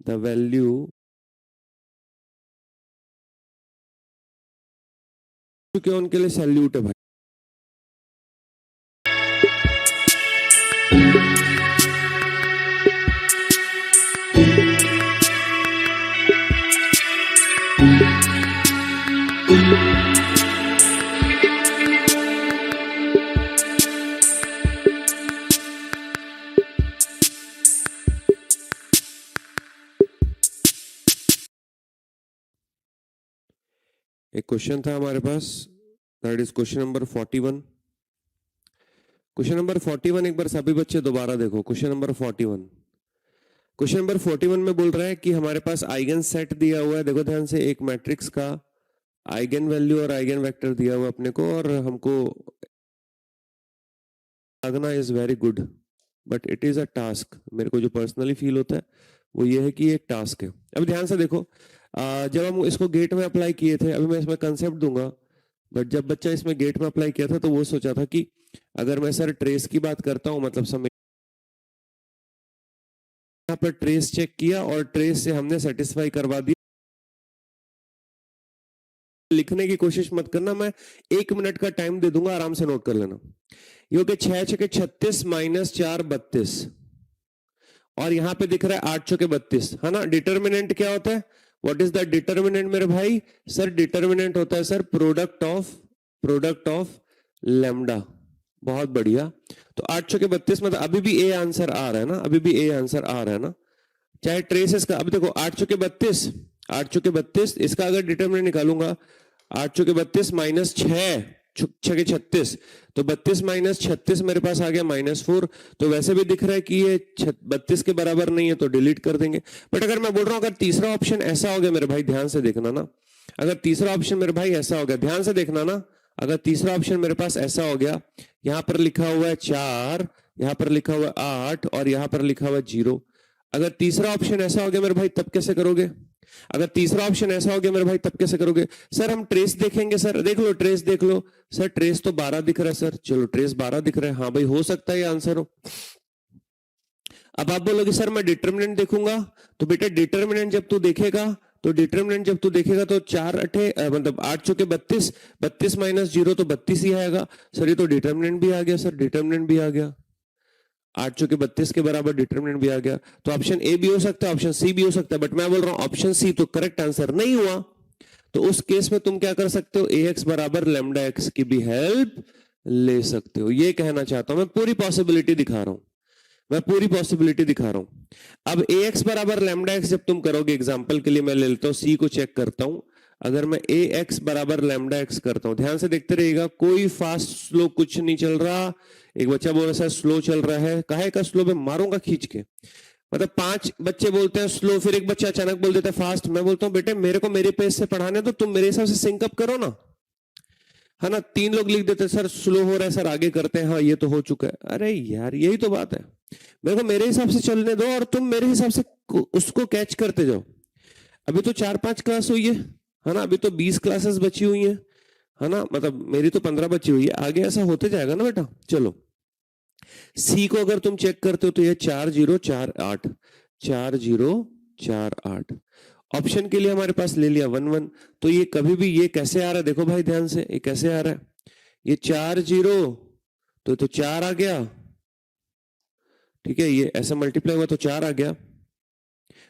The value क्योंकि उनके लिए सैल्यूट है भाई। एक क्वेश्चन था हमारे पास, that is question number 41। Question number 41 एक बार सभी बच्चे दोबारा देखो। क्वेश्चन नंबर 41, क्वेश्चन नंबर 41 में बोल रहा है कि हमारे पास आइगन सेट दिया हुआ है। देखो ध्यान से, एक मैट्रिक्स का आइगन वैल्यू और आइगन वेक्टर दिया हुआ अपने को, और हमको लगना is very good but it is a task. मेरे को जो पर्सनली फील होता है वो ये है कि ये एक टास्क है। अब ध्यान से देखो, जब हम इसको गेट में अप्लाई किए थे, अभी मैं इसमें कंसेप्ट दूंगा, बट जब बच्चा इसमें गेट में अप्लाई किया था तो वो सोचा था कि अगर मैं सर ट्रेस की बात करता हूं, मतलब समय यहाँ पर ट्रेस चेक किया और ट्रेस से हमने सेटिस्फाई करवा दिया। लिखने की कोशिश मत करना, मैं 1 मिनट का टाइम दे दूंगा, आराम से नोट कर लेना। ये हो गया 6 छके 36 माइनस 4 32, और यहां पे दिख रहा है 8 चौके 32, है ना। डिटर्मिनेंट क्या होता है? व्हाट इज द डिटर्मिनेंट मेरे भाई? सर डिटर्मिनेंट होता है सर प्रोडक्ट ऑफ लैम्डा। बहुत बढ़िया। तो 8 चौके 32 मतलब अभी भी ए आंसर आ रहा है ना, अभी भी ए आंसर आ रहा है ना, चाहे ट्रेसेस का। अब देखो 8 चौके 32, 8 चौके 32, इसका अगर डिटर्मिनेंट निकालूंगा 8 चौके 32 माइनस 6 छके 36, तो 32 माइनस 36 मेरे पास आ गया -4। तो वैसे भी दिख रहा है कि ये 32 के बराबर नहीं है, तो डिलीट कर देंगे। बट अगर मैं बोल रहा हूं अगर तीसरा ऑप्शन ऐसा हो गया मेरे भाई, ध्यान से देखना ना, अगर तीसरा ऑप्शन मेरे भाई ऐसा हो गया, ध्यान से देखना ना, अगर तीसरा ऑप्शन मेरे पास ऐसा हो गया, यहां पर लिखा हुआ है 4, यहां पर लिखा हुआ है 8 और यहां पर लिखा हुआ है 0, अगर तीसरा ऑप्शन ऐसा हो गया मेरे भाई तब कैसे करोगे? अगर तीसरा ऑप्शन ऐसा हो गया मेरे भाई तब कैसे करोगे? सर हम ट्रेस देखेंगे। सर देख लो, ट्रेस देख लो। सर ट्रेस तो 12 दिख रहा है सर, चलो ट्रेस 12 दिख रहा है, हाँ भाई हो सकता है ये आंसर हो। अब आप बोलोगे सर मैं डिटर्मिनेंट देखूंगा, तो बेटा डिटर्मिनेंट जब तू देखेगा तो 4 अठे मतलब 8 चौके 32, 32 माइनस 0 तो 32 ही आएगा। सर ये तो डिटर्मिनेंट भी आ गया, सर डिटर्मिनेंट भी आ गया, 8 चौके 32 के बराबर डिटर्मिनेंट भी आ गया। तो ऑप्शन ए भी हो सकता है, ऑप्शन सी भी हो सकता है, बट मैं बोल रहा हूं ऑप्शन सी तो करेक्ट आंसर नहीं हुआ। तो उस केस में तुम क्या कर सकते हो? ax बराबर लैम्डा एक्स की भी हेल्प ले सकते हो। ये कहना चाहता हूं मैं, पूरी पॉसिबिलिटी दिखा रहा हूं, मैं पूरी पॉसिबिलिटी दिखा रहा हूं। अब ax बराबर लैम्डा एक्स जब तुम करोगे, एग्जांपल के लिए मैं ले लेता हूं सी को, चेक करता हूं। अगर मैं ax बराबर लैम्डा एक्स करता हूं, ध्यान से देखते रहिएगा, कोई फास्ट स्लो कुछ नहीं चल रहा। एक बच्चा बोल रहा है स्लो चल रहा है, काहे का स्लो? में मारूंगा खींच के। मतलब 5 बच्चे बोलते हैं स्लो, फिर एक बच्चा अचानक बोल देता है फास्ट। मैं बोलता हूं बेटे मेरे को मेरे पेस से पढ़ाने दो, तुम मेरे हिसाब से सिंक अप करो ना, है ना। 3 लोग लिख देते हैं सर स्लो हो रहा है, सर आगे करते हैं, हाँ ये तो हो चुका है। अरे यार यही तो बात है, मेरे को मेरे हिसाब से चलने दो और तुम मेरे हिसाब से उसको कैच करते जाओ। अभी तो 4-5 क्लास हुई है ना, अभी तो 20 क्लासेस बची हुई है ना, मतलब मेरी तो 15 बची हुई है, आगे ऐसा होते जाएगा ना बेटा। चलो सी को अगर तुम चेक करते हो तो ये 4048, 4048 ऑप्शन के लिए हमारे पास ले लिया 11। तो ये कभी भी ये कैसे आ रहा है? देखो भाई ध्यान से, ये कैसे आ रहा है? ये 40 तो 4 आ गया, ठीक है, ये ऐसा मल्टीप्लाई हुआ तो 4 आ गया।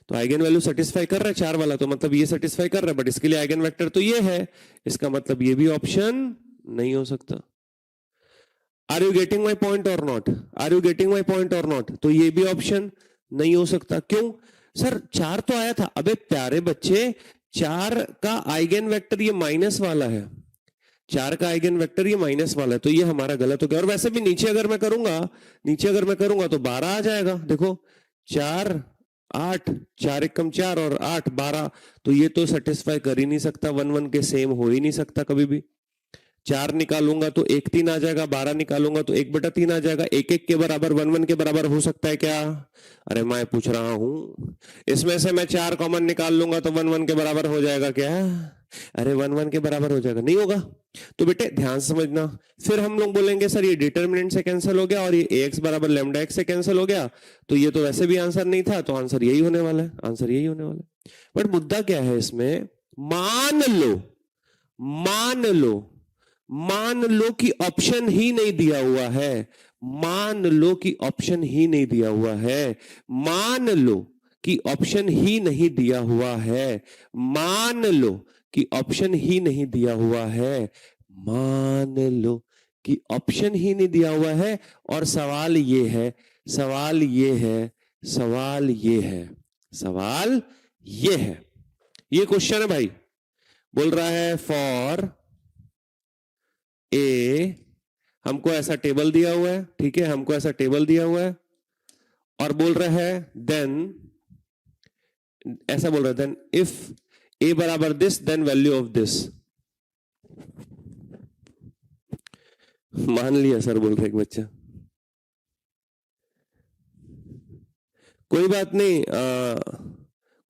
तो आइगन वैल्यू सेटिस्फाई कर रहा है 4 वाला, तो मतलब ये सेटिस्फाई कर रहा है, बट इसके लिए आइगन वेक्टर तो ये है, इसका मतलब ये भी ऑप्शन नहीं हो सकता। Are you getting my point or not? Are you getting my point or not? तो ये भी ऑप्शन नहीं हो सकता। क्यों? सर 4 तो आया था। अबे प्यारे बच्चे, 4 का आइगन वेक्टर ये माइनस वाला है, 4 का आइगन वेक्टर ये माइनस वाला है, तो ये हमारा गलत हो गया। और वैसे भी नीचे अगर मैं करूंगा तो 12 आ जाएगा। देखो 4 8, 4 1 कम 4 और 8 12, तो ये तो सेटिस्फाई कर ही नहीं सकता, 1 1 के सेम हो ही नहीं सकता कभी भी। 4 निकालूंगा तो 1 3 आ जाएगा, 12 निकालूंगा तो 1/3 आ जाएगा। 1 1 के बराबर 1 1 के बराबर हो सकता है क्या? अरे मैं पूछ रहा हूं, इसमें से मैं 4 कॉमन निकाल लूंगा तो 1 1 के बराबर हो जाएगा क्या? अरे 1 1 के बराबर हो जाएगा, नहीं होगा। तो बेटे ध्यान से समझना। फिर हम लोग बोलेंगे सर ये डिटर्मिनेंट से कैंसिल हो गया और ये ax बराबर लैम्डा x से कैंसिल हो गया, तो ये तो वैसे भी आंसर नहीं था, तो आंसर यही होने वाला है, आंसर यही होने वाला है। बट मुद्दा क्या है इसमें, मान लो मान लो कि ऑप्शन ही नहीं दिया हुआ है, मान लो कि ऑप्शन ही नहीं दिया हुआ है, मान लो कि ऑप्शन ही नहीं दिया हुआ है, मान लो कि ऑप्शन ही नहीं दिया हुआ है, मान लो कि ऑप्शन ही नहीं दिया हुआ है। और सवाल ये है, सवाल ये है, सवाल ये है, सवाल ये है, ये क्वेश्चन है भाई। बोल रहा है फॉर ए, हमको ऐसा टेबल दिया हुआ है, ठीक है, हमको ऐसा टेबल दिया हुआ है, और बोल रहा है देन, ऐसा बोल रहा है देन इफ ए बराबर this then value of this. मान लिया सर, बोल रहा है एक बच्चा। कोई बात नहीं,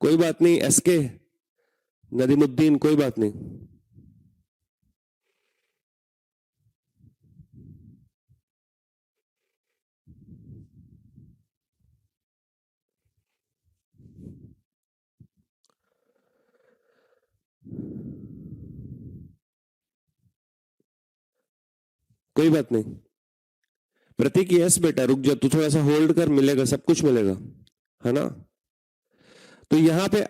कोई बात नहीं, एसके नदीमुद्दीन, कोई बात नहीं। कोई बात नहीं प्रतीक, यस बेटा रुक जा, तू थोड़ा सा होल्ड कर, मिलेगा, सब कुछ मिलेगा, है ना। तो यहाँ पे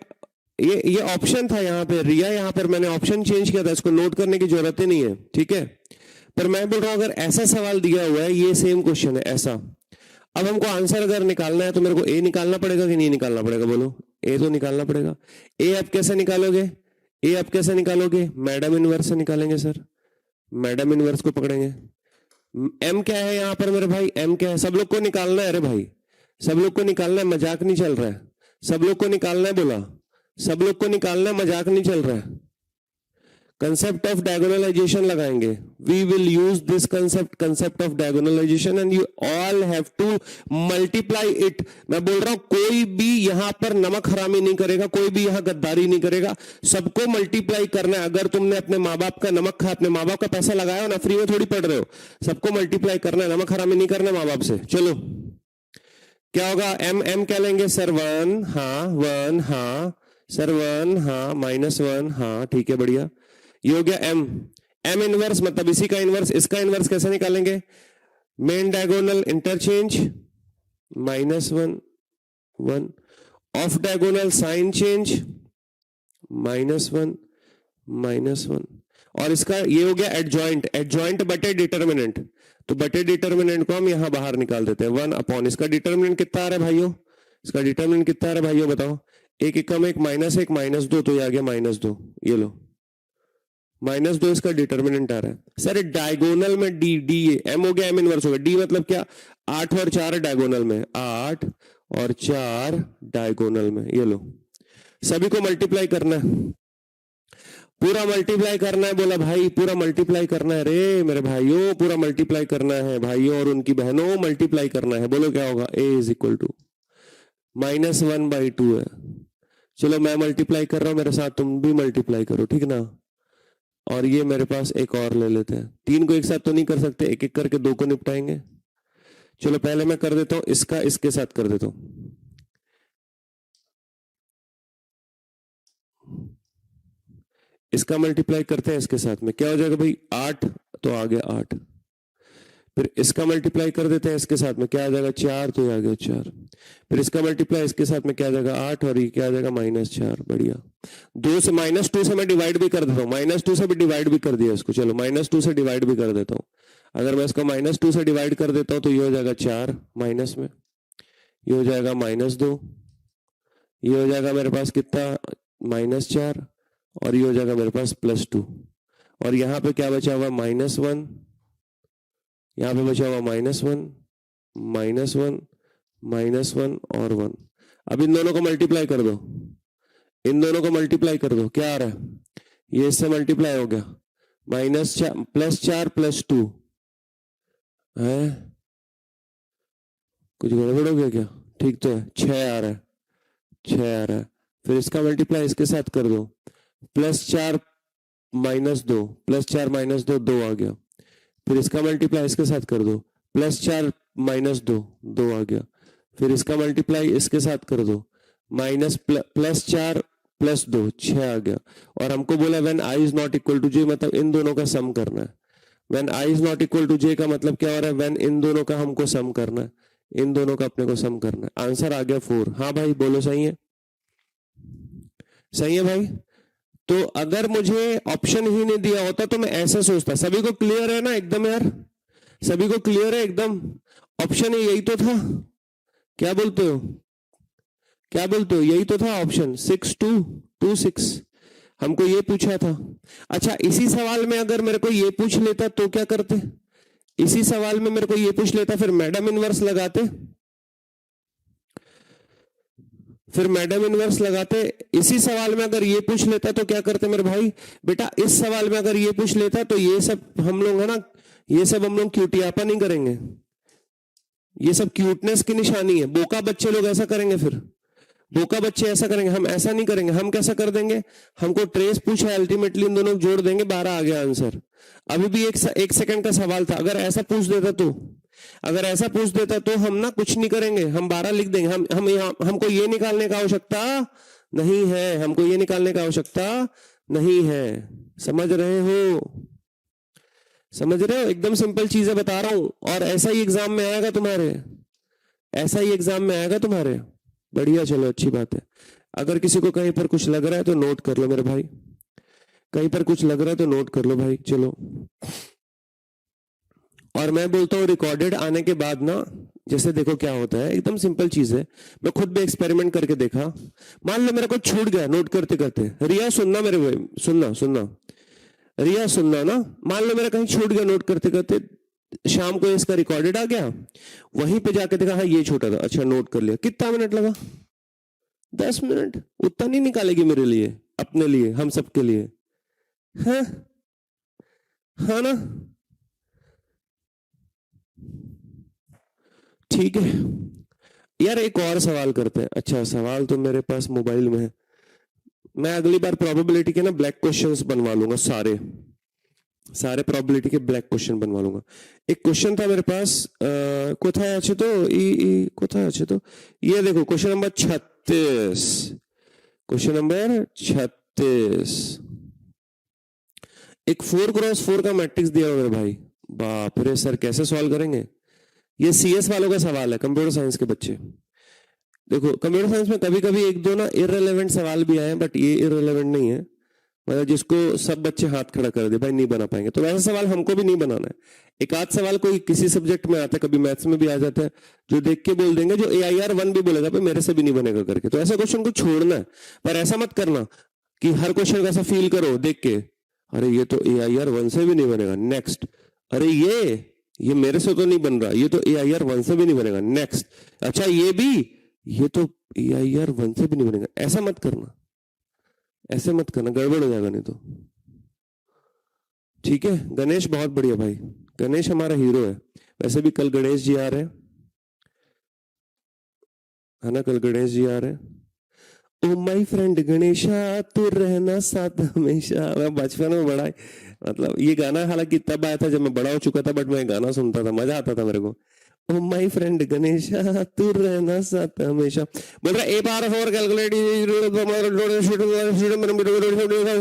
ये ऑप्शन था, यहाँ पे रिया, यहाँ पर मैंने ऑप्शन चेंज किया था, इसको नोट करने की जरूरत ही नहीं है, ठीक है। पर मैं बोल रहा हूं अगर ऐसा सवाल दिया हुआ है, ये सेम क्वेश्चन है ऐसा, अब हमको आंसर अगर निकालना है तो मेरे को ए निकालना पड़ेगा कि नहीं निकालना पड़ेगा, बोलो। ए तो निकालना पड़ेगा। ए आप कैसे निकालोगे, ए आप कैसे निकालोगे? मैडम इनवर्स से निकालेंगे सर, मैडम इनवर्स को पकड़ेंगे। एम क्या है यहाँ पर मेरे भाई, एम क्या है? सब लोग को निकालना है, अरे भाई सब लोग को निकालना है, मजाक नहीं चल रहा है, सब लोग को निकालना है, बोला सब लोग को निकालना है, मजाक नहीं चल रहा है। कंसेप्ट ऑफ डायगोनलाइजेशन लगाएंगे, we will use this concept of diagonalization and you all have to multiply it. मैं बोल रहा हूं कोई भी यहां पर नमक हरामी नहीं करेगा, कोई भी यहां गद्दारी नहीं करेगा, सबको मल्टीप्लाई करना है। अगर तुमने अपने माँ बाप का नमक खाया, अपने माँ बाप का पैसा लगाया हो ना, फ्री में थोड़ी पढ़ रहे हो, सबको मल्टीप्लाई करना है, नमक हरामी नहीं करना माँ बाप से। चलो क्या होगा, एम एम क्या लेंगे सर, 1 हाँ, 1 हाँ सर, 1 हाँ, -1 हाँ, ठीक है बढ़िया। ये हो गया एम, एम इनवर्स मतलब इसी का इनवर्स, इसका इनवर्स कैसे निकालेंगे? Main diagonal interchange, -1 1, off diagonal sign change, -1 -1, और इसका ये हो गया एडजॉइंट, एडजॉइंट बटे डिटर्मिनेंट, तो बटे डिटर्मिनेंट को हम यहां बाहर निकाल देते हैं, 1 अपॉन इसका डिटर्मिनेंट कितना आ रहा है भाइयों, इसका डिटर्मिनेंट कितना आ रहा है भाइयों बताओ? 1 एकम 1 -1 -2, तो ये आ गया -2, ये लो -2 इसका डिटर्मिनेंट आ रहा है सर। डायगोनल में डी, डी एम हो गया, एम इनवर्स हो गया, डी मतलब क्या, 8 और 4 डायगोनल में, 8 और 4 डायगोनल में, ये लो सभी को मल्टीप्लाई करना है, पूरा मल्टीप्लाई करना है, बोला भाई पूरा मल्टीप्लाई करना है रे मेरे भाइयों, पूरा मल्टीप्लाई करना है भाइयों और उनकी बहनों, मल्टीप्लाई करना है। बोलो क्या होगा, a इज इक्वल टू -1/2 है। चलो मैं मल्टीप्लाई कर रहा हूं, मेरे साथ तुम भी मल्टीप्लाई करो, ठीक ना। और ये मेरे पास एक और ले लेते हैं, 3 को एक साथ तो नहीं कर सकते, एक एक करके 2 को निपटाएंगे। चलो पहले मैं कर देता हूं इसका, इसके साथ कर देता हूं, इसका मल्टीप्लाई करते हैं इसके साथ में, क्या हो जाएगा भाई 8, तो आ गया 8। फिर इसका मल्टीप्लाई कर देते हैं इसके साथ में, क्या आ जाएगा 4, तो ये आ गया 4। फिर इसका मल्टीप्लाई इसके साथ में क्या आ जाएगा 8, और ये क्या आ जाएगा -4, बढ़िया। 2 से -2 से मैं डिवाइड भी कर देता हूँ, -2 से भी डिवाइड भी कर दिया इसको, चलो -2 से डिवाइड भी कर देता हूँ। अगर मैं इसको -2 से डिवाइड कर देता हूँ तो ये हो जाएगा 4 माइनस में, ये हो जाएगा -2, ये हो जाएगा मेरे पास कितना -4, और ये हो जाएगा मेरे पास +2, और यहाँ पे क्या बचा हुआ -1, यहाँ पे बचा हुआ -1 -1 और 1। अब इन दोनों को मल्टीप्लाई कर दो, इन दोनों को मल्टीप्लाई कर दो, क्या आ रहा है, ये इससे मल्टीप्लाई हो गया, +4 +2 है। कुछ गड़बड़ हो गया क्या? ठीक तो है, 6 आ रहा है, 6 आ रहा है। फिर इसका मल्टीप्लाई इसके साथ कर दो, +4 -2, +4 -2 2 आ गया। फिर इसका मल्टीप्लाई इसके साथ कर दो, +4 -2 2 आ गया। फिर इसका मल्टीप्लाई इसके साथ कर दो, +4 +2 6 आ गया। और हमको बोला when i is not equal to j, मतलब इन दोनों का सम करना है। When i is not equal to j का मतलब क्या हो रहा है? व्हेन इन दोनों का हमको सम करना है, इन दोनों का अपने को सम करना है। आंसर आ गया 4। हाँ भाई बोलो, सही है, सही है भाई। तो अगर मुझे ऑप्शन ही नहीं दिया होता तो मैं ऐसा सोचता। सभी को क्लियर है ना एकदम यार? सभी को क्लियर है एकदम? ऑप्शन यही तो था, क्या बोलते हो? क्या बोलते हो? यही तो था ऑप्शन 6 2 2 6। हमको ये पूछा था। अच्छा, इसी सवाल में अगर मेरे को ये पूछ लेता तो क्या करते? इसी सवाल में मेरे को ये पूछ लेता, फिर मैडम इनवर्स लगाते, फिर मैडम इनवर्स लगाते। इसी सवाल में अगर ये पूछ लेता तो क्या करते मेरे भाई? बेटा इस सवाल में अगर ये पूछ लेता तो ये सब हम लोग है ना, ये सब हम लोग क्यूटियापा नहीं करेंगे, ये सब क्यूटनेस की निशानी है। बोका बच्चे लोग ऐसा करेंगे, फिर बोका बच्चे ऐसा करेंगे, हम ऐसा नहीं करेंगे। हम कैसा कर देंगे? हमको ट्रेस पूछा है, अल्टीमेटली इन दोनों को जोड़ देंगे, 12 आ गया आंसर। अभी भी एक सेकंड का सवाल था, अगर ऐसा पूछ देता तो, अगर ऐसा पूछ देता तो हम ना कुछ नहीं करेंगे, हम 12 लिख देंगे। हम यहाँ, हमको ये निकालने का आवश्यकता नहीं है, हमको ये निकालने का आवश्यकता नहीं है। समझ रहे हो? समझ रहे हो? एकदम सिंपल चीजें बता रहा हूं, और ऐसा ही एग्जाम में आएगा तुम्हारे, ऐसा ही एग्जाम में आएगा तुम्हारे। बढ़िया, चलो अच्छी बात है। अगर किसी को कहीं पर कुछ लग रहा है तो नोट कर लो मेरे भाई, कहीं पर कुछ लग रहा है तो नोट कर लो भाई। चलो, और मैं बोलता हूँ रिकॉर्डेड आने के बाद ना, जैसे देखो क्या होता है, एकदम सिंपल चीज है। मैं खुद भी एक्सपेरिमेंट करके देखा। मान लो मेरे को छूट गया नोट करते करते, रिया सुनना मेरे भाई, सुनना सुनना, रिया सुनना ना। मान लो मेरा कहीं छूट गया नोट करते करते, शाम को इसका रिकॉर्डेड आ गया, वहीं पे जाके देखा हाँ ये छोटा था, अच्छा नोट कर लिया। कितना मिनट लगा? 10 मिनट। उतना नहीं निकालेगी मेरे लिए, अपने लिए, हम सबके लिए है, हाँ ना? ठीक है यार, एक और सवाल करते हैं। अच्छा, सवाल तो मेरे पास मोबाइल में है। मैं अगली बार प्रोबेबिलिटी के ना ब्लैक क्वेश्चंस बनवा लूंगा, सारे सारे प्रोबेबिलिटी के ब्लैक क्वेश्चन बनवा लूंगा। एक क्वेश्चन था मेरे पास, कोথায় আছে तो कोথায় আছে तो, ये देखो क्वेश्चन नंबर 36, क्वेश्चन नंबर 36। एक 4x4 का मैट्रिक्स दिया हुआ है भाई। बाप रे सर, कैसे सॉल्व करेंगे? ये सीएस वालों का सवाल है, कंप्यूटर साइंस के बच्चे। देखो कंप्यूटर साइंस में कभी कभी एक दो ना इररिलेवेंट सवाल भी आए, बट ये इररिलेवेंट नहीं है, मतलब जिसको सब बच्चे हाथ खड़ा कर दे भाई नहीं बना पाएंगे, तो वैसा सवाल हमको भी नहीं बनाना है। एक आध सवाल कोई किसी सब्जेक्ट में आता है, कभी मैथ्स में भी आ जाता है, जो देख के बोल देंगे, जो AIR 1 भी बोलेगा भाई मेरे से भी नहीं बनेगा करके, तो ऐसा क्वेश्चन को छोड़ना है। पर ऐसा मत करना कि हर क्वेश्चन का ऐसा फील करो देख के, अरे ये तो AIR 1 से भी नहीं बनेगा, नेक्स्ट। अरे ये मेरे से तो नहीं बन रहा, ये तो AIR 1 से भी नहीं बनेगा, नेक्स्ट। अच्छा ये भी, ये तो AIR 1 से भी नहीं बनेगा। ऐसा मत करना, ऐसे मत करना, गड़बड़ हो जाएगा नहीं तो। ठीक है, गणेश बहुत बढ़िया भाई, गणेश हमारा हीरो है। वैसे भी कल गणेश जी आ रहे हैं, है ना? कल गणेश जी आ रहे हैं। ओ माय फ्रेंड गणेशा, तू रहना साथ हमेशा। मैं बचपन में बड़ा, मतलब ये गाना हालांकि तब आया था जब मैं बड़ा हो चुका था, बट मैं गाना सुनता था, मजा आता था मेरे को। ओ माय फ्रेंड गणेशा, तू रहना साथ हमेशा। बोल रहा A⁴ कैलकुलेट,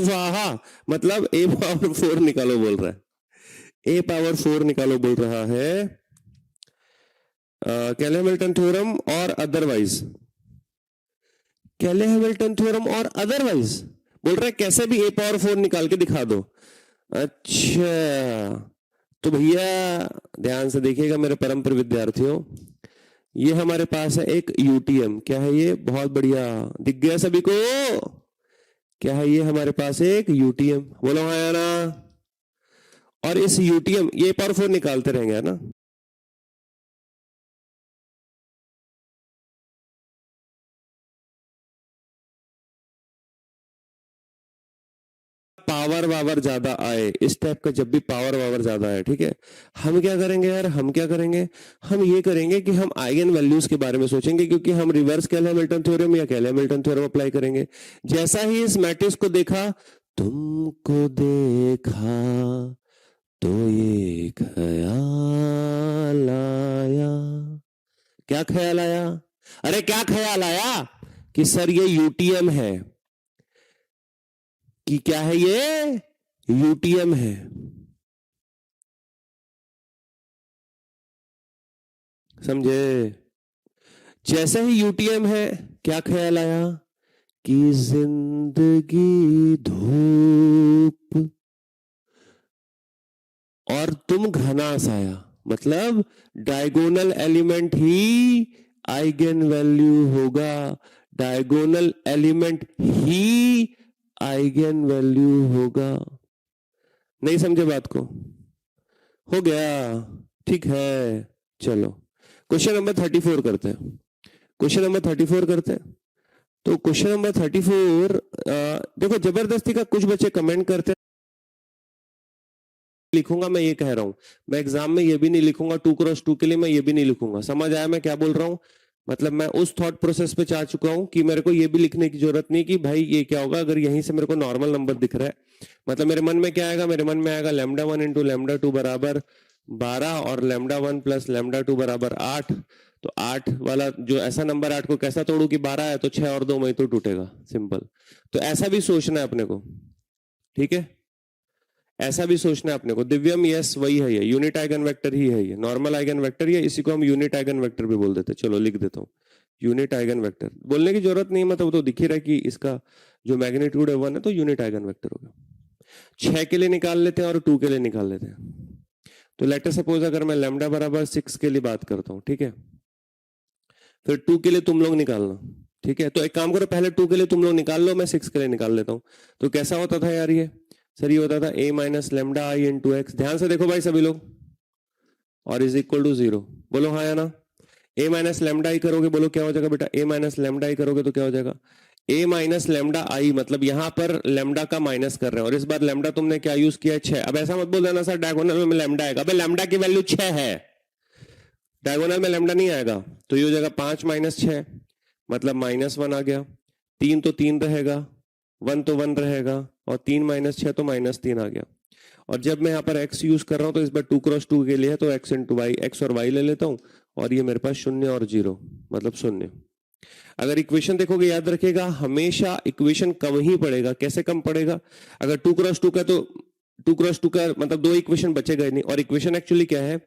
स्वाहा, मतलब A⁴ निकालो बोल रहा है, A⁴ निकालो बोल रहा है। केले हैमिल्टन थ्योरम और अदरवाइज, केले हैमिल्टन थ्योरम और अदरवाइज बोल रहा है कैसे भी A⁴ निकाल के दिखा दो। अच्छा, तो भैया ध्यान से देखिएगा मेरे परम प्रिय विद्यार्थियों, ये हमारे पास है एक यूटीएम। क्या है ये? बहुत बढ़िया, दिख गया सभी को? क्या है ये? हमारे पास एक यूटीएम, बोलो हाँ या ना? और इस यूटीएम, ये A⁴ निकालते रहेंगे, है ना? पावर वावर ज्यादा आए, इस टाइप का जब भी पावर वावर ज्यादा आए, ठीक है, हम क्या करेंगे यार, हम क्या करेंगे, हम ये करेंगे कि हम आइगन वैल्यूज के बारे में सोचेंगे, क्योंकि हम रिवर्स केले-हैमिल्टन थ्योरम या केले-हैमिल्टन थ्योरम अप्लाई करेंगे। जैसा ही इस मैट्रिक्स को देखा, तुमको देखा तो ये ख्याल आया, क्या ख्याल आया, अरे क्या ख्याल आया कि सर ये यूटीएम है, कि क्या है ये, यूटीएम है। समझे? जैसे ही यूटीएम है, क्या ख्याल आया कि जिंदगी धूप और तुम घनास आया, मतलब डायगोनल एलिमेंट ही आइगन वैल्यू होगा, डायगोनल एलिमेंट ही आइगन वैल्यू होगा। नहीं समझे बात को? हो गया, ठीक है। चलो क्वेश्चन नंबर 34 करते हैं, क्वेश्चन नंबर 34 करते हैं। तो क्वेश्चन नंबर 34 देखो, जबरदस्ती का कुछ बच्चे कमेंट करते हैं, लिखूंगा मैं, ये कह रहा हूं मैं एग्जाम में ये भी नहीं लिखूंगा 2x2 के लिए, मैं ये भी नहीं लिखूंगा। समझ आया मैं क्या बोल रहा हूं? मतलब मैं उस थॉट प्रोसेस पे जा चुका हूं कि मेरे को ये भी लिखने की जरूरत नहीं कि भाई ये क्या होगा अगर यहीं से मेरे को नॉर्मल नंबर दिख रहा है। मतलब मेरे मन में क्या आएगा, मेरे मन में आएगा λ1 इंटू λ2 बराबर 12 और λ1 प्लस λ2 बराबर 8। तो 8 वाला जो ऐसा नंबर 8 को कैसा तोड़ू कि 12 है तो 6 और 2 में तो टूटेगा, सिंपल। तो ऐसा भी सोचना है अपने को, ठीक है, ऐसा भी सोचना है अपने को। दिव्यम यस वही है, ये यूनिट आइगन वेक्टर ही है, ये नॉर्मल आइगन वेक्टर ही है, इसी को हम यूनिट आइगन वेक्टर भी बोल देते हैं। चलो लिख देता हूँ, यूनिट आइगन वेक्टर बोलने की जरूरत नहीं, मतलब तो दिख ही रहा है कि इसका जो मैग्नीट्यूड है 1 है, तो यूनिट आइगन वेक्टर होगा। 6 के लिए निकाल लेते हैं और 2 के लिए निकाल लेते हैं। तो लेट अस सपोज अगर मैं लैम्डा बराबर 6 के लिए बात करता हूँ, ठीक है, फिर 2 के लिए तुम लोग निकालना, ठीक है। तो एक काम करो, पहले 2 के लिए तुम लोग निकाल लो, मैं 6 के लिए निकाल लेता हूँ। तो कैसा होता था यार ये, सर ये होता था a minus lambda I into x. ध्यान से देखो भाई सभी लोग, और इज इक्वल टू 0। बोलो हाँ या ना? a माइनस लेमडा आई करोगे, बोलो क्या हो जाएगा बेटा, a माइनस लेमडा आई करोगे तो क्या हो जाएगा, a माइनस लेमडा आई, मतलब यहां पर लेमडा का माइनस कर रहे हैं, और इस बार लेमडा तुमने क्या यूज किया है, 6। अब ऐसा मत बोल देना सर डायगोनल में लेमडा आएगा, अबे लेमडा की वैल्यू 6 है, डायगोनल में लेमडा नहीं आएगा। तो ये हो जाएगा 5 माइनस 6, मतलब -1 आ गया। 3 तो 3 रहेगा, 1 तो 1 रहेगा, और 3 माइनस 6 तो -3 आ गया। और जब मैं यहाँ पर x यूज कर रहा हूँ तो इस बार 2x2 के लिए है, तो x इंटू वाई, एक्स और y ले लेता हूँ, और ये मेरे पास 0 और 0, मतलब 0। अगर इक्वेशन देखोगे, याद रखिएगा हमेशा इक्वेशन कम ही पड़ेगा। कैसे कम पड़ेगा? अगर 2x2 का, तो 2x2 का मतलब 2 इक्वेशन बचेगा ही नहीं। और इक्वेशन एक्चुअली क्या है,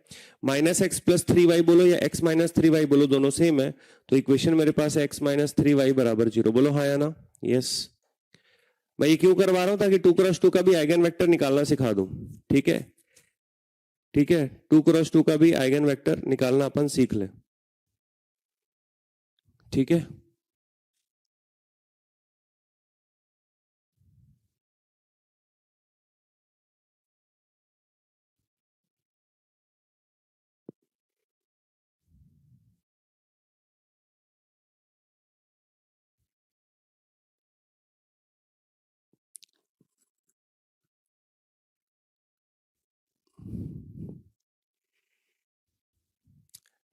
-x प्लस 3y बोलो या x माइनस 3y बोलो, दोनों सेम है। तो इक्वेशन मेरे पास है x माइनस 3y बराबर 0। बोलो हाँ या ना? यस। मैं ये क्यों करवा रहा हूं, ताकि 2x2 का भी आइगन वेक्टर निकालना सिखा दूं, ठीक है, ठीक है, 2x2 का भी आइगन वेक्टर निकालना अपन सीख लें, ठीक है।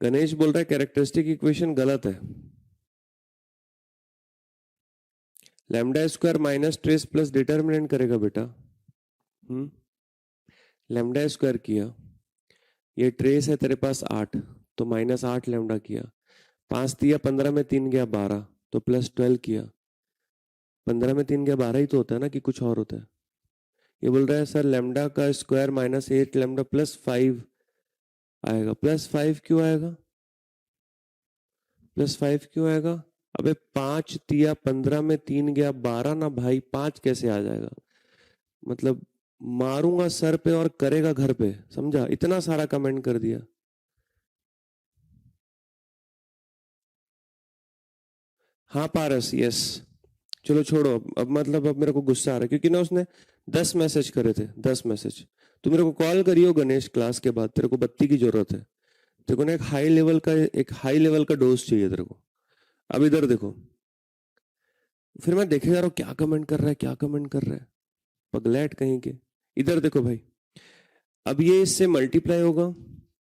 गणेश बोल रहा है कैरेक्टरिस्टिक इक्वेशन गलत है। Lambda square minus trace plus determinant करेगा बेटा। लैम्डा स्क्वायर किया, ये ट्रेस है तेरे पास 8, तो -8 लैम्डा किया, 5 दिया 15 में 3 गया 12, तो +12 किया। 15 में 3 गया 12 ही तो होता है ना, कि कुछ और होता है? ये बोल रहा है सर लैम्डा का स्क्वायर -8 लैम्डा +5 आएगा। +5 क्यों आएगा, +5 क्यों आएगा? अबे 5 दिया 15 में 3 गया 12 ना भाई, 5 कैसे आ जाएगा? मतलब मारूंगा सर पे और करेगा घर पे, समझा? इतना सारा कमेंट कर दिया। हाँ पारस, यस। चलो छोड़ो, अब मतलब अब मेरे को गुस्सा आ रहा है, क्योंकि ना उसने 10 मैसेज करे थे, 10 मैसेज। तू मेरे को कॉल करियो गणेश क्लास के बाद, तेरे को बत्ती की जरूरत है। तेरे को ना एक हाई लेवल का डोज चाहिए तेरे को। अब इधर देखो, फिर मैं देखे जा रहा हूँ क्या कमेंट कर रहा है, क्या कमेंट कर रहा है। पगलैट कहीं के। इधर देखो भाई, अब ये इससे मल्टीप्लाई होगा,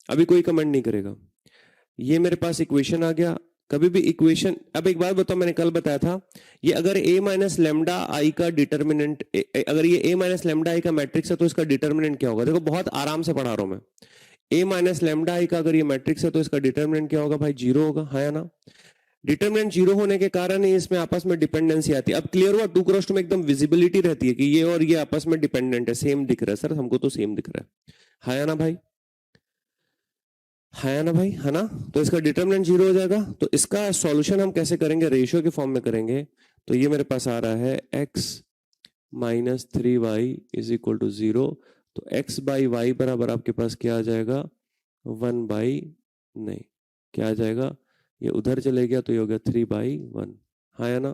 अभी कोई कमेंट नहीं करेगा। ये मेरे पास इक्वेशन आ गया। कभी भी इक्वेशन, अब एक बात बताओ, मैंने कल बताया था, ये अगर a माइनस लेमडा आई का डिटर्मिनेंट, अगर ये a माइनस लेमडा आई का मैट्रिक्स है तो इसका डिटर्मिनेंट क्या होगा? देखो बहुत आराम से पढ़ा रहा हूं मैं। a माइनस लेमडा आई का अगर ये मैट्रिक्स है तो इसका डिटर्मिनेंट क्या होगा भाई? 0 होगा, है ना? डिटर्मिनेंट 0 होने के कारण ही इसमें आपस में डिपेंडेंसी आती है। अब क्लियर हुआ? 2 क्रॉस 2 में एकदम विजिबिलिटी रहती है कि ये और ये आपस में डिपेंडेंट है, सेम दिख रहा है। सर हमको तो सेम दिख रहा है ना भाई? है ना भाई? है ना? तो इसका डिटर्मिनेंट 0 हो जाएगा। तो इसका सॉल्यूशन हम कैसे करेंगे? रेशियो के फॉर्म में करेंगे। तो ये मेरे पास आ रहा है x minus 3y is equal to 0। तो x बाई वाई बराबर आपके पास क्या आ जाएगा? 1 बाई, नहीं क्या आ जाएगा? ये उधर चले गया तो ये हो गया 3 बाई 1, है ना?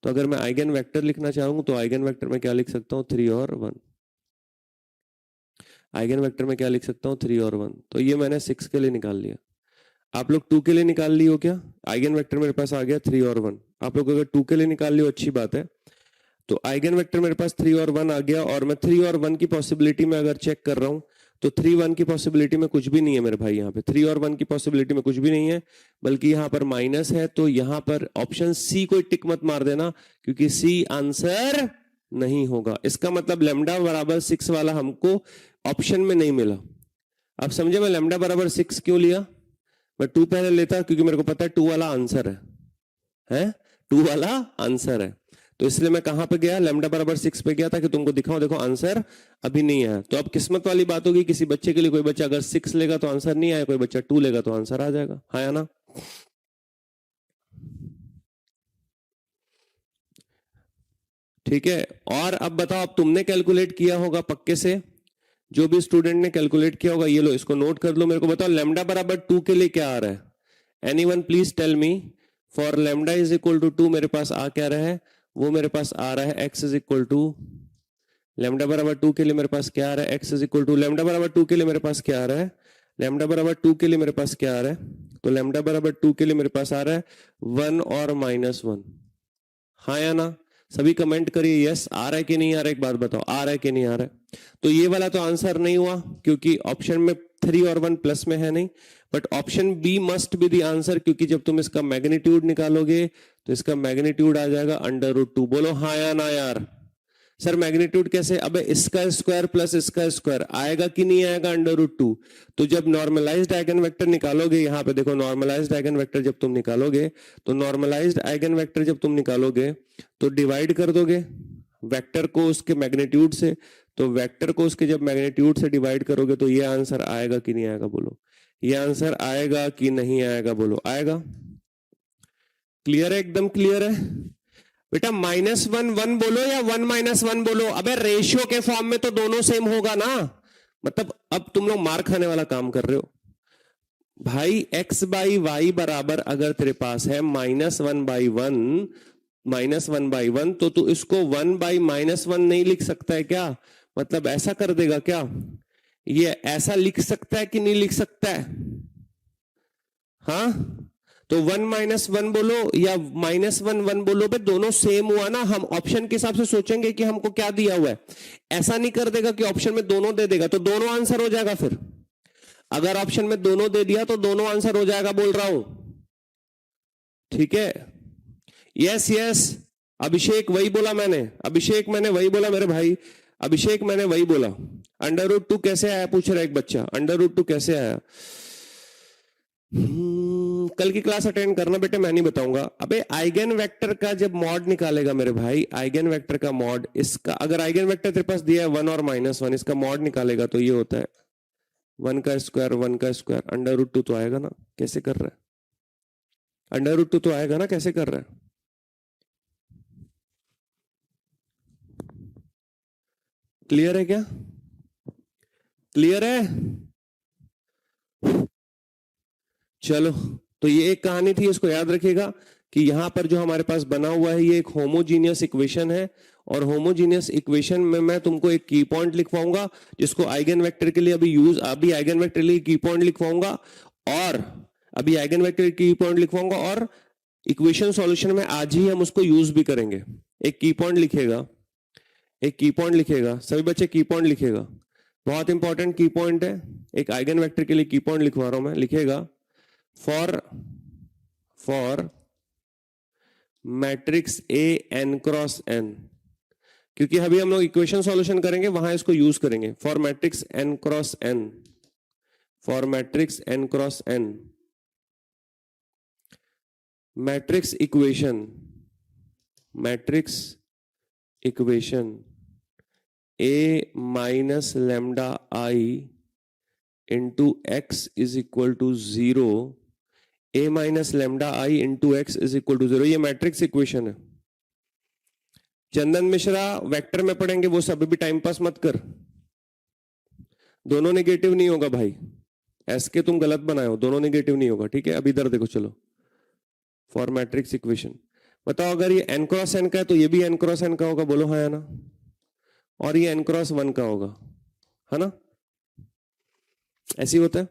तो अगर मैं आइगन वेक्टर लिखना चाहूँ तो आइगन वेक्टर में क्या लिख सकता हूँ? 3 और 1। आइगन वेक्टर में क्या लिख सकता हूँ? 3 और 1। तो ये मैंने 6 के लिए निकाल लिया। आप लोग 2 के लिए निकाल ली हो क्या? आइगन वेक्टर मेरे पास आ गया 3 और 1। आप लोग अगर 2 के लिए निकाल लियो अच्छी बात है। तो आइगन वेक्टर मेरे पास 3 और 1 आ गया, और मैं 3 और 1 की पॉसिबिलिटी में अगर चेक कर रहा हूं तो 3 1 की पॉसिबिलिटी में कुछ भी नहीं है मेरे भाई। यहाँ पे 3 और 1 की पॉसिबिलिटी में कुछ भी नहीं है, बल्कि यहाँ पर माइनस है। तो यहाँ पर ऑप्शन सी को टिक मत मार देना, क्योंकि सी आंसर नहीं होगा। इसका मतलब लेमडा बराबर 6 वाला हमको ऑप्शन में नहीं मिला। आप समझे मैं लेमडा बराबर 6 क्यों लिया? मैं 2 पहले लेता क्योंकि मेरे को पता है 2 वाला आंसर है 2 वाला आंसर है। तो इसलिए मैं कहां पे गया? लेमडा बराबर 6 पे गया, ताकि तुमको दिखाऊं देखो आंसर अभी नहीं आया। तो अब किस्मत वाली बात होगी, किसी बच्चे के लिए कोई बच्चा अगर 6 लेगा तो आंसर नहीं आया, कोई बच्चा 2 लेगा तो आंसर आ जाएगा, है ना? ठीक है। और अब बताओ, अब तुमने कैलकुलेट किया होगा पक्के से, जो भी स्टूडेंट ने कैलकुलेट किया होगा, ये लो इसको नोट कर लो। मेरे को बताओ लेमडा बराबर 2 के लिए क्या आ रहा है? Anyone please tell me. For lambda is equal to 2 मेरे पास आ क्या रहा है? वो मेरे पास आ रहा है x is equal to, lambda बराबर 2 के लिए मेरे पास क्या आ रहा है? x is equal to, lambda बराबर 2 के लिए मेरे पास क्या आ रहा है? लेमडा बराबर 2 के लिए मेरे पास क्या आ रहा है? तो लेमडा बराबर 2 के लिए मेरे पास आ रहा है 1 और -1, हाँ या ना? सभी कमेंट करिए यस। आ रहा है कि नहीं आ रहा है? एक बात बताओ, आ रहा है कि नहीं आ रहा है? तो ये वाला तो आंसर नहीं हुआ, क्योंकि ऑप्शन में 3 और 1 प्लस में है नहीं। But option B must be the answer, क्योंकि जब तुम इसका मैग्नीट्यूड निकालोगे तो इसका मैग्नीट्यूड आ जाएगा √2। बोलो हाँ या ना यार? सर मैग्नीट्यूड कैसे? अबे इसका स्क्वायर प्लस इसका स्क्वायर आएगा कि नहीं आएगा? √2। तो जब नॉर्मलाइज्ड आइगन वेक्टर निकालोगे, यहाँ पे देखो नॉर्मलाइज्ड आइगन वेक्टर जब तुम निकालोगे, तो नॉर्मलाइज्ड आइगन वेक्टर जब तुम निकालोगे तो डिवाइड कर दोगे वेक्टर को उसके मैग्नीट्यूड से। तो वेक्टर को उसके जब मैग्नीट्यूड से डिवाइड करोगे तो ये आंसर आएगा कि नहीं आएगा? बोलो ये आंसर आएगा कि नहीं आएगा? बोलो आएगा। क्लियर है? एकदम क्लियर है बेटा। -1 1 बोलो या 1 -1 बोलो, अबे रेशियो के फॉर्म में तो दोनों सेम होगा ना। मतलब अब तुम लोग मार खाने वाला काम कर रहे हो भाई। x बाई वाई बराबर अगर तेरे पास है -1 बाई 1, -1 बाई 1, तो तू इसको 1 बाई -1 नहीं लिख सकता है क्या? मतलब ऐसा कर देगा क्या? ये ऐसा लिख सकता है कि नहीं लिख सकता है? हाँ, तो 1 -1 बोलो या -1 1 बोलो, बे दोनों सेम हुआ ना। हम ऑप्शन के हिसाब से सोचेंगे कि हमको क्या दिया हुआ है। ऐसा नहीं कर देगा कि ऑप्शन में दोनों दे देगा तो दोनों आंसर हो जाएगा। फिर अगर ऑप्शन में दोनों दे दिया तो दोनों आंसर हो जाएगा, बोल रहा हूं। ठीक है, यस यस। अभिषेक वही बोला मैंने, अभिषेक मैंने वही बोला मेरे भाई, अभिषेक मैंने वही बोला। √2 कैसे आया पूछ रहा है एक बच्चा, √2 कैसे आया? कल की क्लास अटेंड करना बेटे, मैं नहीं बताऊंगा। अबे आइगन वेक्टर का जब मॉड निकालेगा मेरे भाई, आइगन वेक्टर का मॉड, इसका अगर आइगन वेक्टर तेरे पास दिया है 1 और -1, इसका मॉड निकालेगा तो ये होता है 1 का स्क्वायर 1 का स्क्वायर, √2 तो आएगा ना। कैसे कर रहा है? √2 तो आएगा ना, कैसे कर रहा है? क्लियर है क्या? क्लियर है? चलो, तो ये एक कहानी थी, इसको याद रखिएगा कि यहां पर जो हमारे पास बना हुआ है ये एक होमोजीनियस इक्वेशन है। और होमोजीनियस इक्वेशन में मैं तुमको एक की पॉइंट लिखवाऊंगा, जिसको आइगन वेक्टर के लिए अभी आइगन वेक्टर के लिए की पॉइंट लिखवाऊंगा, और अभी आइगन वेक्टर की पॉइंट लिखवाऊंगा, और इक्वेशन सॉल्यूशन में आज ही हम उसको यूज भी करेंगे। एक की पॉइंट लिखेगा, एक की पॉइंट लिखेगा, सभी बच्चे की पॉइंट लिखेगा, बहुत इंपॉर्टेंट की पॉइंट है, एक आइगन वेक्टर के लिए की पॉइंट लिखवा रहा हूं मैं, लिखेगा for matrix A n cross n, क्योंकि अभी हम लोग इक्वेशन सॉल्यूशन करेंगे वहां इसको यूज करेंगे, for matrix n cross n, for matrix n cross n, matrix equation A minus lambda I into x is equal to 0, A minus lambda I into x is equal to 0, ये matrix equation है। चंदन Mishra vector में पढ़ेंगे वो सब, भी time pass मत कर, दोनों नेगेटिव नहीं होगा भाई, एस के तुम गलत बनाए हो, दोनों नेगेटिव नहीं होगा, ठीक है। अब इधर देखो, चलो फॉर मैट्रिक्स इक्वेशन, बताओ अगर ये n क्रॉस n का है तो ये भी n क्रॉस n का होगा, बोलो हाँ या ना, और ये n क्रॉस 1 का होगा, है ना, ऐसी होता है।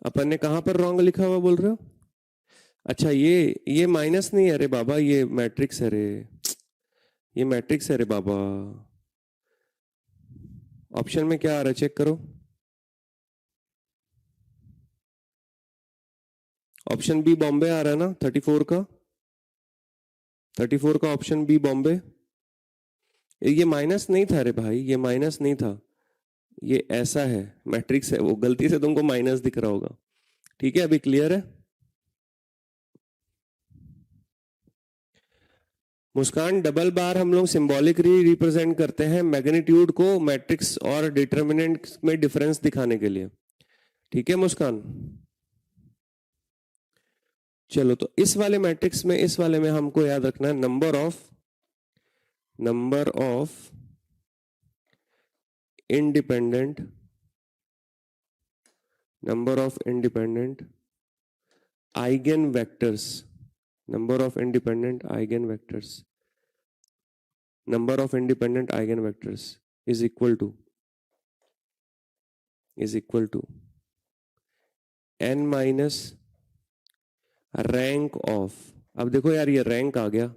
अपन ने कहां पर रॉन्ग लिखा हुआ बोल रहे हो? अच्छा ये माइनस नहीं है रे बाबा, ये मैट्रिक्स है रे, ये मैट्रिक्स है रे बाबा। ऑप्शन में क्या आ रहा है चेक करो, ऑप्शन बी बॉम्बे आ रहा है ना, 34 का, 34 का ऑप्शन बी बॉम्बे। ये माइनस नहीं था रे भाई, ये माइनस नहीं था, ये ऐसा है, मैट्रिक्स है, वो गलती से तुमको माइनस दिख रहा होगा, ठीक है। अभी क्लियर है? मुस्कान, डबल बार हम लोग सिंबॉलिकली रिप्रेजेंट करते हैं मैग्नीट्यूड को मैट्रिक्स और डिटर्मिनेंट में डिफरेंस दिखाने के लिए, ठीक है मुस्कान। चलो तो इस वाले मैट्रिक्स में, इस वाले में हमको याद रखना है number of independent eigen vectors, number of independent eigenvectors is equal to n minus rank of, अब देखो यार ये रैंक आ गया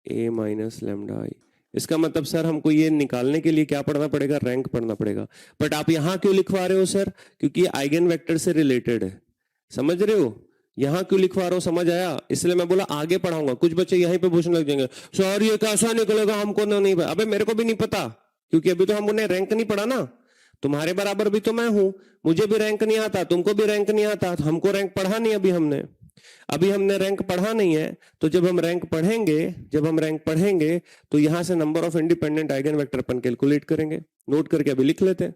a माइनस लैम्डा आई, इसका मतलब सर हमको ये निकालने के लिए क्या पढ़ना पड़ेगा, रैंक पढ़ना पड़ेगा। बट आप यहां क्यों लिखवा रहे हो सर? क्योंकि आइगन वेक्टर से रिलेटेड है, समझ रहे हो, यहां क्यों लिखवा रहा हूं, समझ आया? इसलिए मैं बोला आगे पढ़ाऊंगा। कुछ बच्चे यहीं पे पूछने लग जाएंगे, सर ये कैसा निकलेगा, हमको नहीं पता। अबे मेरे को भी नहीं पता, क्योंकि अभी तो हमने रैंक नहीं पढ़ा ना, तुम्हारे बराबर भी तो मैं हूं, मुझे भी रैंक नहीं आता, तुमको भी रैंक नहीं आता, हमको रैंक पढ़ा नहीं अभी हमने रैंक पढ़ा नहीं है। तो जब हम रैंक पढ़ेंगे तो यहां से number of independent eigen vector upon calculate करेंगे, नोट करके अभी लिख लेते हैं।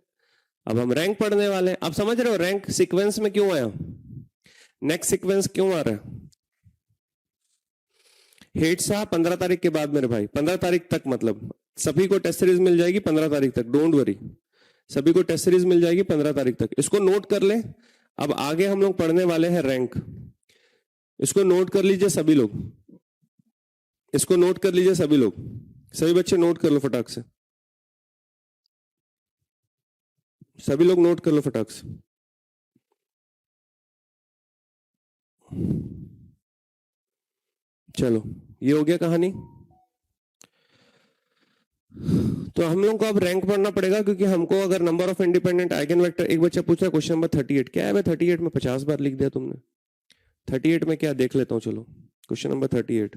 अब हम रैंक पढ़ने वाले हैं, अब समझ रहे हो रैंक सीक्वेंस में क्यों आया, नेक्स्ट सीक्वेंस क्यों आ रहा है। हेड साहब 15 तारीख के बाद मेरे भाई, 15 तारीख तक, मतलब सभी को टेस्ट सीरीज मिल जाएगी 15 तारीख तक, डोंट वरी, सभी को टेस्ट सीरीज मिल जाएगी 15 तारीख तक, इसको नोट कर ले। अब आगे हम लोग पढ़ने वाले हैं रैंक, इसको नोट कर लीजिए सभी लोग, इसको नोट कर लीजिए सभी लोग, सभी बच्चे नोट कर लो फटाक से, सभी लोग नोट कर लो फटाक से। चलो ये हो गया कहानी। तो हम लोग को अब रैंक पढ़ना पड़ेगा, क्योंकि हमको अगर number of independent eigen vector, एक बच्चा पूछा क्वेश्चन नंबर 38 क्या है, भाई 38 में 50 बार लिख दिया तुमने, 38 में क्या देख लेता हूं, चलो क्वेश्चन नंबर 38,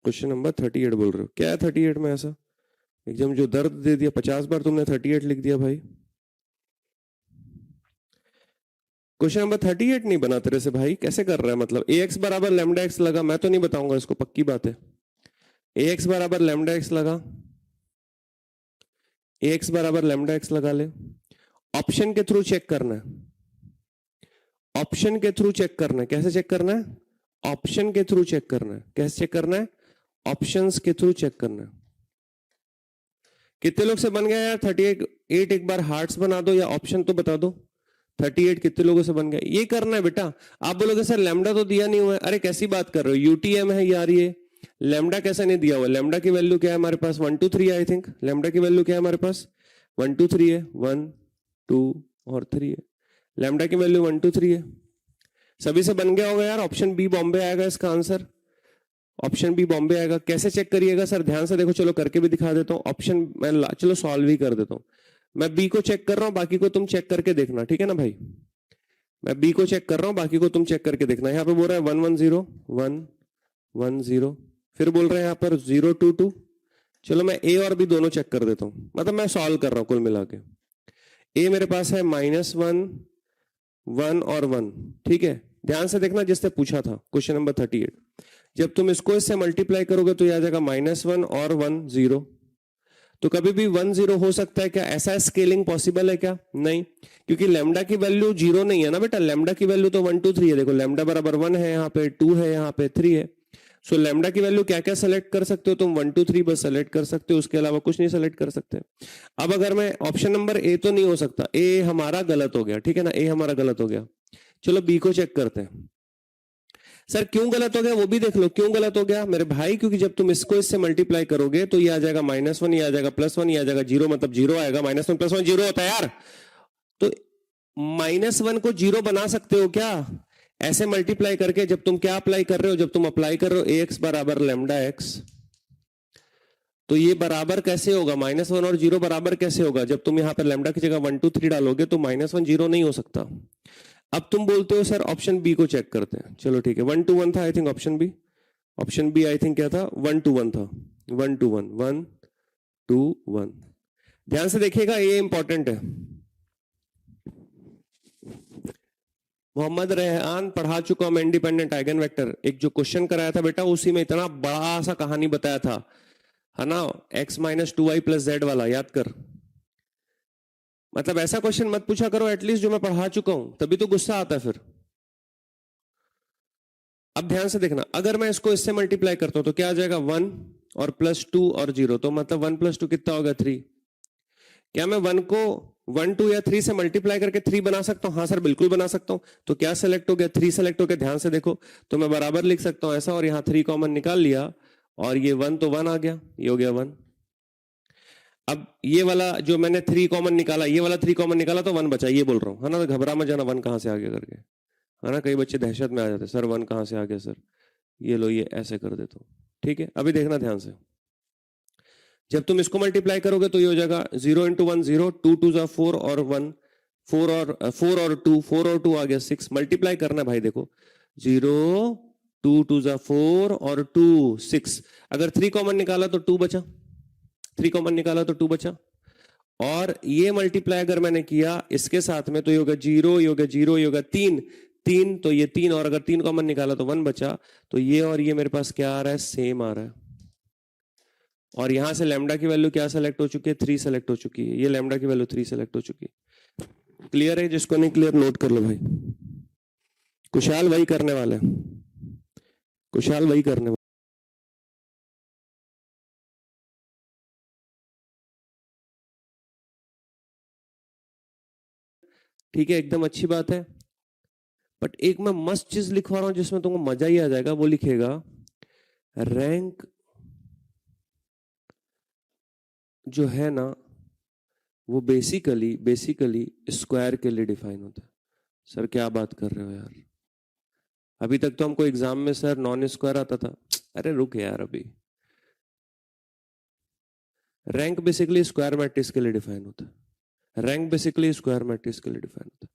क्वेश्चन नंबर 38 बोल रहे हो, क्या है 38 में ऐसा एकदम जो दर्द दे दिया, 50 बार तुमने 38 लिख दिया भाई। क्वेश्चन नंबर 38 नहीं बना तेरे से भाई, कैसे कर रहा है, मतलब ax बराबर लैम्डा एक्स लगा, मैं तो नहीं बताऊंगा इसको, पक्की बात है, ax बराबर लैम्डा एक्स लगा, ax बराबर लैम्डा एक्स लगा ले, ऑप्शन के थ्रू चेक करना है, ऑप्शन के थ्रू चेक करना है, कैसे चेक करना है, ऑप्शन के थ्रू चेक करना है, कैसे चेक करना है, ऑप्शंस के थ्रू चेक करना है। कितने लोग से बन गया यार 38? एक बार हार्ट्स बना दो या ऑप्शन तो बता दो, 38 कितने लोगों से बन गया? ये करना है बेटा। आप बोलोगे सर लैम्डा तो दिया नहीं हुआ है। अरे कैसी बात कर रहे हो, यूटीएम है यार ये, लैम्डा कैसा नहीं दिया हुआ? लैम्डा की वैल्यू क्या है हमारे पास? 1 2 3 आई थिंक। लैम्डा की वैल्यू क्या है हमारे पास? 1 2 3 है। 1 2 और 3 है। लैम्डा की वैल्यू 1 2 3 है। सभी से बन गया होगा यार। ऑप्शन बी बॉम्बे आएगा इसका आंसर। ऑप्शन बी बॉम्बे आएगा। कैसे चेक करिएगा सर? ध्यान से देखो, चलो करके भी दिखा देता हूँ। ऑप्शन मैं चलो सॉल्व ही कर देता हूँ। मैं बी को चेक कर रहा हूँ, बाकी को तुम चेक करके देखना, ठीक है ना भाई? मैं बी को चेक कर रहा हूँ, बाकी को तुम चेक करके देखना। यहाँ पे बोल रहा है 1 1 0 1 1 0, फिर बोल रहे हैं यहाँ पर 0 2 2। चलो मैं ए और बी दोनों चेक कर देता हूँ, मतलब मैं सॉल्व कर रहा हूँ कुल मिला के। ए मेरे पास है -1 1 और 1, ठीक है। ध्यान से देखना, जिससे पूछा था क्वेश्चन नंबर 38, जब तुम इसको इससे मल्टीप्लाई करोगे तो यह आ जाएगा -1 और 1 0। तो कभी भी 1 0 हो सकता है क्या? ऐसा स्केलिंग पॉसिबल है क्या? नहीं, क्योंकि लैम्डा की वैल्यू 0 नहीं है ना बेटा। लैम्डा की वैल्यू तो 1 2 3 है। देखो लैम्डा बराबर 1 है, यहाँ पे 2 है, यहाँ पे 3 है। सो लैम्डा की वैल्यू क्या क्या सेलेक्ट कर सकते हो तुम? 1 2 3 बस सेलेक्ट कर सकते हो, उसके अलावा कुछ नहीं सेलेक्ट कर सकते। अब अगर मैं ऑप्शन नंबर ए तो नहीं हो सकता, ए हमारा गलत हो गया, ठीक है ना, ए हमारा गलत हो गया। चलो बी को चेक करते हैं। सर क्यों गलत हो गया वो भी देख लो। क्यों गलत हो गया मेरे भाई? क्योंकि जब तुम इसको इससे मल्टीप्लाई करोगे तो ये आ जाएगा -1, ये आ जाएगा +1, ये आ जाएगा 0, मतलब 0 आएगा। -1 +1 0 होता है यार। तो -1 को 0 बना सकते हो क्या? ऐसे मल्टीप्लाई करके। जब तुम क्या अप्लाई कर रहे हो? जब तुम अप्लाई कर रहे हो ax बराबर लैम्डा x, तो ये बराबर कैसे होगा? -1 और 0 बराबर कैसे होगा? जब तुम यहाँ पर लैम्डा की जगह 1 2 3 डालोगे तो -1 0 नहीं हो सकता। अब तुम बोलते हो सर ऑप्शन बी को चेक करते हैं। चलो ठीक है, 1 2 1 था I think option B. Option B I think क्या था? 1 2 1 था। 1 2 1 1 2 1। ध्यान से देखिएगा, ये इंपॉर्टेंट है। मोहम्मद रेहान पढ़ा चुका हूं मैं, इंडिपेंडेंट आइगन वेक्टर। एक जो क्वेश्चन कराया था बेटा, उसी में इतना बड़ा सा कहानी बताया था, है ना, x - 2y + z वाला, याद कर। मतलब ऐसा क्वेश्चन मत पूछा करो एटलीस्ट जो मैं पढ़ा चुका हूं, तभी तो गुस्सा आता है फिर। अब ध्यान से देखना, अगर मैं इसको इससे मल्टीप्लाई करता हूं तो क्या आ जाएगा? 1 और +2 और 0, तो मतलब 1 + 2 कितना होगा? 3। क्या मैं 1 को 1 2 या 3 से मल्टीप्लाई करके 3 बना सकता हूं? हाँ सर बिल्कुल बना सकता हूं। तो क्या सेलेक्ट हो गया? 3 सेलेक्ट हो गया। ध्यान से देखो, तो मैं बराबर लिख सकता हूं ऐसा, और यहां 3 कॉमन निकाल लिया, और ये 1 तो 1 आ गया, ये हो गया 1। अब ये वाला जो मैंने 3 कॉमन निकाला, ये वाला 3 कॉमन निकाला तो 1 बचा, ये बोल रहा हूं, है ना। तो घबरा मत जाना 1 कहां से आ गया करके, है ना। कई बच्चे दहशत में आ जाते, सर 1 कहां से आ गया सर, ये लो ये ऐसे कर देता हूं, ठीक है। अभी देखना ध्यान से, जब तुम इसको मल्टीप्लाई करोगे तो ये हो जाएगा 0 × 1 0, 2 2 = 4 और 1 4 और 2 4 और 2 आ गया 6। मल्टीप्लाई करना भाई, देखो 0 2 2 = 4 और 2 6। अगर 3 कॉमन निकाला तो 2 बचा, 3 कॉमन निकाला तो 2 बचा। और ये मल्टीप्लाई अगर मैंने किया इसके साथ में तो ये होगा 0, ये होगा 0, ये होगा 3 3, तो ये 3, और अगर 3 कॉमन निकाला तो 1 बचा। तो ये और ये मेरे पास क्या आ रहा है? सेम आ रहा है। और यहां से लैम्डा की वैल्यू क्या सेलेक्ट हो चुकी है? 3 सेलेक्ट हो चुकी है। ये लैम्डा की वैल्यू 3 सेलेक्ट हो चुकी है। क्लियर है? जिसको नहीं क्लियर नोट कर लो भाई। कुशाल वही करने वाला है, कुशाल वही करने वाला। ठीक है, एकदम अच्छी बात है। बट एक मैं मस्त चीज लिखवा रहा हूं जिसमें तुमको मजा ही आ जाएगा। वो लिखेगा रैंक जो है ना, वो बेसिकली स्क्वायर के लिए डिफाइन होता है। सर क्या बात कर रहे हो यार, अभी तक तो हमको एग्जाम में सर नॉन स्क्वायर आता था। अरे रुक यार, अभी रैंक बेसिकली स्क्वायर मैट्रिक्स के लिए डिफाइन होता है। रैंक बेसिकली स्क्वायर मैट्रिक्स के लिए डिफाइन होता है।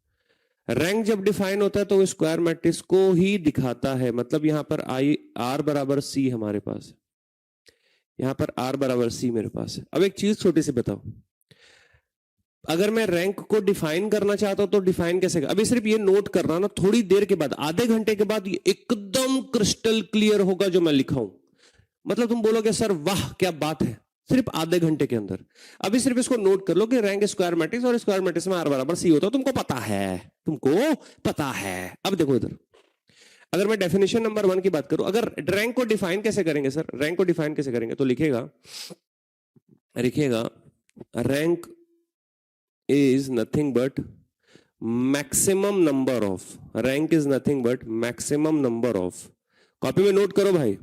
रैंक जब डिफाइन होता है तो वो स्क्वायर मैट्रिक्स को ही दिखाता है। मतलब यहां पर आई आर बराबर सी हमारे पास है, यहां पर आर बराबर सी मेरे पास है। अब एक चीज छोटी सी बताओ, अगर मैं रैंक को डिफाइन करना चाहता हूं तो डिफाइन कैसे? अभी सिर्फ ये नोट कर रहा ना, थोड़ी देर के बाद, आधे घंटे के बाद ये एकदम क्रिस्टल क्लियर होगा जो मैं लिखा हूं। मतलब तुम बोलोगे सर वाह क्या बात है, सिर्फ आधे घंटे के अंदर। अभी सिर्फ इसको नोट कर लो कि रैंक स्क्वायर मैट्रिक्स, और स्क्वायर मैट्रिक्स में आर बराबर सी होता है। तुमको पता है, तुमको पता है। अब देखो इधर, अगर मैं डेफिनेशन नंबर 1 की बात करूं, अगर रैंक को डिफाइन कैसे करेंगे सर? रैंक को डिफाइन कैसे करेंगे? तो लिखेगा rank is nothing but maximum number of, rank is nothing but maximum number of, copy में नोट करो भाई।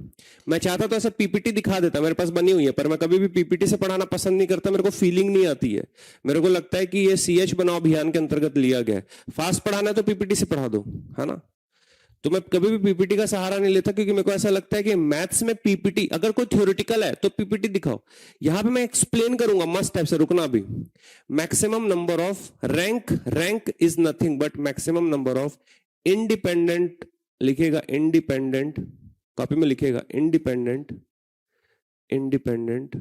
मैं चाहता तो ऐसा पीपीटी दिखा देता, मेरे पास बनी हुई है, पर मैं कभी भी पीपीटी से पढ़ाना पसंद नहीं करता, मेरे को फीलिंग नहीं आती है। मेरे को लगता है कि ये सीएच बनाओ अभियान के अंतर्गत लिया गया है, फास्ट पढ़ाना है तो पीपीटी से पढ़ा दो, है ना। तो मैं कभी भी पीपीटी का सहारा नहीं लेता, क्योंकि मेरे को ऐसा लगता है कि मैथ्स में पीपीटी, अगर कोई थ्योरेटिकल है तो पीपीटी दिखाओ, यहां पे मैं एक्सप्लेन करूंगा मस्त टाइप से, रुकना भी। Maximum number of rank, rank is nothing but maximum number of independent, लिखेगा इंडिपेंडेंट, कॉपी में लिखेगा independent, independent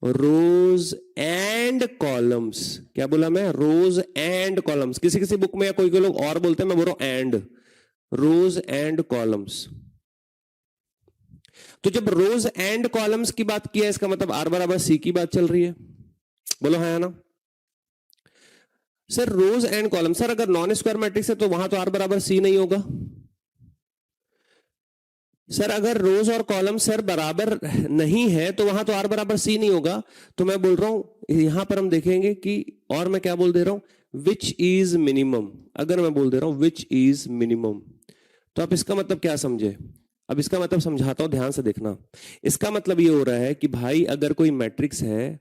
rows and columns. क्या बोला मैं? Rows and columns. किसी किसी बुक में या कोई कोई लोग और बोलते हैं, मैं बोल रहा हूं एंड, रोज एंड कॉलम्स। तो जब रोज एंड कॉलम्स की बात किया, इसका मतलब आर बराबर सी की बात चल रही है, बोलो है ना sir. Rows and column, sir अगर नॉन स्क्वायर मैट्रिक्स है तो वहां तो आर बराबर सी नहीं होगा। सर अगर रोज और कॉलम सर बराबर नहीं है तो वहां तो आर बराबर सी नहीं होगा। तो मैं बोल रहा हूं यहां पर हम देखेंगे कि, और मैं क्या बोल दे रहा हूं, विच इज मिनिमम। अगर मैं बोल दे रहा हूं विच इज मिनिमम, तो आप इसका मतलब क्या समझे? अब इसका मतलब समझाता हूं, ध्यान से देखना। इसका मतलब ये हो रहा है कि भाई अगर कोई मैट्रिक्स है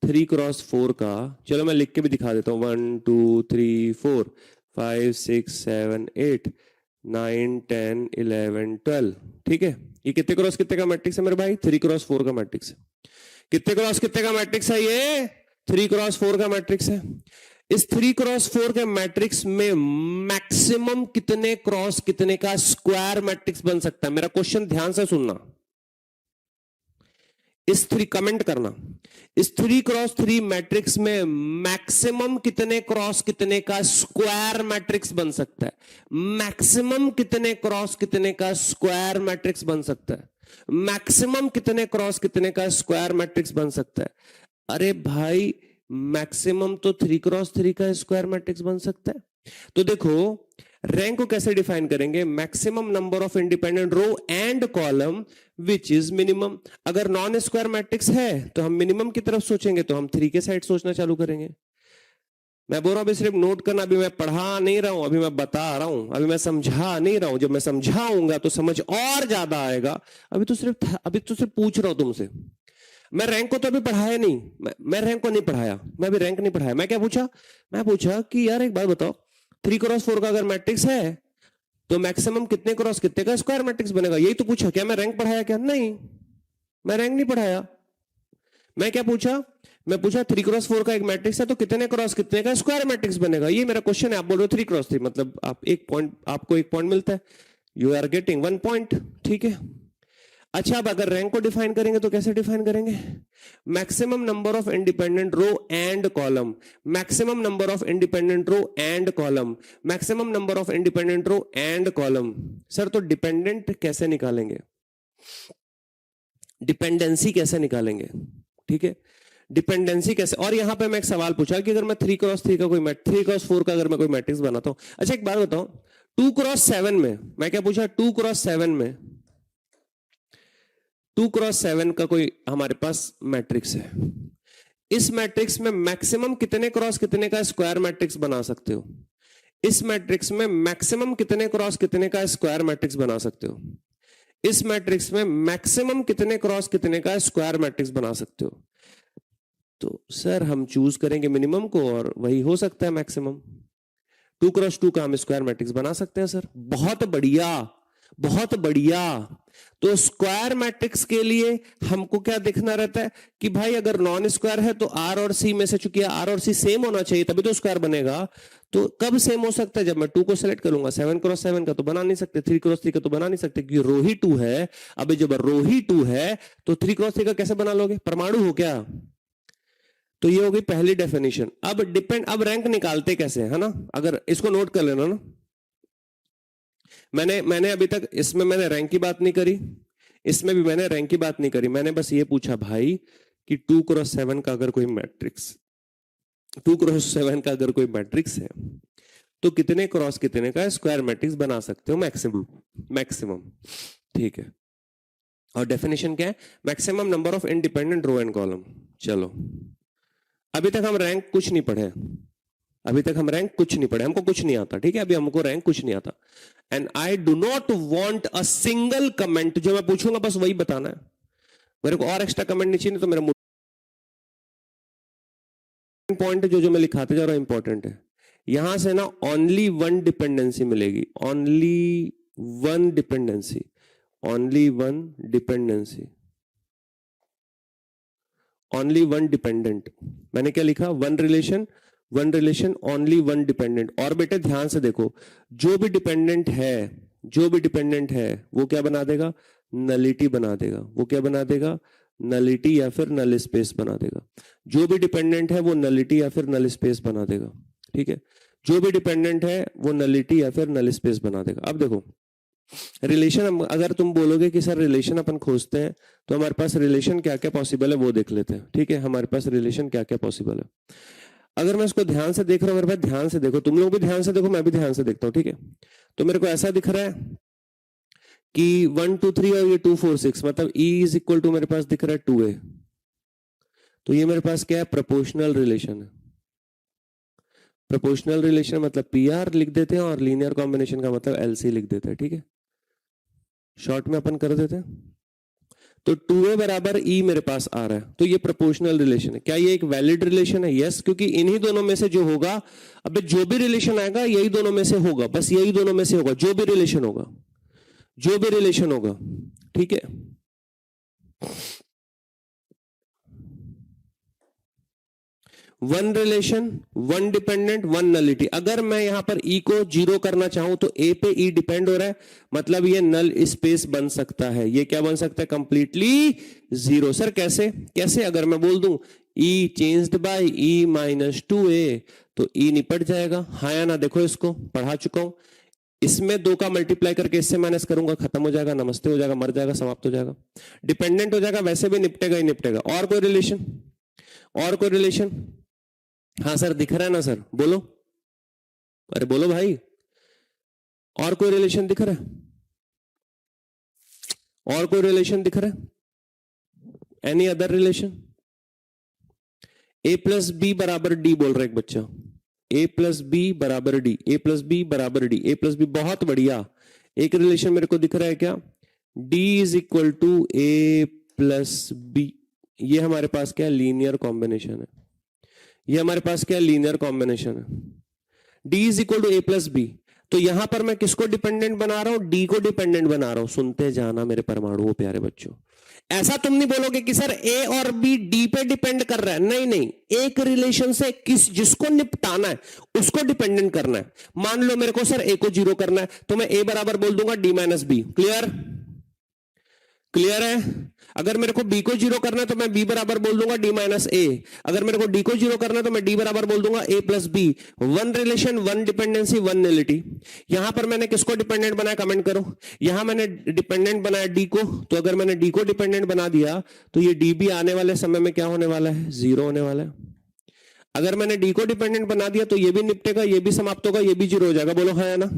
3x4 का, चलो मैं लिख के भी दिखा देता हूं, 1 2 3 4 5 6 7 8 9 10 11 12, ठीक है। ये कितने क्रॉस कितने का मैट्रिक्स है मेरे भाई? 3x4 का मैट्रिक्स है। कितने क्रॉस कितने का मैट्रिक्स है ये? 3x4 का मैट्रिक्स है। इस 3x4 के मैट्रिक्स में मैक्सिमम कितने क्रॉस कितने का स्क्वायर मैट्रिक्स बन सकता है? मेरा क्वेश्चन ध्यान से सुनना, इस 3 कमेंट करना, इस 3x3 मैट्रिक्स में मैक्सिमम कितने क्रॉस कितने का स्क्वायर मैट्रिक्स बन सकता है? मैक्सिमम कितने क्रॉस कितने का स्क्वायर मैट्रिक्स बन सकता है? मैक्सिमम कितने क्रॉस कितने का स्क्वायर मैट्रिक्स बन सकता है? अरे भाई मैक्सिमम तो 3x3 का स्क्वायर मैट्रिक्स बन सकता है। तो देखो रैंक को कैसे डिफाइन करेंगे? Maximum number of independent row and column which is minimum. अगर नॉन स्क्वायर मैट्रिक्स है तो हम मिनिमम की तरफ सोचेंगे, तो हम 3 के साइड सोचना चालू करेंगे। मैं बोल रहा हूं अभी सिर्फ नोट करना, अभी मैं पढ़ा नहीं रहा हूं, अभी मैं बता रहा हूं, अभी मैं समझा नहीं रहा हूं। जब मैं समझाऊंगा तो समझ और ज्यादा आएगा। अभी तो सिर्फ पूछ रहा हूं तुमसे। मैं रैंक को तो अभी पढ़ाया नहीं, मैं रैंक को नहीं पढ़ाया, मैं अभी रैंक नहीं पढ़ाया। मैं क्या पूछा? मैं पूछा कि यार एक बात बताओ, 3x4 का अगर मैट्रिक्स है तो मैक्सिमम कितने क्रॉस कितने का स्क्वायर मैट्रिक्स बनेगा, यही तो पूछा। क्या मैं रैंक पढ़ाया? क्या नहीं, मैं रैंक नहीं पढ़ाया। मैं क्या पूछा? मैं पूछा 3x4 का एक मैट्रिक्स है तो कितने क्रॉस कितने का स्क्वायर मैट्रिक्स बनेगा, ये मेरा क्वेश्चन है। आप बोल रहे हो 3x3, मतलब आप एक पॉइंट, आपको एक पॉइंट मिलता है, यू आर गेटिंग 1 पॉइंट, ठीक है। अच्छा अब अगर रैंक को डिफाइन करेंगे तो कैसे डिफाइन करेंगे? Maximum number of independent row and column, maximum number of independent row and column, maximum number of independent row and column. Sir तो डिपेंडेंट कैसे निकालेंगे? डिपेंडेंसी कैसे निकालेंगे? ठीक है, डिपेंडेंसी कैसे? और यहां पे मैं एक सवाल पूछा कि अगर मैं 3x3 का कोई 3x4 का अगर मैं कोई मैट्रिक्स बनाता हूं। अच्छा एक बात बताओ, 2x7 में, मैं क्या पूछा? 2x7 में, 2x7 का कोई हमारे पास मैट्रिक्स है। इस मैट्रिक्स में मैक्सिमम कितने क्रॉस कितने का स्क्वायर मैट्रिक्स बना सकते हो? इस मैट्रिक्स में मैक्सिमम कितने क्रॉस कितने का स्क्वायर मैट्रिक्स बना सकते हो? इस मैट्रिक्स में मैक्सिमम कितने क्रॉस कितने का स्क्वायर मैट्रिक्स बना सकते हो? तो सर हम चूज करेंगे मिनिमम को और वही हो सकता है मैक्सिमम। 2x2 का हम स्क्वायर मैट्रिक्स बना सकते हैं सर। बहुत बढ़िया, बहुत बढ़िया। तो स्क्वायर मैट्रिक्स के लिए हमको क्या देखना रहता है कि भाई अगर नॉन स्क्वायर है तो आर और सी में से, चूंकि आर और सी सेम होना चाहिए तभी तो स्क्वायर बनेगा। तो कब सेम हो सकता है? जब मैं 2 को सेलेक्ट करूंगा। 7x7 का तो बना नहीं सकते, 3x3 का तो बना नहीं सकते क्योंकि रो ही 2 है। अभी जब रो ही 2 है तो 3x3 का कैसे बना लोगे? परमाणु हो क्या? तो ये हो गई पहली डेफिनेशन। अब रैंक निकालते कैसे, है ना? अगर इसको नोट कर लेना ना, मैंने अभी तक इसमें मैंने रैंक की बात नहीं करी, इसमें भी मैंने रैंक की बात नहीं करी। मैंने बस ये पूछा भाई कि 2x7 का अगर कोई मैट्रिक्स, 2x7 का अगर कोई मैट्रिक्स है तो कितने क्रॉस कितने का स्क्वायर मैट्रिक्स बना सकते हो? मैक्सिमम, मैक्सिमम, ठीक है। और डेफिनेशन क्या है? Maximum number of independent row and column. चलो अभी तक हम रैंक कुछ नहीं पढ़े, अभी तक हम रैंक कुछ नहीं पढ़े, हमको कुछ नहीं आता, ठीक है, अभी हमको रैंक कुछ नहीं आता। And I do not want a single comment, जो मैं पूछूंगा बस वही बताना है, मेरे को और एक्स्ट्रा कमेंट नहीं चाहिए, तो मेरा पॉइंट जो जो मैं लिखाते जा रहा हूं इंपॉर्टेंट है। यहां से ना ओनली वन डिपेंडेंसी मिलेगी, only one dependency, only one dependency, only one dependent. मैंने क्या लिखा, one relation only one dependent. और बेटे ध्यान से देखो, जो भी डिपेंडेंट है, जो भी डिपेंडेंट है वो क्या बना देगा, नलिटी बना देगा। वो क्या बना देगा, नलिटी या फिर नल स्पेस बना देगा। जो भी डिपेंडेंट है वो नलिटी या फिर नल स्पेस बना देगा, ठीक है, जो भी डिपेंडेंट है वो नलिटी या फिर नल स्पेस बना देगा। अब देखो रिलेशन, अगर तुम बोलोगे कि सर रिलेशन अपन खोजते हैं, तो हमारे पास रिलेशन क्या क्या पॉसिबल है वो देख लेते हैं, ठीक है, हमारे पास रिलेशन क्या क्या पॉसिबल है। अगर मैं इसको ध्यान से देख रहा हूं, मेरे पास ध्यान से देखो, तुम लोग भी ध्यान से देखो, मैं भी ध्यान से देखता हूं, ठीक है। तो मेरे को ऐसा दिख रहा है कि 1 2 3 और ये 2 4 6, मतलब E इज इक्वल टू मेरे पास दिख रहा है 2A। तो ये मेरे पास क्या है, प्रोपोर्शनल रिलेशन है। प्रोपोर्शनल रिलेशन मतलब PR लिख देते हैं, और लीनियर कॉम्बिनेशन का मतलब LC लिख देते हैं, ठीक है, शॉर्ट में अपन कर देते हैं। तो 2A बराबर E मेरे पास आ रहा है, तो ये प्रोपोर्शनल रिलेशन है। क्या ये एक वैलिड रिलेशन है? यस, क्योंकि इन्हीं दोनों में से जो होगा, अबे जो भी रिलेशन आएगा यही दोनों में से होगा, बस यही दोनों में से होगा, जो भी रिलेशन होगा, जो भी रिलेशन होगा, ठीक है। One relation, one dependent, one nullity. अगर मैं यहां पर E को 0 करना चाहूं तो A पे E डिपेंड हो रहा है, मतलब ये नल स्पेस बन सकता है। ये क्या बन सकता है, कंप्लीटली 0। सर कैसे, कैसे? अगर मैं बोल दूं E changed by E minus 2A, तो E निपट जाएगा, हाँ या ना? देखो इसको पढ़ा चुका हूं, इसमें 2 का मल्टीप्लाई करके इससे माइनस करूंगा, खत्म हो जाएगा, नमस्ते हो जाएगा, मर जाएगा, समाप्त हो जाएगा, डिपेंडेंट हो जाएगा, वैसे भी निपटेगा ही निपटेगा। और कोई रिलेशन, और कोई रिलेशन? हाँ सर दिख रहा है ना सर, बोलो, अरे बोलो भाई, और कोई रिलेशन दिख रहा है? और कोई रिलेशन दिख रहा है? Any other relation? A plus B बराबर D बोल रहा है एक बच्चा, A प्लस बी बराबर D, A प्लस बी बराबर D, A प्लस बी, बहुत बढ़िया। एक रिलेशन मेरे को दिख रहा है क्या, D is equal to A plus B. ये हमारे पास क्या लीनियर कॉम्बिनेशन है, ये हमारे पास क्या लीनियर कॉम्बिनेशन है, D is equal to A plus B. तो यहां पर मैं किसको डिपेंडेंट बना रहा हूं, D को डिपेंडेंट बना रहा हूं। सुनते जाना मेरे परमाणुओं प्यारे बच्चों, ऐसा तुम नहीं बोलोगे कि सर A और B D पे डिपेंड कर रहा है, नहीं नहीं, एक रिलेशन से जिसको निपटाना है उसको डिपेंडेंट करना है। मान लो मेरे को सर A को 0 करना है, तो मैं A बराबर बोल दूंगा D minus B. Clear, clear है? अगर मेरे को B को 0 करना है तो मैं B बराबर बोल दूंगा D माइनस A। अगर मेरे को D को 0 करना है तो मैं D बराबर बोल दूंगा A plus B. One relation, one dependency, one nullity. यहां पर मैंने किसको डिपेंडेंट बनाया, कमेंट करो। यहां मैंने डिपेंडेंट बनाया D को, तो अगर मैंने D को डिपेंडेंट बना दिया तो ये D भी आने वाले समय में क्या होने वाला है, 0 होने वाला है। अगर मैंने D को डिपेंडेंट बना दिया तो ये भी निपटेगा, ये भी समाप्त होगा, ये भी 0 हो जाएगा। बोलो हाँ या ना?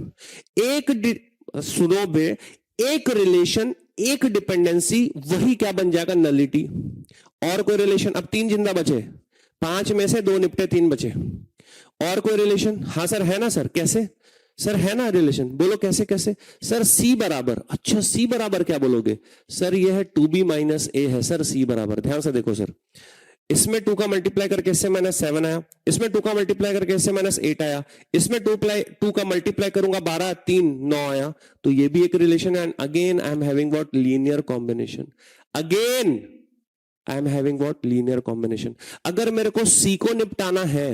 सुनो बे, एक रिलेशन, एक डिपेंडेंसी, वही क्या बन जाएगा, नलिटी। और कोई रिलेशन? अब 3 जिंदा बचे, 5 में से 2 निपटे, 3 बचे। और कोई रिलेशन? हाँ सर है ना सर, कैसे सर, है ना रिलेशन? बोलो कैसे कैसे? सर C बराबर, अच्छा C बराबर क्या बोलोगे सर, ये है 2B माइनस A है सर, C बराबर। ध्यान से देखो सर, इसमें 2 का मल्टीप्लाई करके इससे माइनस 7 आया, इसमें 2 का मल्टीप्लाई करके इससे माइनस 8 आया, इसमें 2 का मल्टीप्लाई करूंगा 12 3 9 आया, तो ये भी एक रिलेशन है। And again I am having what, linear combination. Again I am having what, linear combination. अगर मेरे को C को निपटाना है,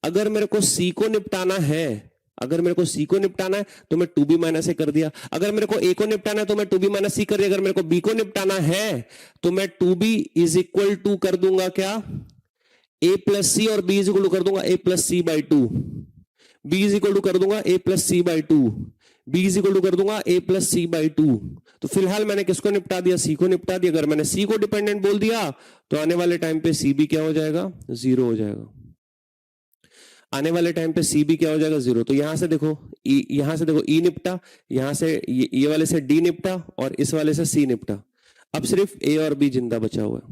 अगर मेरे को C को निपटाना है, अगर मेरे को C को निपटाना है तो मैं 2B माइनस A कर दिया। अगर मेरे को A को निपटाना है तो मैं 2B माइनस C कर दिया। अगर मेरे को B को निपटाना है तो मैं 2B इज इक्वल टू कर दूंगा क्या, A प्लस C, और B इज इक्वल टू कर दूंगा A plus C by 2। B is equal to कर दूंगा A plus C by 2, B is equal to कर दूंगा A प्लस C बाई 2। तो फिलहाल मैंने किसको निपटा दिया, C को निपटा दिया। अगर मैंने C को डिपेंडेंट बोल दिया तो आने वाले टाइम पे C भी क्या हो जाएगा, 0 हो जाएगा। आने वाले टाइम पे C भी क्या हो जाएगा, 0। तो यहां से देखो यहां से देखो E निपटा, यहां से ये वाले से D निपटा, और इस वाले से C निपटा। अब सिर्फ A और B जिंदा बचा हुआ है।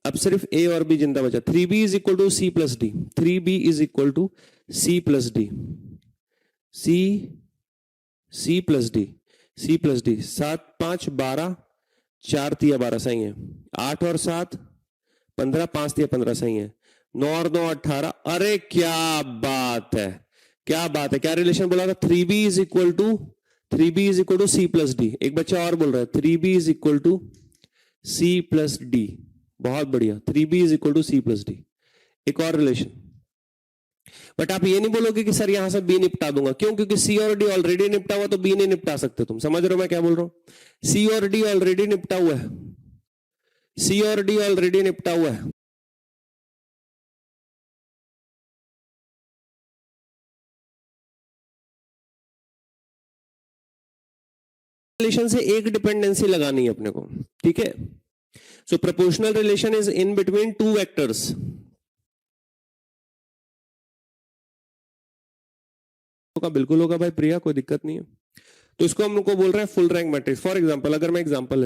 अब सिर्फ ए और बी जिंदा बचा। 3b is equal to C plus D, 3b is equal to C plus D, C plus D, C plus D. 7 5 12, 4 तिया 12 सही है। 8 और 7 15, 5 तिया 15 सही है। 9 और 9 18। अरे क्या बात है, क्या बात है। क्या रिलेशन बोला था? 3b is equal to C plus D. एक बच्चा और बोल रहा है 3b is equal to C plus D. बहुत बढ़िया, 3b is equal to C plus D. एक और रिलेशन। बट आप ये नहीं बोलोगे कि सर यहां से बी निपटा दूंगा। क्यों? क्योंकि सी और डी ऑलरेडी निपटा हुआ, तो बी नहीं निपटा सकते तुम। समझ रहे हो मैं क्या बोल रहा हूं? सी और डी ऑलरेडी निपटा हुआ है, सी और डी ऑलरेडी निपटा हुआ है। रिलेशन से एक डिपेंडेंसी लगानी है अपने को, ठीक है। So proportional relation is in between two vectors. का बिल्कुल होगा भाई प्रिया, कोई दिक्कत नहीं है। तो इसको हम लोग को बोल रहे हैं full rank matrix. For example अगर मैं एग्जांपल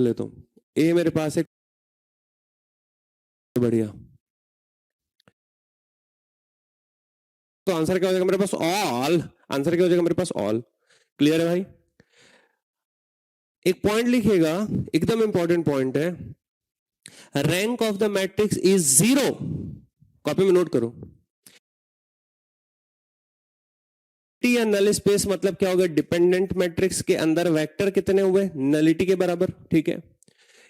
लेता हूं, ए मेरे पास एक बढ़िया, तो आंसर क्या हो जाएगा मेरे पास? ऑल। आंसर क्या हो जाएगा मेरे पास? ऑल। क्लियर है भाई? एक पॉइंट लिखिएगा, एकदम इंपॉर्टेंट पॉइंट है। Rank of the matrix is 0। Copy में नोट करो। या नल स्पेस मतलब क्या होगा? डिपेंडेंट मैट्रिक्स के अंदर वेक्टर कितने हुए? नलिटी के बराबर, ठीक है।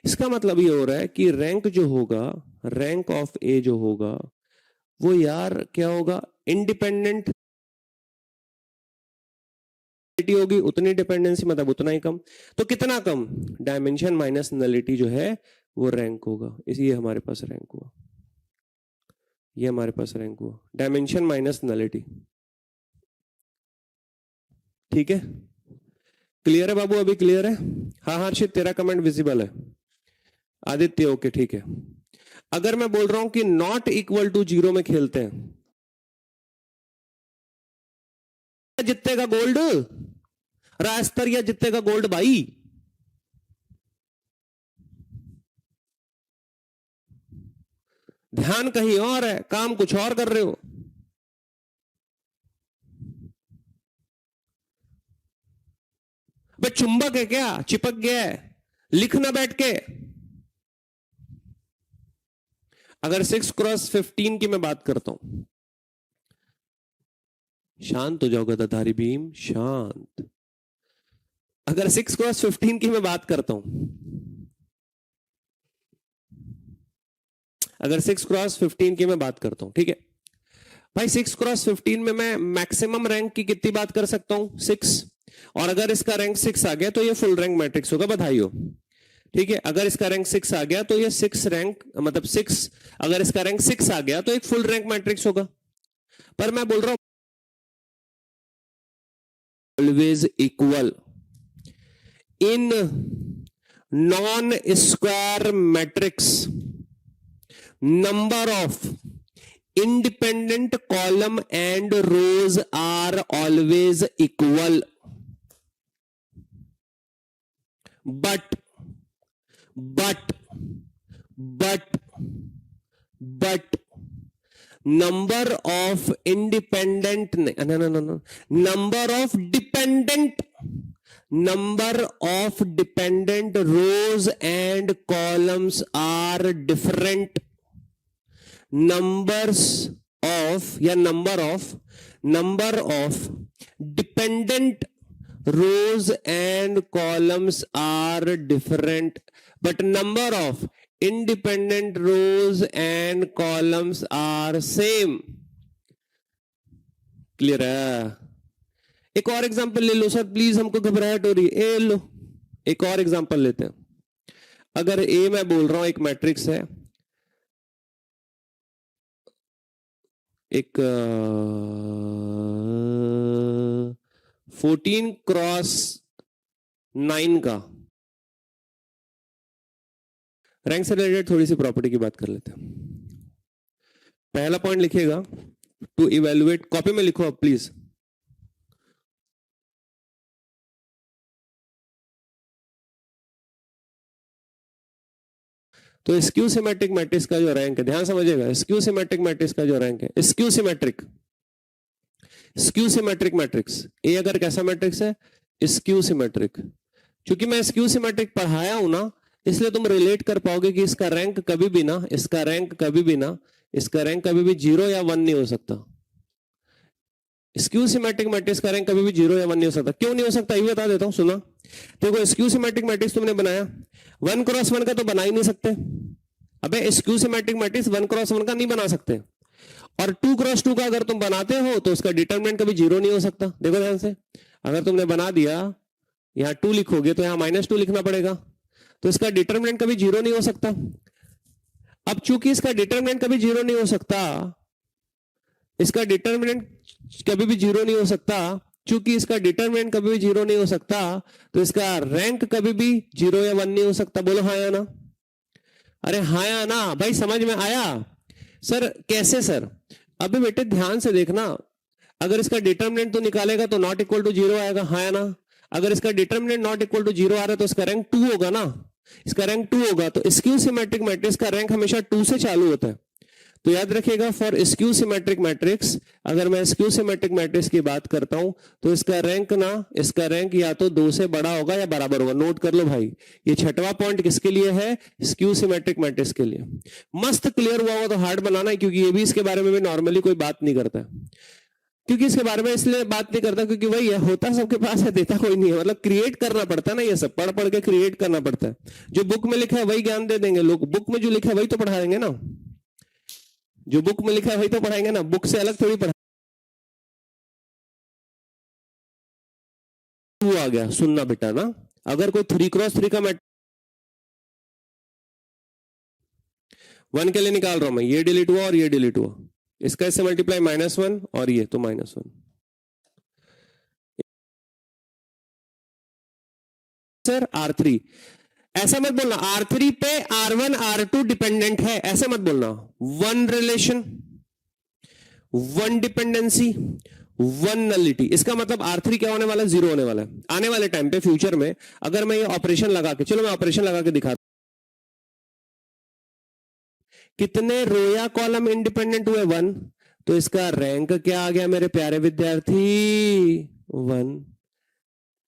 इसका मतलब ये हो रहा है कि रैंक जो होगा, रैंक ऑफ ए जो होगा वो यार क्या होगा? इंडिपेंडेंट होगी, उतनी डिपेंडेंसी मतलब उतना ही कम। तो कितना कम? डायमेंशन माइनस नलिटी जो है वो रैंक होगा। इसलिए हमारे पास रैंक हुआ, ये हमारे पास रैंक हुआ, डायमेंशन माइनस नलिटी। ठीक है, क्लियर है बाबू? अभी क्लियर है? हाँ हर्षित तेरा कमेंट विजिबल है। आदित्य ओके ठीक है। अगर मैं बोल रहा हूं कि नॉट इक्वल टू 0 में खेलते हैं, जितने का गोल्ड रास्तर या जितने का गोल्ड भाई। ध्यान कहीं और है, काम कुछ और कर रहे हो। भाई चुंबक है क्या? चिपक गया है, लिखना बैठ के। अगर 6x15 की मैं बात करता हूं, शांत हो जाओ गदाधारी भीम, शांत। अगर 6x15 की मैं बात करता हूं, अगर 6x15 की मैं बात करता हूं, ठीक है भाई। 6x15 में मैं मैक्सिमम रैंक की कितनी बात कर सकता हूं? 6। और अगर इसका रैंक 6 आ गया तो ये फुल रैंक मैट्रिक्स होगा, बधाई हो। ठीक है, अगर इसका रैंक 6 आ गया तो ये 6 रैंक मतलब 6, अगर इसका रैंक 6 आ गया तो एक फुल रैंक मैट्रिक्स होगा। पर मैं बोल रहा हूं always equal in non square matrix, number of independent column and rows are always equal, but number of independent no number of dependent rows and columns are different. number of dependent rows and columns are different, but number of independent rows and columns are same. Clear है? एक और example ले लो sir please, हमको घबराहट हो रही है। ए लो, एक और एग्जांपल लेते हैं। अगर ए मैं बोल रहा हूं एक मैट्रिक्स है, एक 14x9 का रैंक से रिलेटेड थोड़ी सी प्रॉपर्टी की बात कर लेते हैं। पहला पॉइंट लिखिएगा, टू इवेल्युएट, कॉपी में लिखो अब प्लीज। तो स्क्यू सिमेट्रिक मैट्रिक्स का जो रैंक है, ध्यान समझिएगा, स्क्यू सिमेट्रिक मैट्रिक्स का जो रैंक है, स्क्यू सिमेट्रिक मैट्रिक्स, ए अगर कैसा मैट्रिक्स है, स्क्यू सिमेट्रिक। क्योंकि मैं स्क्यू सिमेट्रिक पढ़ाया हूं ना, इसलिए तुम रिलेट कर पाओगे कि इसका रैंक कभी भी 0 या 1 नहीं हो सकता। स्क्यू सिमेट्रिक मैट्रिक्स का रैंक कभी भी 0 या 1 नहीं हो सकता। क्यों नहीं हो सकता ये बता देता हूं, सुना। देखो स्क्यू सिमेट्रिक मैट्रिक्स तुमने बनाया, 1 क्रॉस 1 का तो बना ही नहीं सकते। अबे स्क्यू सिमेट्रिक मैट्रिक्स 1 क्रॉस 1 का नहीं बना सकते, और 2 क्रॉस 2 का अगर तुम बनाते हो तो उसका डिटरमिनेंट कभी 0 नहीं हो सकता। देखो ध्यान से, अगर तुमने बना दिया, यहां 2 लिखोगे तो यहां -2 लिखना पड़ेगा, तो इसका डिटरमिनेंट कभी 0 नहीं हो सकता। अब चूंकि इसका डिटरमिनेंट कभी 0 नहीं हो सकता, इसका डिटरमिनेंट कभी भी 0 नहीं हो सकता, चूंकि इसका डिटरमिनेंट कभी भी 0 नहीं हो सकता, तो इसका रैंक कभी भी 0 या 1 नहीं हो सकता। बोलो हाँ या ना। अरे हाँ या ना भाई, समझ में आया। सर कैसे सर? अभी बेटे ध्यान से देखना, अगर इसका डिटरमिनेंट तो निकालेगा तो नॉट इक्वल टू 0 आएगा, हाँ या ना। अगर इसका डिटरमिनेंट नॉट इक्वल टू 0 आ रहा है तो इसका रैंक 2 होगा ना, इसका रैंक 2 होगा। तो स्क्यू सिमेट्रिक मैट्रिक्स का रैंक हमेशा 2 से चालू होता है। तो याद रखिएगा, फॉर स्क्यू सिमेट्रिक मैट्रिक्स, अगर मैं स्क्यू सिमेट्रिक मैट्रिक्स की बात करता हूं तो इसका रैंक या तो 2 से बड़ा होगा या बराबर होगा। नोट कर लो भाई, ये 6वां पॉइंट किसके लिए है? स्क्यू सिमेट्रिक मैट्रिक्स के लिए। मस्त क्लियर हुआ तो हार्ड बनाना है, क्योंकि ये भी इसके बारे में भी नॉर्मली कोई बात नहीं करता है। क्योंकि इसके बारे में इसलिए बात नहीं करता क्योंकि वही है, होता सबके पास है, देता कोई नहीं है। मतलब क्रिएट करना पड़ता है ना, ये सब पढ़ पढ़ के क्रिएट करना पड़ता है। जो बुक में लिखा है वही ज्ञान दे देंगे लोग, बुक में जो लिखा है वही तो पढ़ाएंगे ना, जो बुक में लिखा है वही तो पढ़ाएंगे ना, बुक से अलग थोड़ी पढ़ा। आ गया, सुनना बेटा ना, अगर कोई 3 क्रॉस 3 का मैट्रिक्स 1 के लिए निकाल रहा हूं मैं, ये डिलीट हुआ और ये डिलीट हुआ, इसका इससे मल्टीप्लाई -1 और ये तो -1। सर R3, ऐसा मत बोलना R3 पे R1 R2 डिपेंडेंट है, ऐसे मत बोलना। 1 रिलेशन, 1 डिपेंडेंसी, 1 नलिटी, इसका मतलब R3 क्या होने वाला है? 0 होने वाला है। आने वाले टाइम पे फ्यूचर में अगर मैं ये ऑपरेशन लगा के, चलो मैं ऑपरेशन लगा के दिखाता, कितने रो या कॉलम इंडिपेंडेंट हुए? 1। तो इसका रैंक क्या आ गया मेरे प्यारे विद्यार्थी? 1।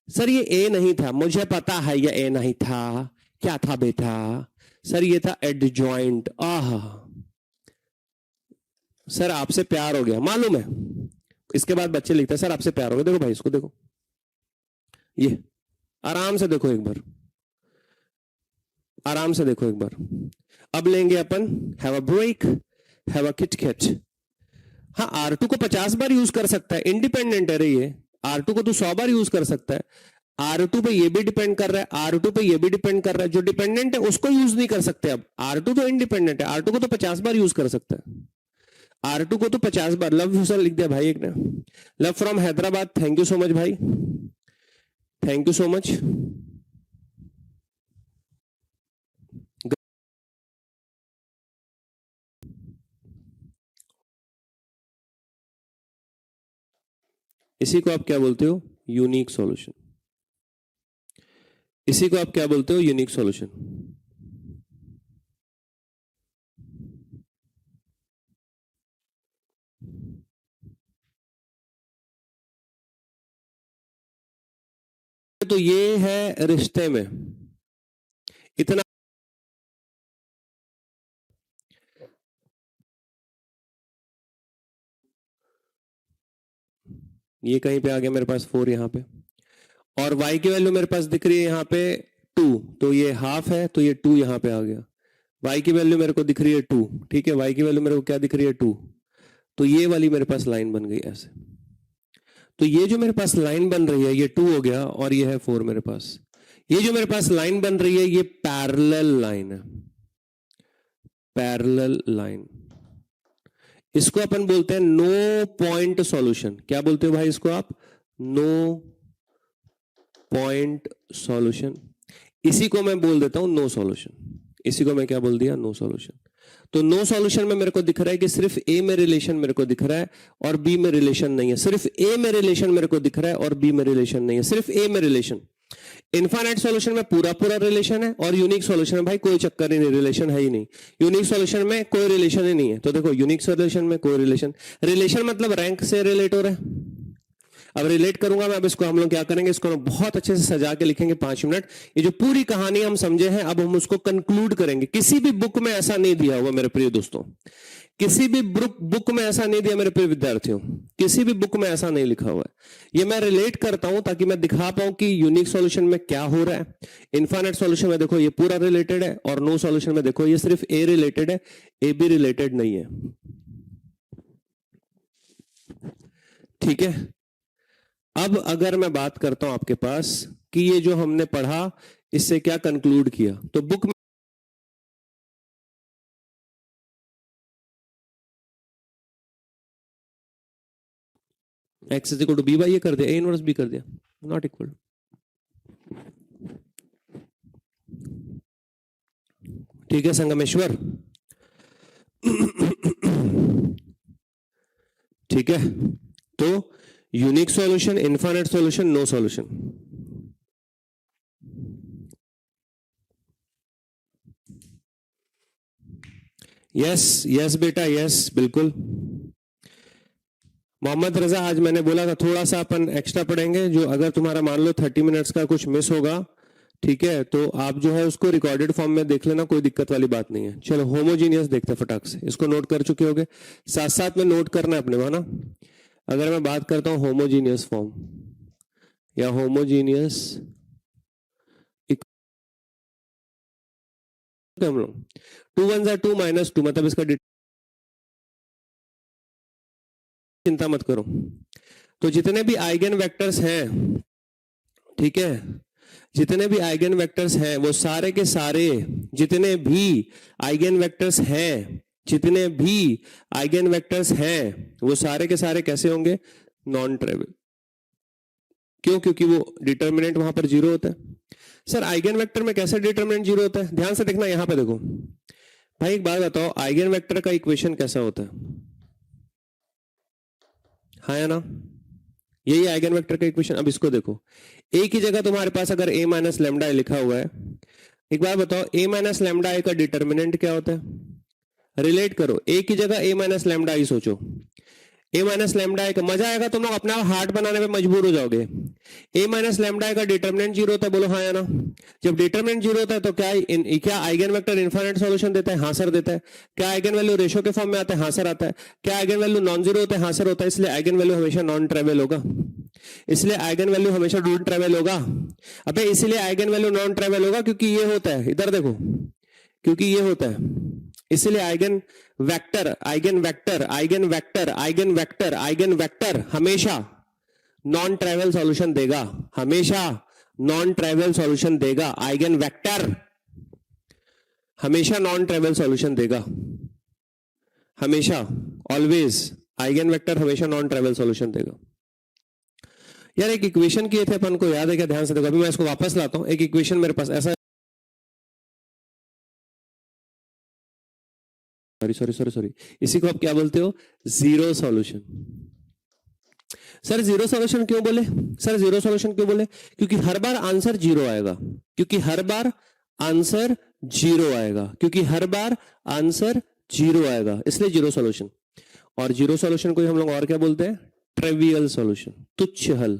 सर ये ए नहीं था, मुझे पता है ये ए नहीं था। क्या था बेटा? सर ये था एडजॉइंट। आह सर आपसे प्यार हो गया, मालूम है। इसके बाद बच्चे लिखते हैं सर आपसे प्यार हो गया। देखो भाई इसको देखो, ये आराम से देखो एक बार, आराम से देखो एक बार। अब लेंगे अपन have a break, have a KitKat. हाँ R2 को 50 बार यूज कर सकता है, इंडिपेंडेंट है रे ये। R2 को तो 100 बार यूज कर सकता है। R2 पे ये भी डिपेंड कर रहा है, R2 पे ये भी डिपेंड कर रहा है। जो डिपेंडेंट है उसको यूज नहीं कर सकते। अब R2 तो इंडिपेंडेंट है, R2 को तो 50 बार यूज कर सकता है। R2 को तो 50 बार। लव यू सर लिख दिया भाई एक ने, love from Hyderabad, thank you so much भाई, थैंक यू सो मच। इसी को आप क्या बोलते हो? Unique solution. इसी को आप क्या बोलते हो? Unique solution. तो ये है रिश्ते में इतना, ये कहीं पे आ गया मेरे पास 4 यहां पे, और y की वैल्यू मेरे पास दिख रही है यहां पे 2, तो ये हाफ है, तो ये 2 यहां पे आ गया। y की वैल्यू मेरे को दिख रही है 2, ठीक है, y की वैल्यू मेरे को क्या दिख रही है? 2। तो ये वाली मेरे पास लाइन बन गई ऐसे। तो ये जो मेरे पास लाइन बन रही है ये 2 हो गया, और ये है 4 मेरे पास। ये जो मेरे पास लाइन बन रही है ये पैरेलल लाइन है, पैरेलल लाइन। इसको अपन बोलते हैं नो पॉइंट सॉल्यूशन। क्या बोलते हो भाई इसको आप? No point solution. इसी को मैं बोल देता हूं नो सॉल्यूशन। इसी को मैं क्या बोल दिया? No solution. तो नो सॉल्यूशन में मेरे को दिख रहा है कि सिर्फ ए में रिलेशन मेरे को दिख रहा है और बी में रिलेशन नहीं है। सिर्फ ए में रिलेशन मेरे को दिख रहा है और बी में रिलेशन नहीं है। सिर्फ ए में रिलेशन, इनफाइनाइट सॉल्यूशन में पूरा पूरा रिलेशन है और यूनिक सॉल्यूशन में भाई कोई चक्कर ही नहीं, रिलेशन है ही नहीं। यूनिक सॉल्यूशन में कोई रिलेशन ही नहीं है। तो देखो यूनिक सॉल्यूशन में कोई रिलेशन, रिलेशन मतलब रैंक से रिलेट हो रहा है। अब रिलेट करूंगा मैं, अब इसको हम लोग क्या करेंगे, इसको हम बहुत अच्छे से सजा के लिखेंगे 5 मिनट। ये जो पूरी कहानी हम समझे हैं, अब हम उसको कंक्लूड करेंगे। किसी भी बुक में ऐसा नहीं दिया हुआ मेरे प्रिय दोस्तों, किसी भी बुक में ऐसा नहीं दिया मेरे प्रिय विद्यार्थियों, किसी भी बुक में ऐसा नहीं लिखा हुआ है। ये मैं रिलेट करता हूं ताकि मैं दिखा पाऊं कि यूनिक सॉल्यूशन में क्या हो रहा है। इनफाइनाइट सॉल्यूशन में देखो ये पूरा रिलेटेड है, और नो सॉल्यूशन में देखो ये सिर्फ ए रिलेटेड है, ए बी रिलेटेड नहीं है। ठीक है, अब अगर मैं बात करता हूं आपके पास कि ये जो हमने पढ़ा इससे क्या कंक्लूड किया, तो बुक में x is equal to b by a कर दिया, ए इनवर्स बी कर दिया, नॉट इक्वल। ठीक है संगमेश्वर, ठीक है। तो unique solution, infinite solution, no solution. Yes yes बेटा यस, बिल्कुल। मोहम्मद रजा, आज मैंने बोला था थोड़ा सा अपन एक्स्ट्रा पढ़ेंगे, जो अगर तुम्हारा मान लो 30 मिनट्स का कुछ मिस होगा, ठीक है, तो आप जो है उसको रिकॉर्डेड फॉर्म में देख लेना, कोई दिक्कत वाली बात नहीं है। चलो होमोजीनियस देखते हैं फटाक से, इसको नोट कर चुके होगे, साथ साथ में नोट करना है अपने वहां ना। अगर मैं बात करता हूं होमोजीनियस फॉर्म या होमोजीनियस, हम लोग 2 1 2 -2, मतलब इसका चिंता मत करो। तो जितने भी आइगन वेक्टर्स हैं, ठीक है, जितने भी आइगन वेक्टर्स हैं वो सारे के सारे, जितने भी आइगन वेक्टर्स हैं, जितने भी आइगन वेक्टर्स हैं वो सारे के सारे कैसे होंगे, नॉन ट्राइवल। क्यों? क्योंकि वो डिटर्मिनेंट वहां पर 0 होता है। सर आइगन वेक्टर में कैसे डिटर्मिनेंट 0 होता है? ध्यान से देखना, यहां पे देखो भाई, एक बात बताओ, आइगन वेक्टर का इक्वेशन कैसा होता है? हाँ या ना, यही आइगन वेक्टर का इक्वेशन। अब इसको देखो, ए की जगह तुम्हारे पास अगर a माइनस लेमडा लिखा हुआ है, एक बार बताओ a माइनस लेमडा का डिटर्मिनेंट क्या होता है? रिलेट करो, a की जगह a माइनस लेमडा ही सोचो, a माइनस लेमडा का मजा आएगा, तुम लोग अपना हार्ट बनाने में मजबूर हो जाओगे। a माइनस लेमडा का डिटर्मिनेंट 0 होता है, बोलो हाँ या ना। जब डिटर्मिनेंट 0 होता है तो क्या आइगन वेक्टर इनफाइनाइट सॉल्यूशन देता है? हाँ सर देता है। क्या आइगन वैल्यू रेशो के फॉर्म में आता है? हाँ सर आता है। क्या आइगन वैल्यू नॉन जीरो होता है? हाँ सर होता है। इसलिए आइगन वैल्यू हमेशा नॉन ट्रेवल होगा, इसलिए आइगन वैल्यू हमेशा नॉन ट्रेवल होगा। अबे इसलिए आइगन वैल्यू नॉन ट्रेवल होगा क्योंकि ये होता है, इधर देखो, क्योंकि ये होता है, इसलिए eigen vector, eigen vector, eigen vector, eigen vector, eigen vector हमेशा नॉन ट्राइवल सॉल्यूशन देगा, हमेशा नॉन ट्राइवल सॉल्यूशन देगा। आइगन वेक्टर हमेशा नॉन ट्राइवल सॉल्यूशन देगा, हमेशा, ऑलवेज। आइगन वेक्टर हमेशा नॉन ट्राइवल सॉल्यूशन देगा। यार एक इक्वेशन किए थे अपन को, याद है क्या? ध्यान से देखो, अभी मैं इसको वापस लाता हूं। एक इक्वेशन मेरे पास ऐसा, सॉरी, इसी को आप क्या बोलते हो? Zero solution. Sir zero solution क्यों बोले? सर जीरो सॉल्यूशन क्यों बोले? क्योंकि हर बार आंसर जीरो आएगा, क्योंकि हर बार आंसर जीरो आएगा, क्योंकि हर बार आंसर जीरो आएगा, इसलिए जीरो सॉल्यूशन। और जीरो सॉल्यूशन को हम लोग और क्या बोलते हैं? ट्रिवियल सॉल्यूशन, तुच्छ हल,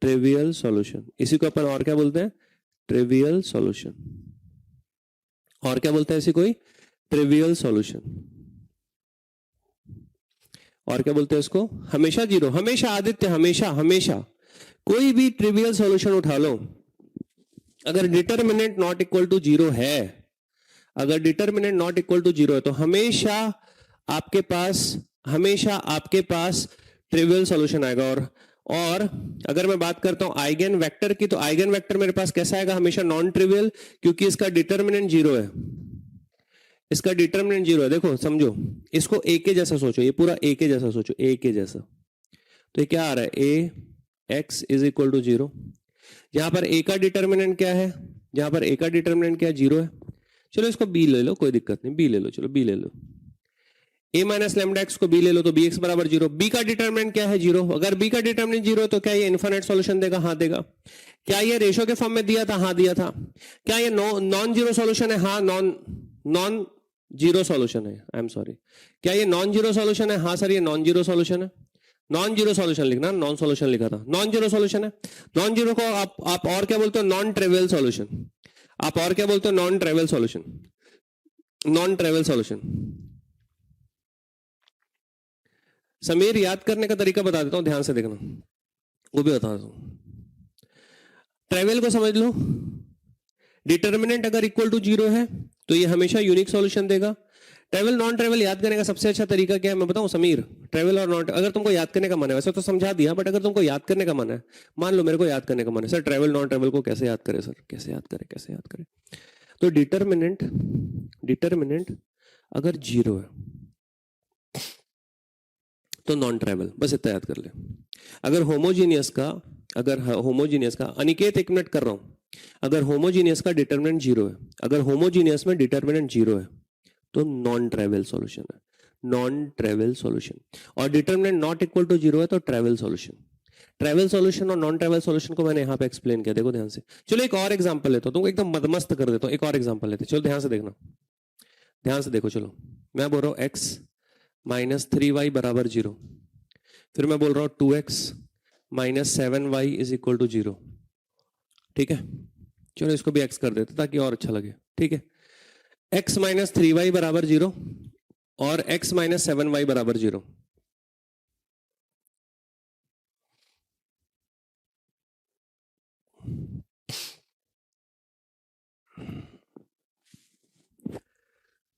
ट्रिवियल सॉल्यूशन। इसी को अपन और क्या बोलते हैं? Trivial solution. और क्या बोलते हैं इसी कोई? Trivial solution. और क्या बोलते हैं इसको? हमेशा जीरो, हमेशा आदित्य, हमेशा, हमेशा कोई भी ट्रिवियल सॉल्यूशन उठा लो, अगर determinant not equal to zero है, अगर determinant not equal to zero है, तो हमेशा आपके पास, हमेशा आपके पास ट्रिवियल सॉल्यूशन आएगा। और अगर मैं बात करता हूं आइगन वेक्टर की, तो आइगन वेक्टर मेरे पास कैसा आएगा? हमेशा नॉन ट्रिवियल, क्योंकि इसका डिटर्मिनेंट जीरो है, इसका डिटर्मिनेंट जीरो है। देखो समझो, इसको ए के जैसा सोचो, ये पूरा ए के जैसा सोचो, ए के जैसा। तो ये क्या आ रहा है? A x is equal to zero. यहां पर ए का डिटर्मिनेंट क्या है? यहां पर ए का डिटर्मिनेंट क्या है? जीरो है। चलो इसको बी ले लो, कोई दिक्कत नहीं, बी ले लो, चलो बी ले लो। a माइनस लैम्डा एक्स को b ले लो तो bx बराबर 0। b का डिटरमिनेंट क्या है 0। अगर b का डिटरमिनेंट 0 है तो क्या ये इनफाइनाइट सॉल्यूशन देगा? हाँ देगा। क्या ये रेशो के फॉर्म में दिया था? हाँ दिया था। क्या ये नॉन जीरो सॉल्यूशन है? हाँ नॉन जीरो सॉल्यूशन है। आई एम सॉरी, क्या ये नॉन जीरो सॉल्यूशन है? हाँ सर ये नॉन जीरो सॉल्यूशन है। नॉन जीरो सॉल्यूशन लिखना, नॉन सॉल्यूशन लिखा था, नॉन जीरो सॉल्यूशन है। नॉन जीरो को आप और क्या बोलते हो? Non trivial solution. आप और क्या बोलते हो? Non trivial solution. Non trivial solution. Sameer, याद करने का तरीका बता देता हूं, ध्यान से देखना, वो भी बता देता हूं। ट्रिवियल को समझ लो, डिटर्मिनेंट अगर इक्वल टू 0 है तो ये हमेशा यूनिक सॉल्यूशन देगा। ट्रेवल नॉन ट्रेवल याद करने का सबसे अच्छा तरीका क्या है मैं बताऊं समीर? ट्रेवल और नॉन, अगर तुमको याद करने का मन है, वैसे तो समझा दिया, बट अगर तुमको याद करने का मन है, मान लो मेरे को याद करने का मन है, सर ट्रेवल नॉन ट्रेवल को कैसे याद करें सर? कैसे याद करें, कैसे याद करें? तो डिटर्मिनेंट अगर 0 है तो नॉन ट्रेवल, बस इतना याद कर ले। अगर होमोजीनियस का अनिकेत, एक मिनट कर रहा हूं, अगर होमोजीनियस का डिटर्मिनेंट 0 है, अगर होमोजीनियस में डिटर्मिनेंट 0 है तो नॉन ट्रेवल सॉल्यूशन है, नॉन ट्रेवल सॉल्यूशन। और डिटरमिनेंट नॉट इक्वल टू 0 है तो ट्रेवल सॉल्यूशन। ट्रेवल सॉल्यूशन और नॉन ट्रेवल सॉल्यूशन को मैंने यहां पे एक्सप्लेन किया, देखो ध्यान से। चलो एक और एग्जांपल लेता हूं, तुमको एकदम मदमस्त कर देता हूं, एक और एग्जांपल लेते हैं, चलो ध्यान से देखना, ध्यान से देखो। चलो मैं बोल रहा हूं x माइनस 3y बराबर 0, फिर मैं बोल रहा हूं 2x minus 7y is equal to 0। ठीक है, चलो इसको भी x कर देते ताकि और अच्छा लगे। ठीक है, x माइनस 3y बराबर 0 और x माइनस 7y बराबर 0।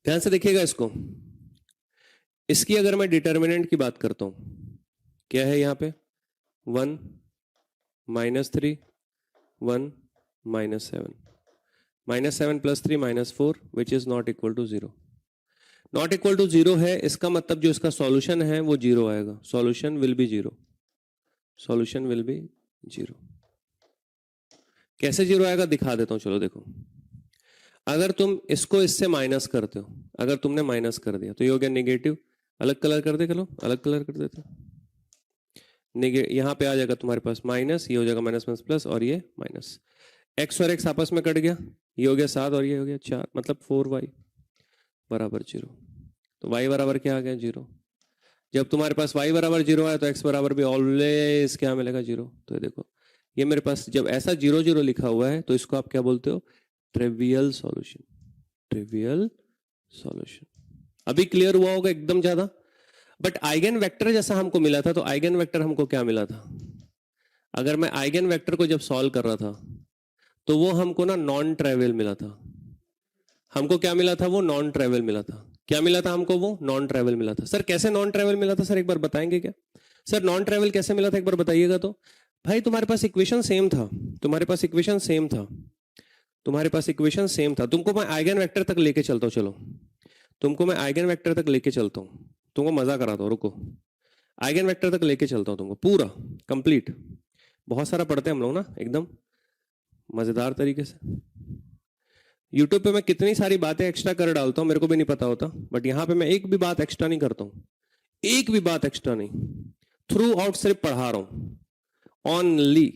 ध्यान से देखिएगा इसको। इसकी अगर मैं डिटर्मिनेंट की बात करता हूं, क्या है यहां पे? 1 minus 3 1 minus 7, minus 7 plus 3 minus 4 which is not equal to 0। Not equal to 0 है, इसका मतलब जो इसका सॉल्यूशन है वो 0 आएगा। Solution will be 0, solution will be 0। कैसे 0 आएगा दिखा देता हूं, चलो देखो। अगर तुम इसको इससे माइनस करते हो, अगर तुमने माइनस कर दिया तो ये हो गया नेगेटिव। अलग कलर कर दे, चलो अलग कलर कर देते। यहां पे आ जाएगा तुम्हारे पास माइनस, ये हो जाएगा माइनस माइनस प्लस और ये माइनस। एक्स और एक्स आपस में कट गया, ये हो गया 7 और ये हो गया 4, मतलब 4y बराबर 0। तो y बराबर क्या आ गया? 0। जब तुम्हारे पास y बराबर 0 है तो x बराबर भी ऑलवेज क्या मिलेगा? 0। तो ये देखो, ये मेरे पास जब ऐसा 0 0 लिखा हुआ है तो इसको आप क्या बोलते हो? Trivial solution, trivial solution. अभी क्लियर हुआ होगा एकदम ज्यादा। बट आइगन वेक्टर जैसा हमको मिला था, तो आइगन वेक्टर हमको क्या मिला था? अगर मैं आइगन वेक्टर को जब सॉल्व कर रहा था तो वो हमको ना नॉन ट्रिवियल मिला था। हमको क्या मिला था? वो नॉन ट्रिवियल मिला था। क्या मिला था हमको? वो नॉन ट्रिवियल मिला था। सर कैसे नॉन ट्रिवियल मिला था सर, एक बार बताएंगे क्या? सर नॉन ट्रिवियल कैसे मिला था एक बार बताइएगा। तो भाई तुम्हारे पास इक्वेशन सेम था, तुम्हारे पास इक्वेशन सेम था, तुम्हारे पास इक्वेशन सेम था। तुमको मैं आइगन वेक्टर तक लेके चलता हूं, चलो तुमको मैं आइगन वेक्टर तक लेके चलता हूं, तुमको मजा कराता हूं, रुको। आइगन वेक्टर तक लेके चलता हूं तुमको पूरा कंप्लीट। बहुत सारा पढ़ते हैं हम लोग ना, एकदम मजेदार तरीके से। यूट्यूब पे मैं कितनी सारी बातें एक्स्ट्रा कर डालता हूं, मेरे को भी नहीं पता होता, बट यहां पे मैं एक भी बात एक्स्ट्रा नहीं करता हूं, एक भी बात एक्स्ट्रा नहीं। थ्रू आउट सिर्फ पढ़ा रहा हूं, ओनली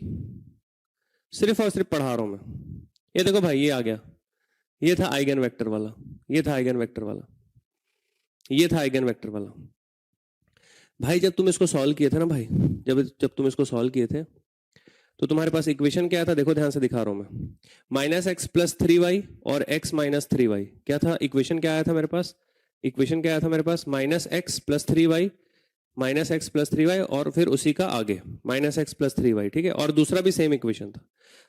सिर्फ और सिर्फ पढ़ा रहा हूं मैं। ये देखो भाई, ये आ गया, ये था आइगन वेक्टर वाला, ये था आइगन वेक्टर वाला, ये था आइगन वेक्टर वाला। भाई जब तुम इसको सॉल्व किए थे ना भाई, जब तुम इसको सॉल्व किए थे तो तुम्हारे पास इक्वेशन क्या था? देखो ध्यान से दिखा रहा हूं मैं। माइनस एक्स प्लस 3y और x माइनस 3y। क्या था इक्वेशन? क्या आया था मेरे पास? इक्वेशन क्या आया था मेरे पास? Minus x plus 3y, minus x plus 3y और फिर उसी का आगे माइनस एक्स प्लस 3y। ठीक है, और दूसरा भी सेम इक्वेशन था।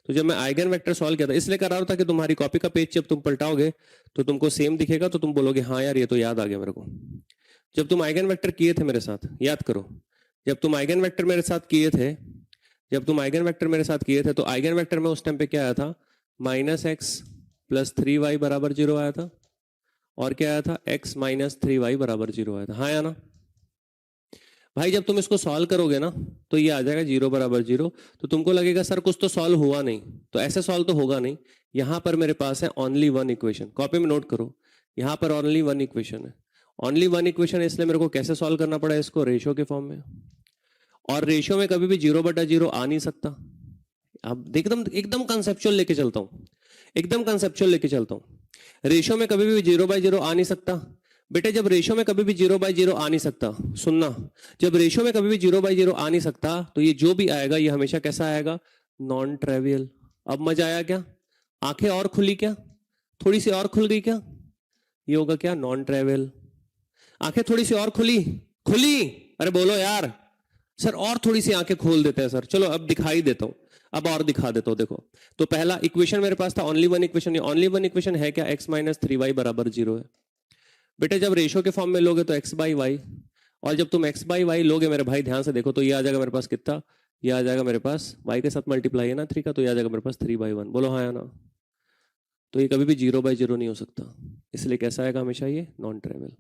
तो जब मैं आइगन वेक्टर सॉल्व किया था, इसलिए कर रहा था कि तुम्हारी कॉपी का पेज जब तुम पलटाओगे तो तुमको सेम दिखेगा, तो तुम बोलोगे हाँ यार ये तो याद आ गया मेरे को। जब तुम आइगन वेक्टर किए थे मेरे साथ, याद करो, जब तुम आइगन वेक्टर मेरे साथ किए थे, जब तुम आइगन वेक्टर मेरे साथ किए थे तो आइगन वेक्टर में उस टाइम पे क्या आया था? माइनस एक्स प्लस 3y बराबर 0 आया था, और क्या आया था? x माइनस 3y बराबर 0 आया था। हाँ या ना भाई? जब तुम इसको सॉल्व करोगे ना तो ये आ जाएगा 0 बराबर 0। तो तुमको लगेगा सर कुछ तो सॉल्व हुआ नहीं, तो ऐसे सॉल्व तो होगा नहीं। यहां पर मेरे पास है ओनली वन इक्वेशन, कॉपी में नोट करो, यहां पर ओनली वन इक्वेशन है। ओनली वन इक्वेशन, इसलिए मेरे को कैसे सॉल्व करना पड़ा इसको, रेशियो के फॉर्म में। और रेशियो में कभी भी 0/0 आ नहीं सकता। अब एकदम एकदम कंसेप्चुअल लेके चलता हूं, एकदम कंसेप्चुअल लेके चलता हूं। रेशियो में कभी भी 0/0 आ नहीं सकता। बेटे जब रेशियो में कभी भी 0/0 आ नहीं सकता, सुनना, जब रेशियो में कभी भी 0/0 आ नहीं सकता तो ये जो भी आएगा ये हमेशा कैसा आएगा, नॉन ट्रेवियल। अब मजा आया क्या? आंखें और खुली क्या? थोड़ी सी और खुल गई क्या? ये होगा क्या, नॉन ट्रेवियल। आंखें थोड़ी सी और खुली, खुली, अरे बोलो यार सर, और थोड़ी सी आंखें खोल देते हैं सर। चलो अब दिखाई देता हूं, अब और दिखा देता हूं। देखो तो पहला इक्वेशन मेरे पास था ओनली वन इक्वेशन। ये ओनली वन इक्वेशन है क्या, x - 3y = 0 है। बेटे जब रेशियो के फॉर्म में लोगे तो x/y, और जब तुम x/y लोगे मेरे भाई ध्यान से देखो तो ये आ जाएगा मेरे पास कितना, ये आ जाएगा मेरे पास y के साथ मल्टीप्लाई है ना 3 का, तो ये आ जाएगा मेरे पास 3/1। बोलो हाँ या ना? तो ये कभी भी 0/0 नहीं हो सकता, इसलिए कैसा आएगा हमेशा, ये नॉन ट्रेवल।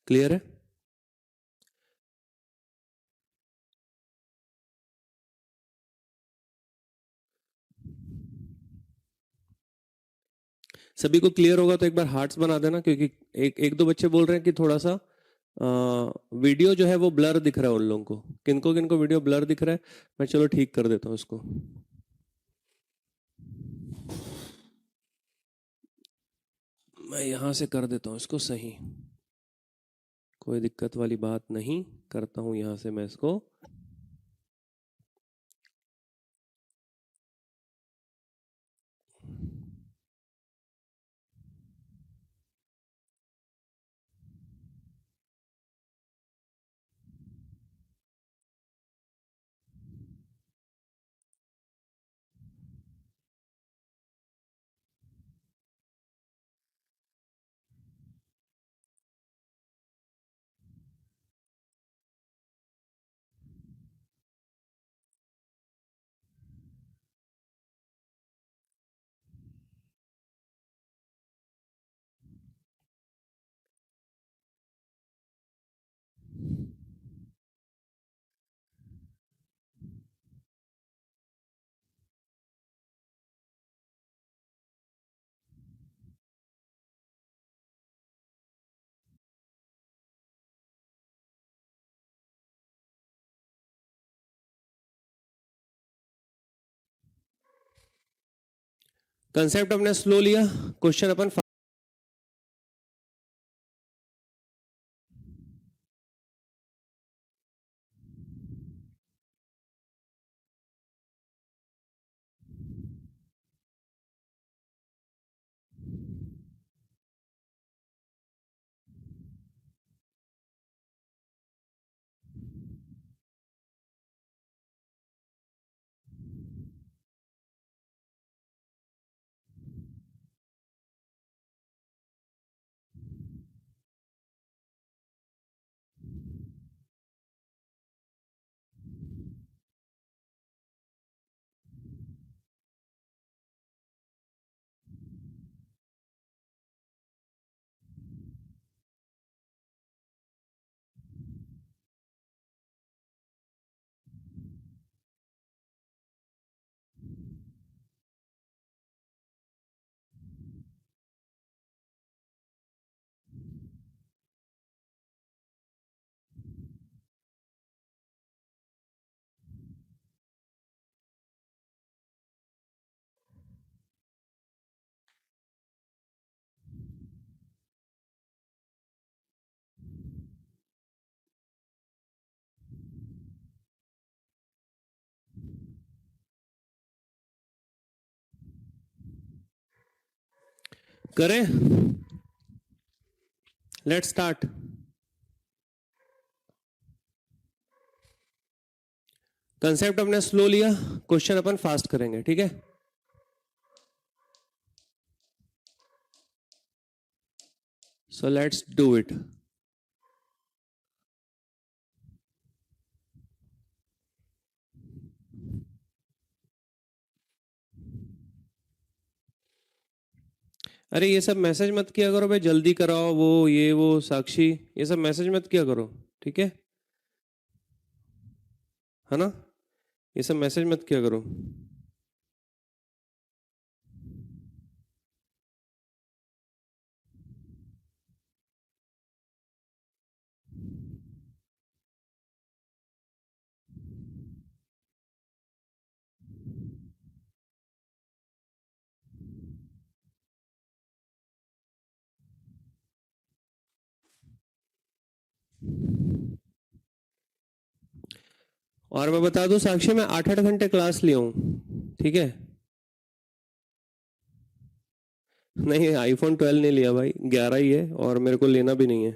क्लियर है? सभी को क्लियर होगा तो एक बार हार्ट्स बना देना, क्योंकि एक दो बच्चे बोल रहे हैं कि थोड़ा सा वीडियो जो है वो ब्लर दिख रहा है उन लोगों को। किनको किनको वीडियो ब्लर दिख रहा है, मैं चलो ठीक कर देता हूँ इसको। मैं यहां से कर देता हूँ इसको सही, कोई दिक्कत वाली बात नहीं, करता हूँ यहां से मैं इसको। कंसेप्ट अपने स्लो लिया, क्वेश्चन अपन करें। Let's start. कंसेप्ट अपने स्लो लिया, क्वेश्चन अपन फास्ट करेंगे, ठीक है? So let's do it. अरे ये सब मैसेज मत किया करो भाई, जल्दी कराओ वो ये वो, साक्षी ये सब मैसेज मत किया करो, ठीक है? है ना? ये सब मैसेज मत किया करो। और मैं बता दूं साक्षी, मैं 8-8 घंटे क्लास लिया हूं, ठीक है? नहीं, आईफोन 12 नहीं लिया भाई, 11 ही है, और मेरे को लेना भी नहीं है,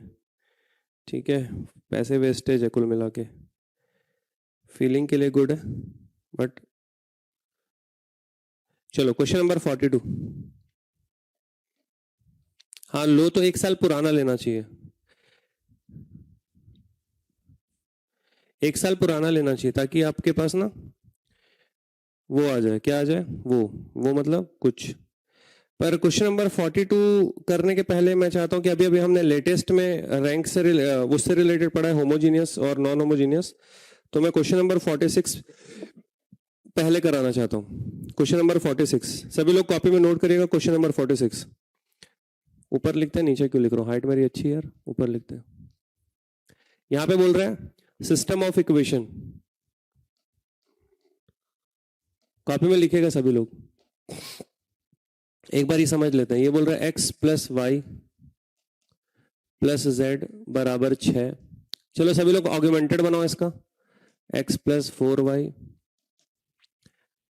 ठीक है? पैसे वेस्टेज है कुल मिला के, फीलिंग के लिए गुड है बट। चलो क्वेश्चन नंबर 42। हाँ, लो तो 1 साल पुराना लेना चाहिए, 1 साल पुराना लेना चाहिए, ताकि आपके पास ना वो आ जाए, क्या आ जाए, वो मतलब कुछ। पर क्वेश्चन नंबर 42 करने के पहले मैं चाहता हूं कि अभी अभी हमने लेटेस्ट में रैंक से उससे रिलेटेड पढ़ा है, होमोजीनियस और नॉन होमोजीनियस। तो मैं क्वेश्चन नंबर 46 पहले कराना चाहता हूं। क्वेश्चन नंबर 46, सभी लोग कॉपी में नोट करिएगा। क्वेश्चन नंबर 46 ऊपर लिखते हैं, नीचे क्यों लिख रहा हूं? हाइट मेरी अच्छी है यार, ऊपर लिखते हैं। यहां पे बोल रहे हैं सिस्टम ऑफ इक्वेशन, कॉपी में लिखेगा सभी लोग, एक बार ही समझ लेते हैं। ये बोल रहा है x plus y plus z बराबर 6। चलो सभी लोग ऑगमेंटेड बनाओ इसका, x प्लस 4y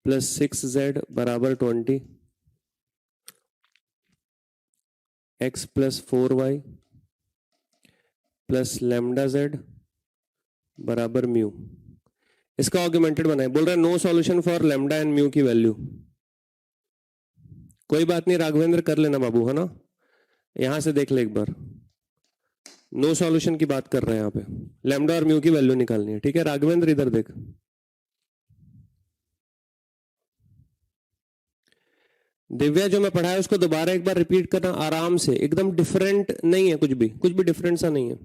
प्लस 6z बराबर 20, x प्लस 4y प्लस लैम्डा z बराबर म्यू। इसका ऑगमेंटेड बनाए। बोल रहा है no solution for lambda and mu की वैल्यू। कोई बात नहीं राघवेंद्र, कर लेना बाबू, है ना? यहां से देख ले एक बार, नो सॉल्यूशन की बात कर रहे हैं यहाँ पे, लैम्डा और म्यू की वैल्यू निकालनी है, ठीक है? राघवेंद्र इधर देख, दिव्या जो मैं पढ़ाया उसको दोबारा एक बार रिपीट करना आराम से, एकदम डिफरेंट नहीं है, कुछ भी डिफरेंट सा नहीं है।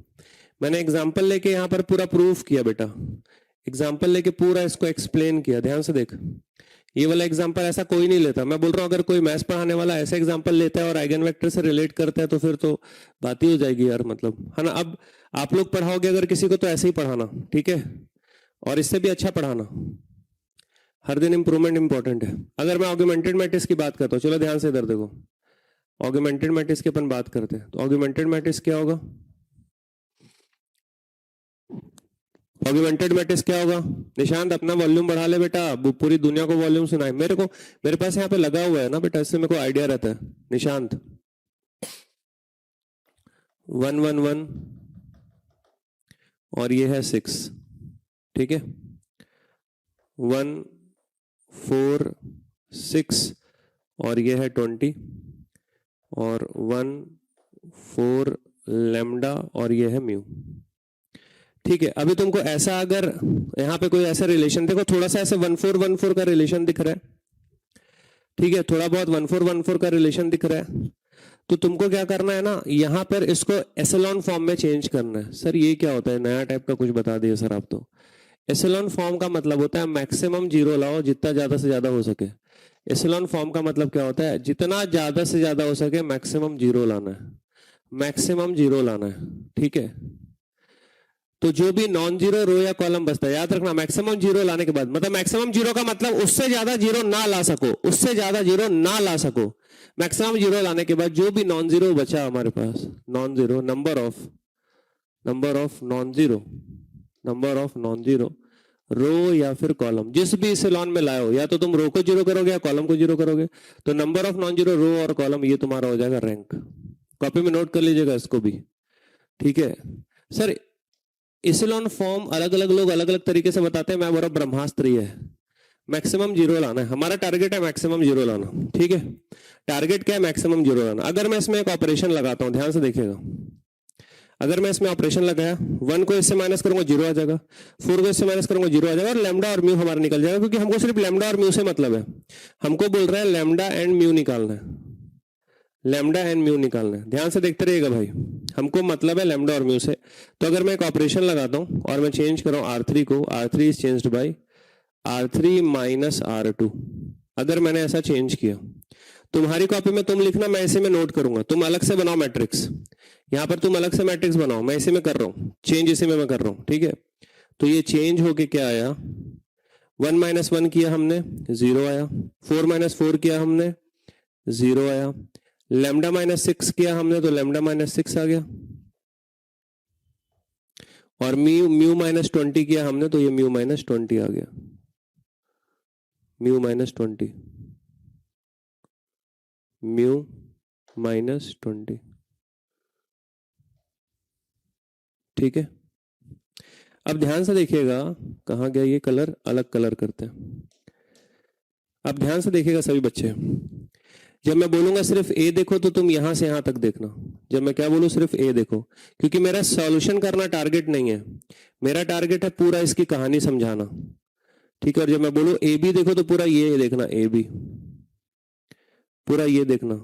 मैंने एग्जाम्पल लेके यहाँ पर पूरा प्रूफ किया बेटा, एग्जाम्पल लेके पूरा इसको एक्सप्लेन किया, ध्यान से देख। ये वाला एग्जाम्पल ऐसा कोई नहीं लेता, मैं बोल रहा हूँ अगर कोई मैथ्स पढ़ाने वाला ऐसा एग्जाम्पल लेता है और आइगन वेक्टर से रिलेट करता है तो फिर तो बात ही हो जाएगी यार, मतलब, है ना? अब आप लोग पढ़ाओगे अगर किसी को तो ऐसे ही पढ़ाना, ठीक है? और इससे भी अच्छा पढ़ाना, हर दिन इंप्रूवमेंट इंपॉर्टेंट है। अगर मैं ऑगमेंटेड मैट्रिक्स की बात करता हूँ, चलो ध्यान से इधर देखो, ऑगमेंटेड मैट्रिक्स की अपन बात करते हैं, तो ऑगमेंटेड मैट्रिक्स क्या होगा? ऑगमेंटेड मैट्रिक्स क्या होगा? निशांत अपना वॉल्यूम बढ़ा ले बेटा, पूरी दुनिया को वॉल्यूम सुनाए। मेरे पास यहाँ पे लगा हुआ है ना बेटा, इससे मेरे को आइडिया रहता है। निशांत 1 1 1 और ये है 6, ठीक है? 1 4 6 और ये है 20 और 1 4 लैम्डा और ये है म्यू, ठीक है? अभी तुमको ऐसा अगर यहाँ पे कोई ऐसा रिलेशन देखो, थोड़ा सा ऐसे 1 4 1 4 का रिलेशन दिख रहा है, ठीक है? थोड़ा बहुत 1 4 1 4 का रिलेशन दिख रहा है, तो तुमको क्या करना है ना, यहाँ पर इसको एसेलॉन फॉर्म में चेंज करना है। सर ये क्या होता है, नया टाइप का कुछ बता दिया सर आप तो। एसेलॉन फॉर्म का मतलब होता है मैक्सिमम जीरो लाओ जितना ज्यादा से ज्यादा हो सके। एसेलॉन फॉर्म का मतलब क्या होता है? जितना ज्यादा से ज्यादा हो सके मैक्सिमम जीरो लाना है, मैक्सिमम जीरो लाना है, ठीक है? तो जो भी नॉन जीरो रो या कॉलम बचता है, याद रखना मैक्सिमम जीरो लाने के बाद, मतलब मैक्सिमम जीरो का मतलब उससे ज्यादा जीरो ना ला सको, उससे ज्यादा जीरो ना ला सको। मैक्सिमम जीरो लाने के बाद जो भी नॉन जीरो बचा हमारे पास, non zero, number of non zero row या फिर कॉलम, जिस भी इसेलॉन में लाए हो, या तो तुम रो को जीरो करोगे या कॉलम को जीरो करोगे, तो नंबर ऑफ नॉन जीरो रो और कॉलम, ये तुम्हारा हो जाएगा रैंक। कॉपी में नोट कर लीजिएगा इसको भी, ठीक है? सर इसेलॉन फॉर्म अलग अलग लोग अलग अलग तरीके से बताते हैं, मैं बोल रहा ब्रह्मास्त्र है, मैक्सिमम जीरो लाना है, हमारा टारगेट है मैक्सिमम जीरो लाना, ठीक है? टारगेट क्या है? मैक्सिमम जीरो लाना। अगर मैं इसमें एक ऑपरेशन लगाता हूं, ध्यान से देखिएगा, अगर मैं इसमें ऑपरेशन लगाया, 1 को इससे माइनस करूंगा जीरो आ जाएगा, 4 को इससे माइनस करूंगा जीरो आ जाएगा, और लैम्डा और म्यू हमारा निकल जाएगा, क्योंकि हमको सिर्फ लैम्डा और म्यू से मतलब है। हमको बोल रहा है लैम्डा एंड म्यू निकालना है, लैम्डा एंड म्यू निकालना है। ध्यान से देखते रहिएगा भाई, हमको मतलब है लैम्डा और म्यू से। तो अगर मैं एक ऑपरेशन लगाता हूं और मैं चेंज कर रहा हूं R3 को, R3 is changed by R3 minus R2। अगर मैंने ऐसा चेंज किया, तुम्हारी कॉपी में तुम लिखना, मैं इसे में नोट करूंगा, तुम अलग से बनाओ मैट्रिक्स। यहां पर तुम अलग से मैट्रिक्स बनाओ, मैं इसी में कर रहा हूं चेंज, इसी में मैं कर रहा हूं, ठीक है। तो ये चेंज होके क्या आया, 1 माइनस 1 किया हमने 0 आया, 4 माइनस 4 किया हमने 0 आया, लैम्डा माइनस 6 किया हमने तो लैम्डा माइनस 6 आ गया, और म्यू माइनस 20 किया हमने तो ये म्यू माइनस 20 आ गया, म्यू माइनस 20, म्यू माइनस 20, ठीक है। अब ध्यान से देखिएगा, कहां गया ये कलर, अलग कलर करते हैं। अब ध्यान से देखिएगा सभी बच्चे, जब मैं बोलूंगा सिर्फ ए देखो तो तुम यहां से यहां तक देखना। जब मैं क्या बोलूं सिर्फ ए देखो, क्योंकि मेरा सॉल्यूशन करना टारगेट नहीं है, मेरा टारगेट है पूरा इसकी कहानी समझाना, ठीक है। और जब मैं बोलूं ए बी देखो तो पूरा ये देखना, ए बी पूरा ये देखना।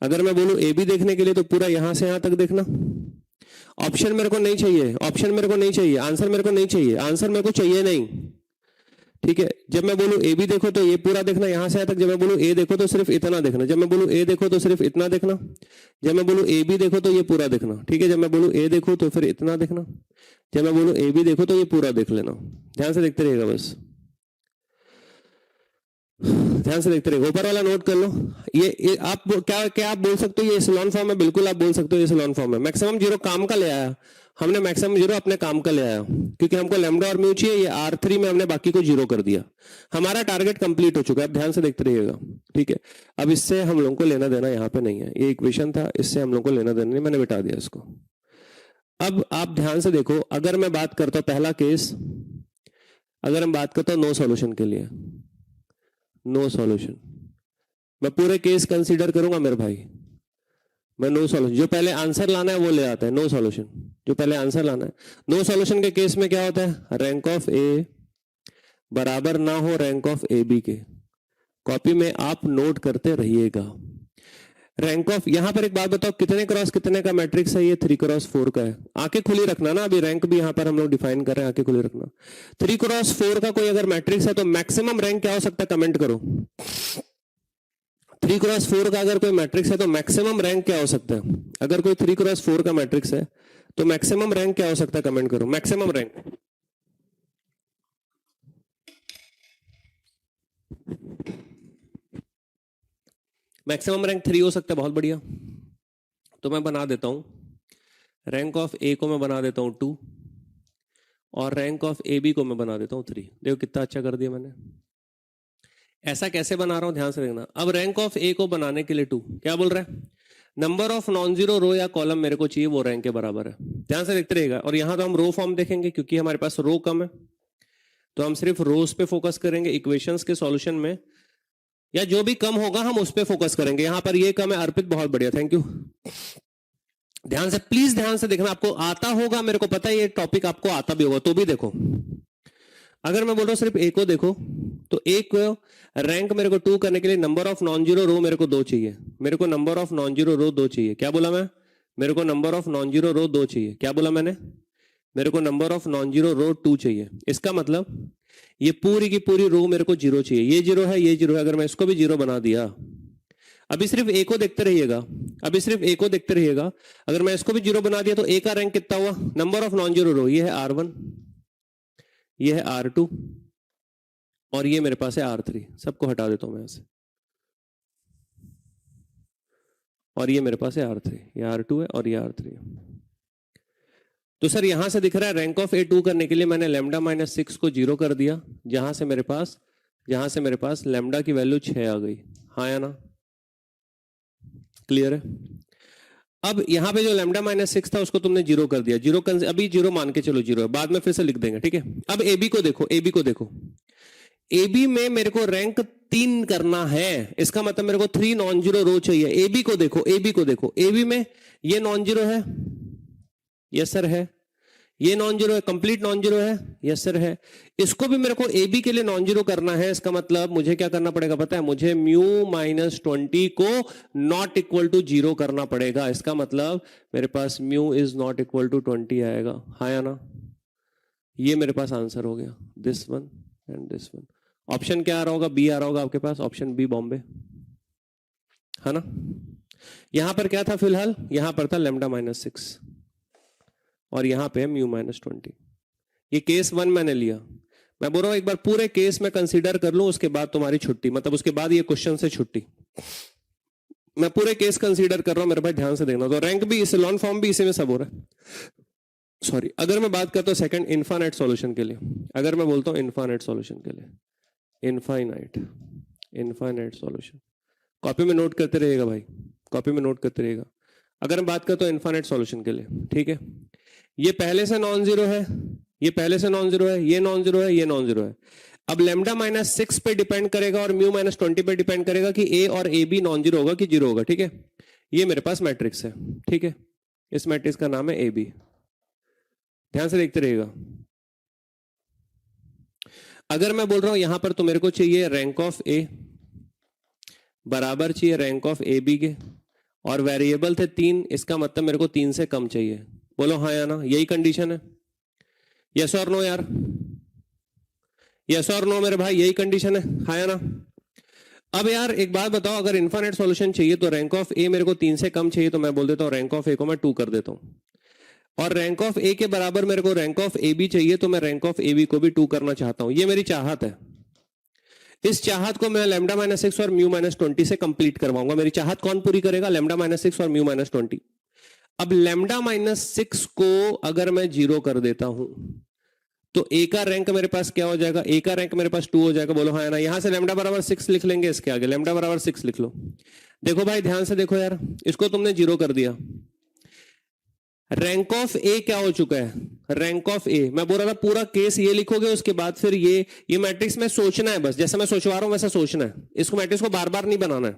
अगर मैं बोलूं ए बी देखने के लिए तो पूरा यहां से यहां तक देखना। ऑप्शन मेरे को नहीं चाहिए, ऑप्शन मेरे को नहीं चाहिए, आंसर मेरे को नहीं चाहिए, आंसर मेरे को चाहिए नहीं, ठीक है। जब मैं बोलूं ए बी देखो तो ये पूरा देखना यहां से यहां तक, जब मैं बोलूं ए देखो तो सिर्फ इतना देखना, जब मैं बोलूं ए देखो तो सिर्फ इतना देखना, जब मैं बोलूं ए बी देखो तो ये पूरा देखना, ठीक है। जब मैं बोलूं ए देखो तो फिर इतना देखना, जब मैं बोलूं ए बी देखो तो ये पूरा देख लेना। ध्यान से देखते रहिएगा, बस ध्यान से देखते रहिए, ऊपर वाला नोट कर लो। ये आप क्या आप बोल सकते हो ये एसिलॉन फॉर्म है, बिल्कुल आप बोल सकते हो ये एसिलॉन फॉर्म है। मैक्सिमम जीरो काम का ले आया, हमने मैक्सिमम जीरो अपने काम का ले आया, क्योंकि हमको लैम्डा और म्यू चाहिए, ये R3 में हमने बाकी को जीरो कर दिया, हमारा टारगेट कंप्लीट हो चुका है। आप ध्यान से देखते रहिएगा, ठीक है। अब इससे हम लोगों को लेना देना यहाँ पे नहीं है, ये इक्वेशन था, इससे हम लोग को लेना देना नहीं, मैंने बिठा दिया इसको। अब आप ध्यान से देखो, अगर मैं बात करता हूं पहला केस, अगर हम बात करता हूं नो सॉल्यूशन के लिए, नो सॉल्यूशन, मैं पूरे केस कंसीडर करूंगा मेरे भाई, मैं नो सॉल्यूशन, जो पहले आंसर लाना है वो ले आता है, नो सॉल्यूशन, जो पहले आंसर लाना है। नो सॉल्यूशन के केस में क्या होता है, रैंक ऑफ ए बराबर ना हो रैंक ऑफ ए बी के। कॉपी में आप नोट करते रहिएगा। रैंक ऑफ, यहां पर एक बात बताओ, कितने क्रॉस कितने का मैट्रिक्स है, ये 3x4 का है। आंखें खुली रखना ना, अभी रैंक भी यहां पर हम लोग डिफाइन कर रहे हैं, आंखें खुली रखना। 3x4 का कोई अगर मैट्रिक्स है तो मैक्सिमम रैंक क्या हो सकता है, कमेंट करो। 3x4 का अगर कोई मैट्रिक्स है तो मैक्सिमम रैंक क्या हो सकता है, अगर कोई 3x4 का मैट्रिक्स है तो मैक्सिमम रैंक क्या हो सकता है, कमेंट करो। मैक्सिमम रैंक, मैक्सिमम रैंक 3 हो सकता है, बहुत बढ़िया। तो मैं बना देता हूं, रैंक ऑफ ए को मैं बना देता हूं 2 और रैंक ऑफ ए बी को मैं बना देता हूं 3। देखो कितना अच्छा कर दिया मैंने। ऐसा कैसे बना रहा हूं, ध्यान से देखना। अब रैंक ऑफ ए को बनाने के लिए 2 क्या बोल रहा है, number of non zero row या कॉलम मेरे को चाहिए वो रैंक के बराबर है। ध्यान से देखते रहेगा। और यहां तो हम रो फॉर्म देखेंगे, क्योंकि हमारे पास रो कम है तो हम सिर्फ रोज पे फोकस करेंगे। इक्वेशंस के सॉल्यूशन में या जो भी कम होगा हम उस पे फोकस करेंगे। यहां पर ये कम है, अर्पित बहुत बढ़िया, थैंक यू। ध्यान से, प्लीज ध्यान से देखना, आपको आता होगा, मेरे को पता है ये टॉपिक आपको आता भी होगा, तो भी देखो। अगर मैं बोल रहा हूं सिर्फ ए को देखो, तो ए को रैंक मेरे को 2 करने के लिए नंबर ऑफ नॉन जीरो रो मेरे को 2 चाहिए, मेरे को नंबर ऑफ नॉन जीरो रो 2 चाहिए। क्या बोला मैं, मेरे को नंबर ऑफ नॉन जीरो रो 2 चाहिए। क्या बोला मैंने, मेरे को नंबर ऑफ नॉन जीरो रो 2 चाहिए। इसका मतलब ये पूरी की पूरी रो मेरे को 0 चाहिए। ये 0 है, ये 0 है, अगर मैं इसको भी 0 बना दिया, अभी सिर्फ ए को देखते रहिएगा, अभी सिर्फ ए को देखते रहिएगा। अगर मैं इसको भी 0 बना दिया तो ए का रैंक कितना हुआ, नंबर ऑफ नॉन जीरो रो, ये है R1, ये है R2 और ये मेरे पास है R3। सबको हटा देता हूं मैं ऐसे, और ये मेरे पास है R3, ये R2 है और ये R3 है। तो सर यहां से दिख रहा है रैंक ऑफ ए 2 करने के लिए मैंने लैम्डा माइनस 6 को 0 कर दिया, जहां से मेरे पास लैम्डा की वैल्यू 6 आ गई। हाँ या ना, क्लियर है। अब यहां पे जो लैम्डा माइनस 6 था उसको तुमने 0 कर दिया, 0 अभी 0 मान के चलो 0 है, बाद में फिर से लिख देंगे, ठीक है। अब ए बी को देखो, ए बी को देखो, ए बी में मेरे को रैंक 3 करना है, इसका मतलब मेरे को 3 नॉन जीरो रो चाहिए। ए बी को देखो, ए बी को देखो, ए बी में ये नॉन जीरो है, यस सर है, ये नॉन जीरो है, कंप्लीट नॉन जीरो है, यस सर है। इसको भी मेरे को ए बी के लिए नॉन जीरो करना है, इसका मतलब मुझे क्या करना पड़ेगा पता है, मुझे म्यू माइनस 20 को नॉट इक्वल टू जीरो करना पड़ेगा। इसका मतलब मेरे पास mu is not equal to 20 आएगा, हाँ या ना? ये मेरे पास आंसर हो गया, this one and this one. Option क्या आ रहा होगा? बी आ रहा होगा आपके पास, ऑप्शन बी बॉम्बे, है ना? यहां पर क्या था फिलहाल? यहां पर था लेमडा माइनस 6 और यहां पे म्यू माइनस 20। ये केस 1 मैंने लिया। मैं बोल रहा हूं एक बार पूरे केस में कंसीडर कर लूं, उसके बाद तुम्हारी छुट्टी, मतलब उसके बाद ये क्वेश्चन से छुट्टी। मैं पूरे केस कंसीडर कर रहा हूं मेरे भाई, ध्यान से देखना। तो रैंक भी, इसेलॉन फॉर्म भी इसी में सब हो रहा है। सॉरी, अगर मैं बात करता हूं सेकंड इनफाइनाइट सॉल्यूशन के लिए, अगर मैं बोलता हूं इनफाइनाइट सॉल्यूशन के लिए, इनफाइनाइट सॉल्यूशन, कॉपी में नोट करते रहिएगा भाई, कॉपी में नोट करते रहिएगा। अगर मैं बात करता हूं इनफाइनाइट सॉल्यूशन के लिए, ठीक है, ये पहले से नॉन जीरो है, ये पहले से नॉन जीरो है, ये नॉन जीरो है, ये नॉन जीरो है। अब लेमडा माइनस 6 पे डिपेंड करेगा और म्यू माइनस 20 पे डिपेंड करेगा कि ए और ए बी नॉन जीरो होगा कि जीरो होगा, ठीक है। ये मेरे पास मैट्रिक्स है, ठीक है, इस मैट्रिक्स का नाम है ए बी, ध्यान से देखते रहिएगा। अगर मैं बोल रहा हूं यहां पर तो मेरे को चाहिए रैंक ऑफ ए बराबर चाहिए रैंक ऑफ ए बी के, और वेरिएबल थे 3, इसका मतलब मेरे को 3 से कम चाहिए। बोलो हाँ या ना, यही कंडीशन है? यस और नो यार, यस और नो मेरे भाई, यही कंडीशन है, हाँ या ना? अब यार एक बात बताओ, अगर इनफाइनाइट सॉल्यूशन चाहिए तो रैंक ऑफ ए मेरे को 3 से कम चाहिए, तो मैं बोल देता हूं रैंक ऑफ ए को मैं 2 कर देता हूं, और रैंक ऑफ ए के बराबर मेरे को रैंक ऑफ ए बी चाहिए, तो मैं रैंक ऑफ ए बी को भी 2 करना चाहता हूं। ये मेरी चाहत है। इस चाहत को मैं लेमडा माइनस 6 और म्यू माइनस 20 से कंप्लीट करवाऊंगा। मेरी चाहत कौन पूरी करेगा? लेमडा माइनस 6 और म्यू माइनस 20। अब लेमडा माइनस 6 को अगर मैं 0 कर देता हूं तो ए का रैंक मेरे पास क्या हो जाएगा? ए का रैंक मेरे पास 2 हो जाएगा। बोलो हाँ ना? यहां से लेमडा बराबर 6 लिख लेंगे, इसके आगे लेमडा बराबर 6 लिख लो। देखो भाई ध्यान से देखो यार, इसको तुमने 0 कर दिया, रैंक ऑफ ए क्या हो चुका है? रैंक ऑफ ए, मैं बोल रहा था पूरा केस ये लिखोगे, उसके बाद फिर ये मैट्रिक्स में सोचना है, बस जैसे मैं सोचवा रहा हूं वैसा सोचना है। इसको मैट्रिक्स को बार बार नहीं बनाना है,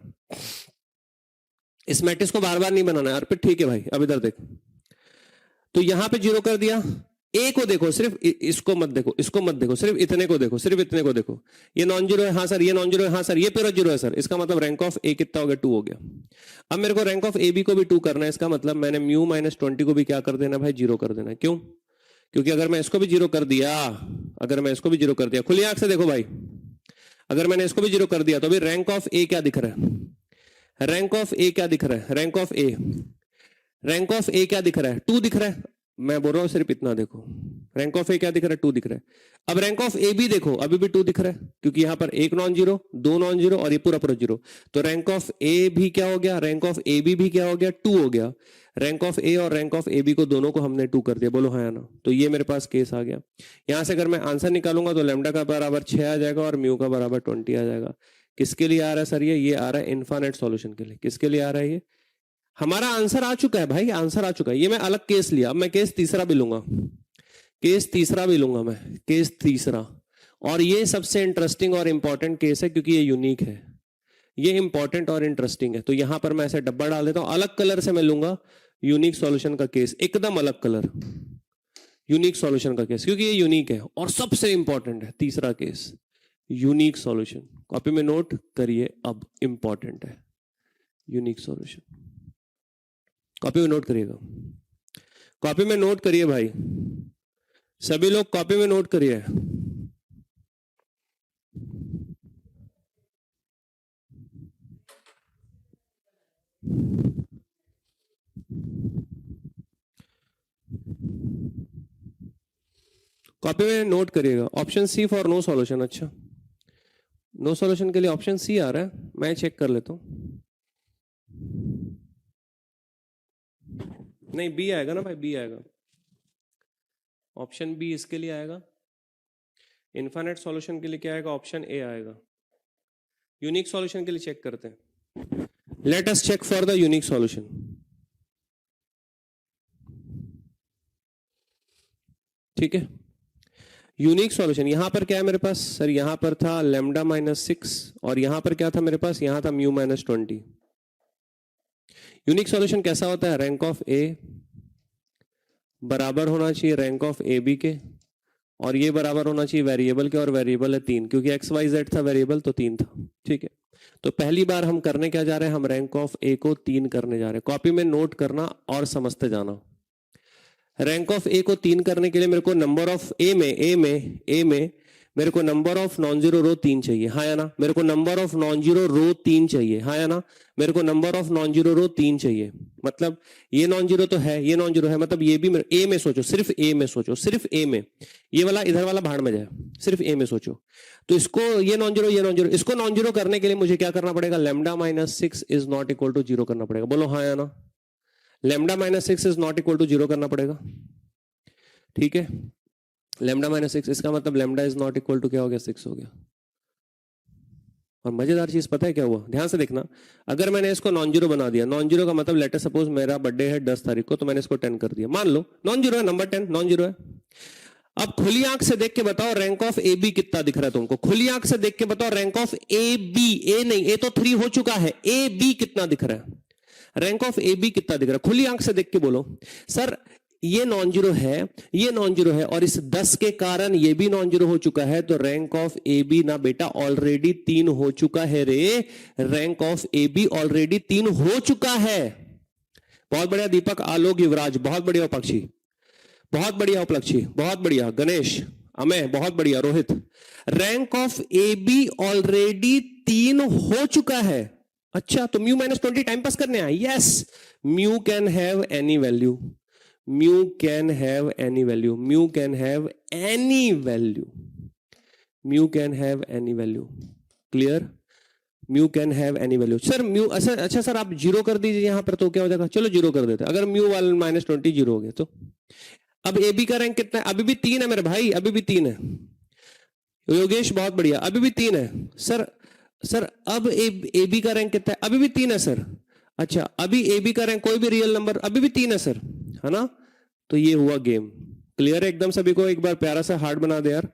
इस मैट्रिक्स को बार बार नहीं बनाना है यार। फिर ठीक है भाई, अब इधर देख, तो यहां पे 0 कर दिया। ए को देखो, सिर्फ इसको मत देखो, इसको मत देखो, सिर्फ इतने को देखो, सिर्फ इतने को देखो। ये नॉन जीरो है, हाँ सर, ये नॉन जीरो है, हाँ सर, ये पूरा जीरो है सर। इसका मतलब रैंक ऑफ ए कितना हो गया? 2 हो गया। अब मेरे को रैंक ऑफ ए बी को भी 2 करना है, इसका मतलब मैंने म्यू माइनस 20 को भी क्या कर देना भाई? 0 कर देना। क्यों? क्योंकि अगर मैं इसको भी 0 कर दिया, अगर मैं इसको भी 0 कर दिया, खुली आंख से देखो भाई, अगर मैंने इसको भी 0 कर दिया तो अभी रैंक ऑफ ए क्या दिख रहा है? रैंक ऑफ ए क्या दिख रहा है? Rank of a, rank of a क्या दिख रहा है? 2 दिख रहा है। मैं बोल रहा हूं सिर्फ इतना देखो, रैंक ऑफ ए क्या दिख रहा है? 2 दिख रहा है। अब रैंक ऑफ ए बी देखो, अभी भी 2 दिख रहा है, क्योंकि यहां पर 1 नॉन जीरो, 2 नॉन जीरो और ये पूरा पूरा जीरो। तो रैंक ऑफ ए भी क्या हो गया? रैंक ऑफ ए बी भी क्या हो गया? 2 हो गया। रैंक ऑफ ए और रैंक ऑफ ए बी को दोनों को हमने 2 कर दिया। बोलो हाँ या ना? तो ये मेरे पास केस आ गया। यहां से अगर मैं आंसर निकालूंगा तो लेमडा का बराबर 6 आ जाएगा और म्यू का बराबर 20 आ जाएगा। किसके लिए आ रहा है सर? ये आ रहा है इनफाइनाइट सॉल्यूशन के लिए। किसके लिए आ रहा है? ये हमारा आंसर आ चुका है भाई, आंसर आ चुका है। ये मैं अलग केस लिया, अब मैं केस तीसरा भी लूंगा, केस तीसरा भी लूंगा मैं, केस तीसरा। और ये सबसे इंटरेस्टिंग और इंपॉर्टेंट केस है, क्योंकि ये यूनिक है, ये इंपॉर्टेंट और इंटरेस्टिंग है। तो यहां पर मैं ऐसे डब्बा डाल देता हूं, अलग कलर से मैं लूंगा यूनिक सॉल्यूशन का केस, एकदम अलग कलर, यूनिक सॉल्यूशन का केस, क्योंकि ये यूनिक है और सबसे इंपॉर्टेंट है। तीसरा केस यूनिक सॉल्यूशन, कॉपी में नोट करिए, अब इंपॉर्टेंट है यूनिक सॉल्यूशन, कॉपी में नोट करिएगा, कॉपी में नोट करिए भाई, सभी लोग कॉपी में नोट करिए। कॉपी में नोट करिएगा। Option C for no solution. अच्छा, नो सॉल्यूशन के लिए ऑप्शन सी आ रहा है, मैं चेक कर लेता हूं। नहीं, बी आएगा ना भाई, बी आएगा, ऑप्शन बी इसके लिए आएगा। इनफाइनाइट सॉल्यूशन के लिए क्या आएगा? ऑप्शन ए आएगा। यूनिक सॉल्यूशन के लिए चेक करते हैं। Let us check for the unique solution. ठीक है, यूनिक सॉल्यूशन यहां पर क्या है मेरे पास? सर यहां पर था लेमडा माइनस 6 और यहां पर क्या था मेरे पास? यहां था म्यू माइनस 20। यूनिक सॉल्यूशन कैसा होता है? रैंक ऑफ ए बराबर होना चाहिए रैंक ऑफ ए बी के, और ये बराबर होना चाहिए वेरिएबल के, और वेरिएबल है 3, क्योंकि एक्स वाई जेड था वेरिएबल तो 3 था। ठीक है, तो पहली बार हम करने क्या जा रहे हैं, हम रैंक ऑफ ए को 3 करने जा रहे हैं। कॉपी में नोट करना और समझते जाना। रैंक ऑफ ए को 3 करने के लिए मेरे को नंबर ऑफ ए में मेरे को नंबर ऑफ नॉन जीरो रो 3 चाहिए, हाँ या ना। मेरे को नंबर ऑफ नॉन जीरो रो 3 चाहिए, हाँ या ना। मेरे को नंबर ऑफ नॉन जीरो रो 3 चाहिए, मतलब ये नॉन जीरो तो है, ये नॉन जीरो है, मतलब ये भी ए में सोचो, सिर्फ ए में सोचो, सिर्फ ए में। ये वाला इधर वाला भाड़ में जाए, सिर्फ ए में सोचो। तो इसको ये नॉन जीरो, ये नॉन जीरो, इसको नॉन जीरो करने के लिए मुझे क्या करना पड़ेगा, lambda minus 6 is not equal to 0 करना पड़ेगा। बोलो हाँ या ना। Lambda minus 6 is not equal to 0 करना पड़ेगा। ठीक है, लैम्डा माइनस 6, इसका मतलब lambda is not equal to क्या हो गया, 6 हो गया। और मजेदार चीज पता है क्या हुआ, ध्यान से देखना। अगर मैंने इसको नॉन जीरो बना दिया, नॉन जीरो का मतलब लेटर सपोज मेरा बर्थडे है 10 तारीख को, तो मैंने इसको 10 कर दिया, मान लो नॉन जीरो है, नंबर 10 नॉन जीरो है। अब खुली आंख से देख के बताओ रैंक ऑफ ए बी कितना दिख रहा है तुमको, खुली आंख से देख के बताओ रैंक ऑफ ए बी, ए नहीं, ए तो 3 हो चुका है, ए बी कितना दिख रहा है, रैंक ऑफ ए बी कितना दिख रहा है, खुली आंख से देख के बोलो। सर ये नॉन जीरो है, ये नॉन जीरो है, और इस 10 के कारण ये भी नॉन जीरो हो चुका है, तो रैंक ऑफ ए बी ना बेटा ऑलरेडी 3 हो चुका है रे, rank of A B already 3 हो चुका है। बहुत बढ़िया दीपक, आलोक, युवराज, बहुत बढ़िया पक्षी, बहुत बढ़िया उपलक्षी, बहुत बढ़िया गणेश, अमय, बहुत बढ़िया Rohit. Rank of A B already 3 हो चुका है। अच्छा, तो म्यू माइनस 20 टाइम पास करने आए, yes. Mu can have any value, mu can have any value, mu can have any value, mu can have any value, clear. Mu can have any value. Sir mu, अच्छा sir आप 0 कर दीजिए यहां पर, तो क्या हो जाएगा, चलो 0 कर देते। अगर म्यू वाला माइनस 20 0 हो गया तो अब ए बी का रैंक कितना है, अभी भी 3 है मेरे भाई, अभी भी 3 है। योगेश बहुत बढ़िया, अभी भी 3 है। सर अब ए बी का रैंक कितना है, अभी भी 3 है सर। अच्छा, अभी ए बी का रैंक कोई भी रियल नंबर अभी भी 3 है सर, है ना। तो ये हुआ गेम, क्लियर है एकदम सभी को। एक बार प्यारा सा हार्ड बना दे यार,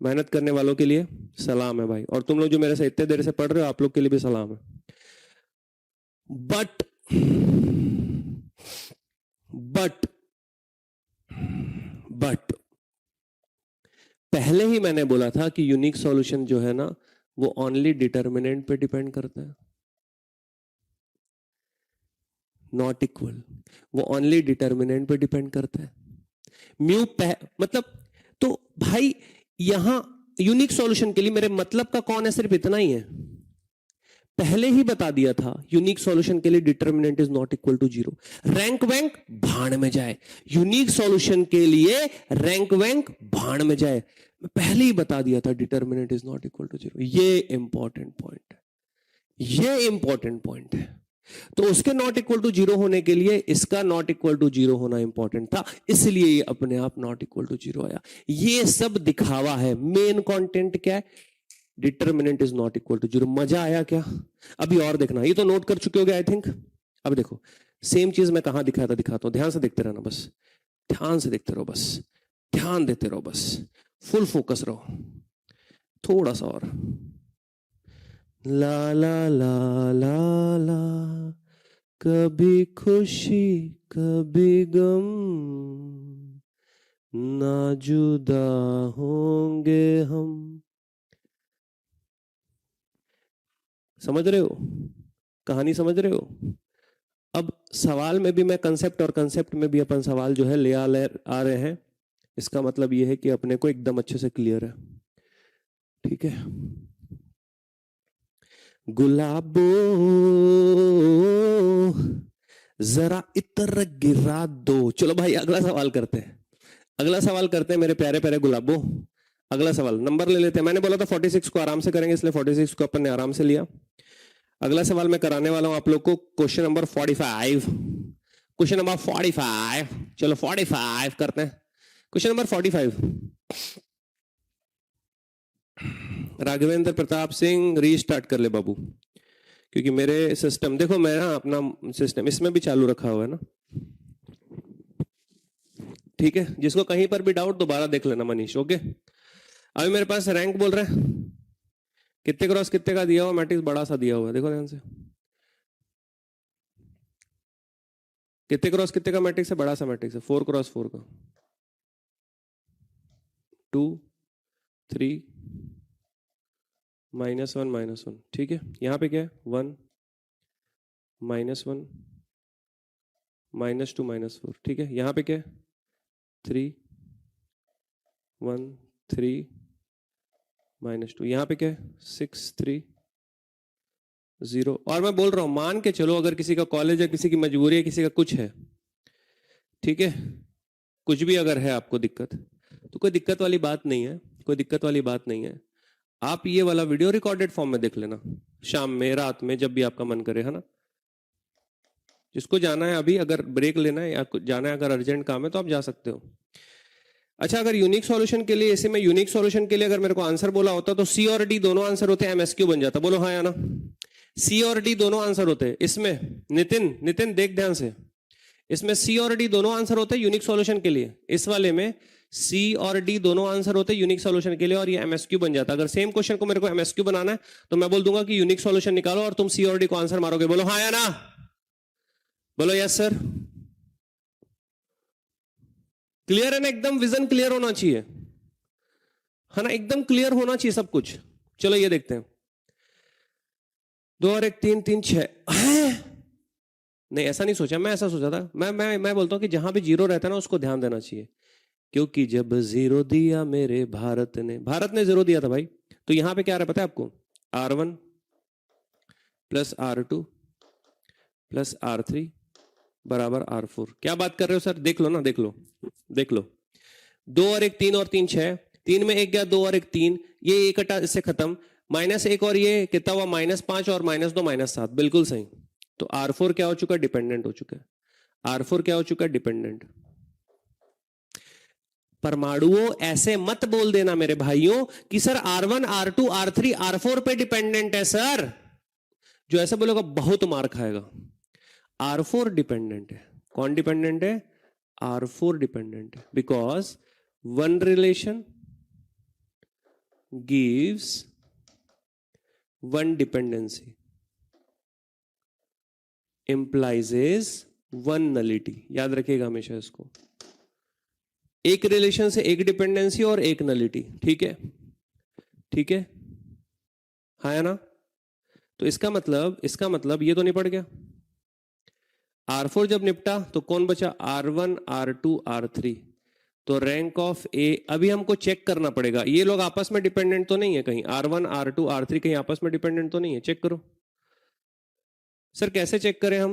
मेहनत करने वालों के लिए सलाम है भाई, और तुम लोग जो मेरे से इतने देर से पढ़ रहे हो आप लोग के लिए भी सलाम है। बट पहले ही मैंने बोला था कि यूनिक सॉल्यूशन जो है ना वो ओनली डिटर्मिनेंट पे डिपेंड करता है, नॉट इक्वल, वो ओनली डिटर्मिनेंट पे डिपेंड करता है। म्यू मतलब, तो भाई यहां यूनिक सॉल्यूशन के लिए मेरे मतलब का कौन है, सिर्फ इतना ही है। पहले ही बता दिया था यूनिक सॉल्यूशन के लिए determinant is not equal to 0। Rank वैंक भाड़ में जाए, यूनिक सॉल्यूशन के लिए रैंक वैंक भाड़ में जाए, पहले ही बता दिया था determinant is not equal to 0। ये इंपॉर्टेंट पॉइंट है, ये इंपॉर्टेंट पॉइंट है। तो उसके नॉट इक्वल टू 0 होने के लिए इसका नॉट इक्वल टू 0 होना इंपॉर्टेंट था, इसलिए ये अपने आप नॉट इक्वल टू 0 आया। ये सब दिखावा है, मेन कंटेंट क्या है, determinant is not equal to 0। मजा आया क्या? अभी और देखना, ये तो नोट कर चुके होगे आई थिंक। अब देखो सेम चीज मैं कहां दिखाया था, दिखाता हूं, ध्यान से देखते रहना, बस ध्यान से देखते रहो, बस ध्यान देते रहो, बस फुल फोकस रहो, थोड़ा सा और। ला ला ला ला ला, कभी खुशी कभी गम, ना जुदा होंगे हम। समझ रहे हो कहानी, समझ रहे हो? अब सवाल में भी मैं कंसेप्ट, और कंसेप्ट में भी अपन सवाल जो है ले आ रहे हैं। इसका मतलब ये है कि अपने को एकदम अच्छे से क्लियर है, ठीक है। गुलाबो जरा इतर गिरा दो। चलो भाई अगला सवाल करते हैं, अगला सवाल करते हैं मेरे प्यारे प्यारे गुलाबो। अगला सवाल नंबर ले लेते हैं, मैंने बोला था 46 को आराम से करेंगे, इसलिए 46 को अपन ने आराम से लिया। अगला सवाल मैं कराने वाला हूं आप लोग को, क्वेश्चन नंबर 45, क्वेश्चन नंबर 45। चलो 45 करते हैं, question number 45। Raghavendra Pratap Singh restart कर ले बाबू, क्योंकि मेरे सिस्टम देखो, मैं ना अपना सिस्टम इसमें भी चालू रखा हुआ है ना, ठीक है। जिसको कहीं पर भी डाउट दोबारा देख लेना मनीष, ओके। अभी मेरे पास रैंक बोल रहे हैं, कितने क्रॉस कितने का दिया हुआ, मैट्रिक्स बड़ा सा दिया हुआ है, देखो ध्यान से। कितने क्रॉस कितने का मैट्रिक्स है? बड़ा सा मैट्रिक्स है, 4 क्रॉस 4 का, 2 3 -1 -1, ठीक है। यहां पे क्या है? 1 -1 -2 -4, ठीक है। यहां पे क्या है? 3 1 3 -2, यहां पे क्या है? 6 3 0। और मैं बोल रहा हूं, मान के चलो अगर किसी का कॉलेज है, किसी की मजबूरी है, किसी का कुछ है, ठीक है, कुछ भी अगर है आपको दिक्कत, तो कोई दिक्कत वाली बात नहीं है, कोई दिक्कत वाली बात नहीं है। आप ये वाला वीडियो रिकॉर्डेड फॉर्म में देख लेना, शाम में, रात में, जब भी आपका मन करे, है ना। जिसको जाना है अभी, अगर ब्रेक लेना है या जाना है, अगर अर्जेंट काम है तो आप जा सकते हो। अच्छा, अगर यूनिक सॉल्यूशन के लिए, ऐसे में यूनिक सॉल्यूशन के लिए अगर मेरे को आंसर बोला होता तो सी और डी दोनों आंसर होते, एमएसक्यू बन जाता। बोलो हाँ या ना। सी और डी दोनों आंसर होते इसमें। नितिन देख ध्यान से, इसमें सी और डी दोनों आंसर होते हैं यूनिक सॉल्यूशन के लिए। इस वाले में सी और डी दोनों आंसर होते हैं यूनिक सॉल्यूशन के लिए, और ये एमएसक्यू बन जाता। अगर सेम क्वेश्चन को मेरे को एमएसक्यू बनाना है तो मैं बोल दूंगा कि यूनिक सॉल्यूशन निकालो और तुम सी और डी को आंसर मारोगे। बोलो हाँ या ना, बोलो यस सर। क्लियर है ना? एकदम विजन क्लियर होना चाहिए, है ना, एकदम क्लियर होना चाहिए सब कुछ। चलो ये देखते हैं, 2 और 1 3 3 6। नहीं, ऐसा नहीं सोचा मैं, ऐसा सोचा था मैं बोलता हूं कि जहां भी जीरो रहता है ना उसको ध्यान देना चाहिए, क्योंकि जब जीरो दिया मेरे भारत ने जीरो दिया था भाई। तो यहां पे क्या आ रहा है पता है आपको? R1 plus R2 plus R3 बराबर R4। क्या बात कर रहे हो सर? देख लो ना, देख लो 2 और 1 3 और 3 6, 3 में 1 गया, 2 और 1 3, ये 1 कटा, इससे खत्म, -1 और ये कितना हुआ? -5 और -2 -7, बिल्कुल सही। तो R4 क्या हो चुका है? डिपेंडेंट हो चुका है। R4 क्या हो चुका है? डिपेंडेंट। परमाणुओं ऐसे मत बोल देना मेरे भाइयों कि sir R1 R2 R3 R4 पे डिपेंडेंट है सर। जो ऐसा बोलेगा बहुत मार खाएगा। R4 डिपेंडेंट है। कौन डिपेंडेंट है? R4 डिपेंडेंट है, because one relation gives one dependency implies one nullity. याद रखिएगा हमेशा इसको, एक रिलेशन से एक डिपेंडेंसी और एक नलिटी, ठीक है, ठीक है, हाँ या ना। तो इसका मतलब ये तो निपट गया। R4 जब निपटा तो कौन बचा? R1 R2 R3। तो रैंक ऑफ ए, अभी हमको चेक करना पड़ेगा ये लोग आपस में डिपेंडेंट तो नहीं है कहीं, R1 R2 R3 कहीं आपस में डिपेंडेंट तो नहीं है। चेक करो सर, कैसे चेक करें हम?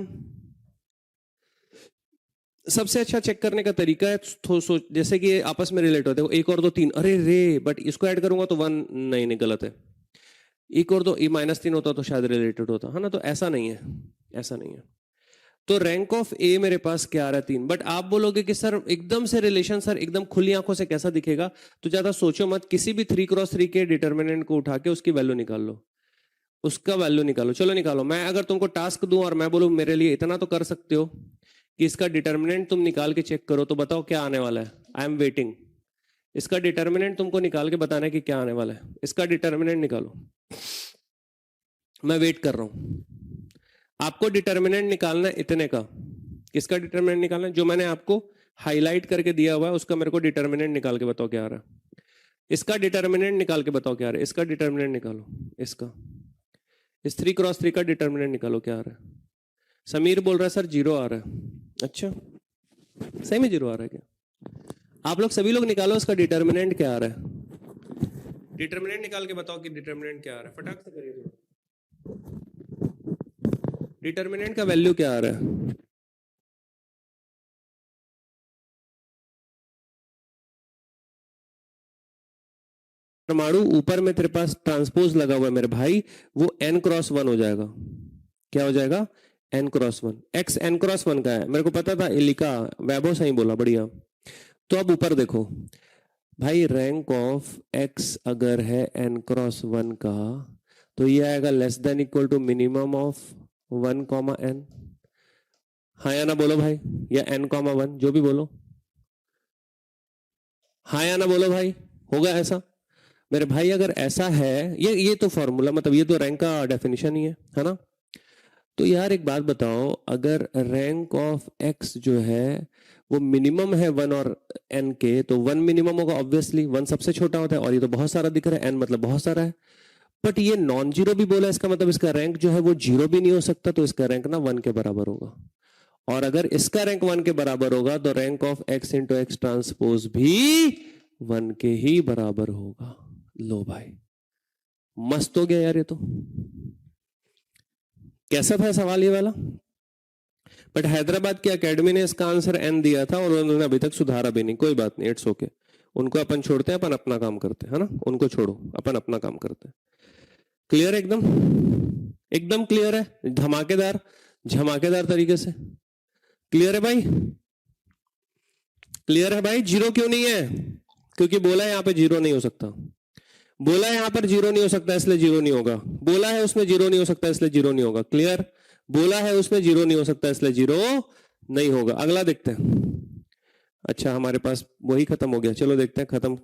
सबसे अच्छा चेक करने का तरीका है जैसे कि आपस में रिलेट होते हैं, 1 और 2 3, अरे रे, बट इसको ऐड करूंगा तो 1 नहीं, गलत है। 1 और 2 -3 होता तो शायद रिलेटेड होता, है ना। तो ऐसा नहीं है, ऐसा नहीं है। तो रैंक ऑफ ए मेरे पास क्या आ रहा है? 3। बट आप बोलोगे कि सर एकदम से रिलेशन सर एकदम खुली आंखों से कैसा दिखेगा? तो ज्यादा सोचो मत, किसी भी 3x3 के डिटर्मिनेंट को उठा के उसकी वैल्यू निकाल लो, उसका वैल्यू निकालो। चलो निकालो। मैं अगर तुमको टास्क दूं और मैं बोलूं मेरे लिए इतना तो कर सकते हो कि इसका डिटर्मिनेंट तुम निकाल के चेक करो, तो बताओ क्या आने वाला है? I am waiting. इसका डिटर्मिनेंट तुमको निकाल के बताना है कि क्या आने वाला है। इसका डिटर्मिनेंट निकालो, मैं वेट कर रहा हूं। आपको डिटर्मिनेंट निकालना है इतने का। किसका डिटर्मिनेंट निकालना है? जो मैंने आपको हाईलाइट करके दिया हुआ है उसका मेरे को डिटर्मिनेंट निकाल के बताओ क्या आ रहा है। इसका डिटर्मिनेंट निकाल के बताओ क्या आ रहा है। इसका डिटर्मिनेंट निकालो, इसका, इस 3x3 का डिटर्मिनेंट निकालो क्या आ रहा है। समीर बोल रहा है सर 0 आ रहा है। अच्छा, सही में 0 आ रहा है क्या? आप लोग सभी लोग निकालो इसका डिटर्मिनेंट क्या आ रहा है। डिटर्मिनेंट निकाल के बताओ कि डिटर्मिनेंट क्या आ रहा है। फटाक से करिए थोड़ा। डिटर्मिनेंट का वैल्यू क्या आ रहा है? परमाणु ऊपर में तेरे पास ट्रांसपोज लगा हुआ है मेरे भाई, वो n×1 हो जाएगा। क्या हो जाएगा? n×1। x n×1 का है, मेरे को पता था, लिखा, वैभव सही बोला, बढ़िया। तो अब ऊपर देखो भाई, रैंक ऑफ x अगर है n×1 का, तो ये आएगा less than equal to minimum of 1, n। हाँ या ना बोलो भाई, या n,1, जो भी बोलो, हाँ या ना बोलो भाई। होगा ऐसा मेरे भाई? अगर ऐसा है, ये तो फॉर्मूला, मतलब ये तो रैंक का डेफिनेशन ही है ना। तो यार एक बात बताओ, अगर रैंक ऑफ एक्स जो है वो मिनिमम है 1 और n के, तो 1 मिनिमम होगा ऑब्वियसली, 1 सबसे छोटा होता है, और ये तो बहुत सारा दिख रहा है, n मतलब बहुत सारा है। बट ये नॉन जीरो भी बोला, इसका मतलब इसका रैंक जो है वो जीरो भी नहीं हो सकता, तो इसका रैंक ना 1 के बराबर होगा। और अगर इसका रैंक 1 के बराबर होगा तो rank of x into x transpose भी 1 के ही बराबर होगा। लो भाई, मस्त हो गया यार ये तो। कैसा था सवाल ये वाला? बट हैदराबाद की एकेडमी ने इसका आंसर एन दिया था और उन्होंने अभी तक सुधारा भी नहीं। कोई बात नहीं, इट्स ओके। उनको अपन छोड़ते हैं, अपन अपना काम करते हैं, है ना। उनको छोड़ो, अपन अपना काम करते हैं। क्लियर है एकदम? एकदम क्लियर है, धमाकेदार झमाकेदार तरीके से क्लियर है भाई? क्लियर है भाई? जीरो क्यों नहीं है? क्योंकि बोला है यहां पे जीरो नहीं हो सकता, बोला है यहां पर जीरो नहीं हो सकता इसलिए जीरो नहीं होगा, बोला है उसमें जीरो नहीं हो सकता इसलिए जीरो नहीं होगा। क्लियर? बोला है उसमें जीरो नहीं हो सकता इसलिए जीरो नहीं होगा। अगला देखते हैं। अच्छा, हमारे पास वही खत्म हो गया, चलो देखते हैं खत्म।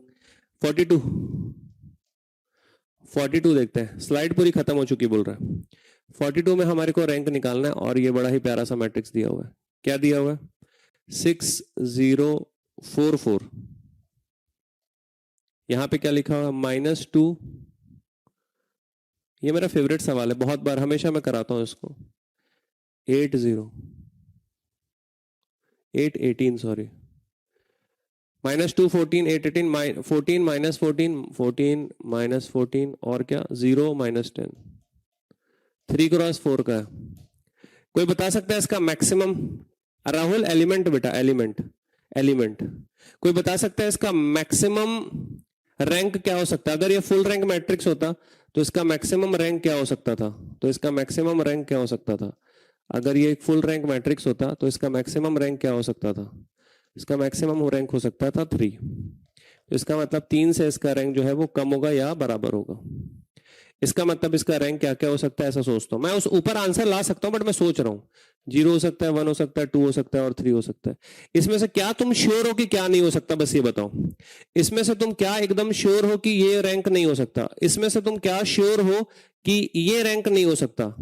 42 देखते हैं, स्लाइड पूरी खत्म हो चुकी बोल रहा है। 42 में हमारे को रैंक निकालना है और ये बड़ा ही प्यारा सा मैट्रिक्स दिया हुआ है। क्या दिया हुआ है? 6044। यहां पे क्या लिखा हुआ? -2। ये मेरा फेवरेट सवाल है, बहुत बार हमेशा मैं कराता हूं इसको। 818 सॉरी, -2 14 8 18 14 -14 14 -14 और क्या 0 -10। 3 क्रॉस 4 का है। कोई बता सकता है इसका मैक्सिमम? राहुल एलिमेंट बेटा, एलिमेंट कोई बता सकता है इसका मैक्सिमम रैंक क्या हो सकता है? अगर ये फुल रैंक मैट्रिक्स होता तो इसका मैक्सिमम रैंक क्या हो सकता था? तो इसका मैक्सिमम रैंक क्या हो सकता था? अगर ये एक फुल रैंक मैट्रिक्स होता तो इसका मैक्सिमम रैंक क्या हो सकता था? इसका मैक्सिमम रैंक हो सकता था 3। तो इसका मतलब 3 से इसका रैंक जो है वो कम होगा या बराबर होगा। इसका मतलब इसका रैंक क्या क्या हो सकता है, ऐसा सोचता हूं मैं। उस ऊपर आंसर ला सकता हूं बट मैं सोच रहा हूं 0 हो सकता है, 1 हो सकता है, 2 हो सकता है और 3 हो सकता है। इसमें से क्या तुम श्योर हो कि क्या नहीं हो सकता? बस ये बताओ, इसमें से तुम क्या एकदम श्योर हो कि ये रैंक नहीं हो सकता? इसमें से तुम क्या श्योर हो कि ये रैंक नहीं हो सकता?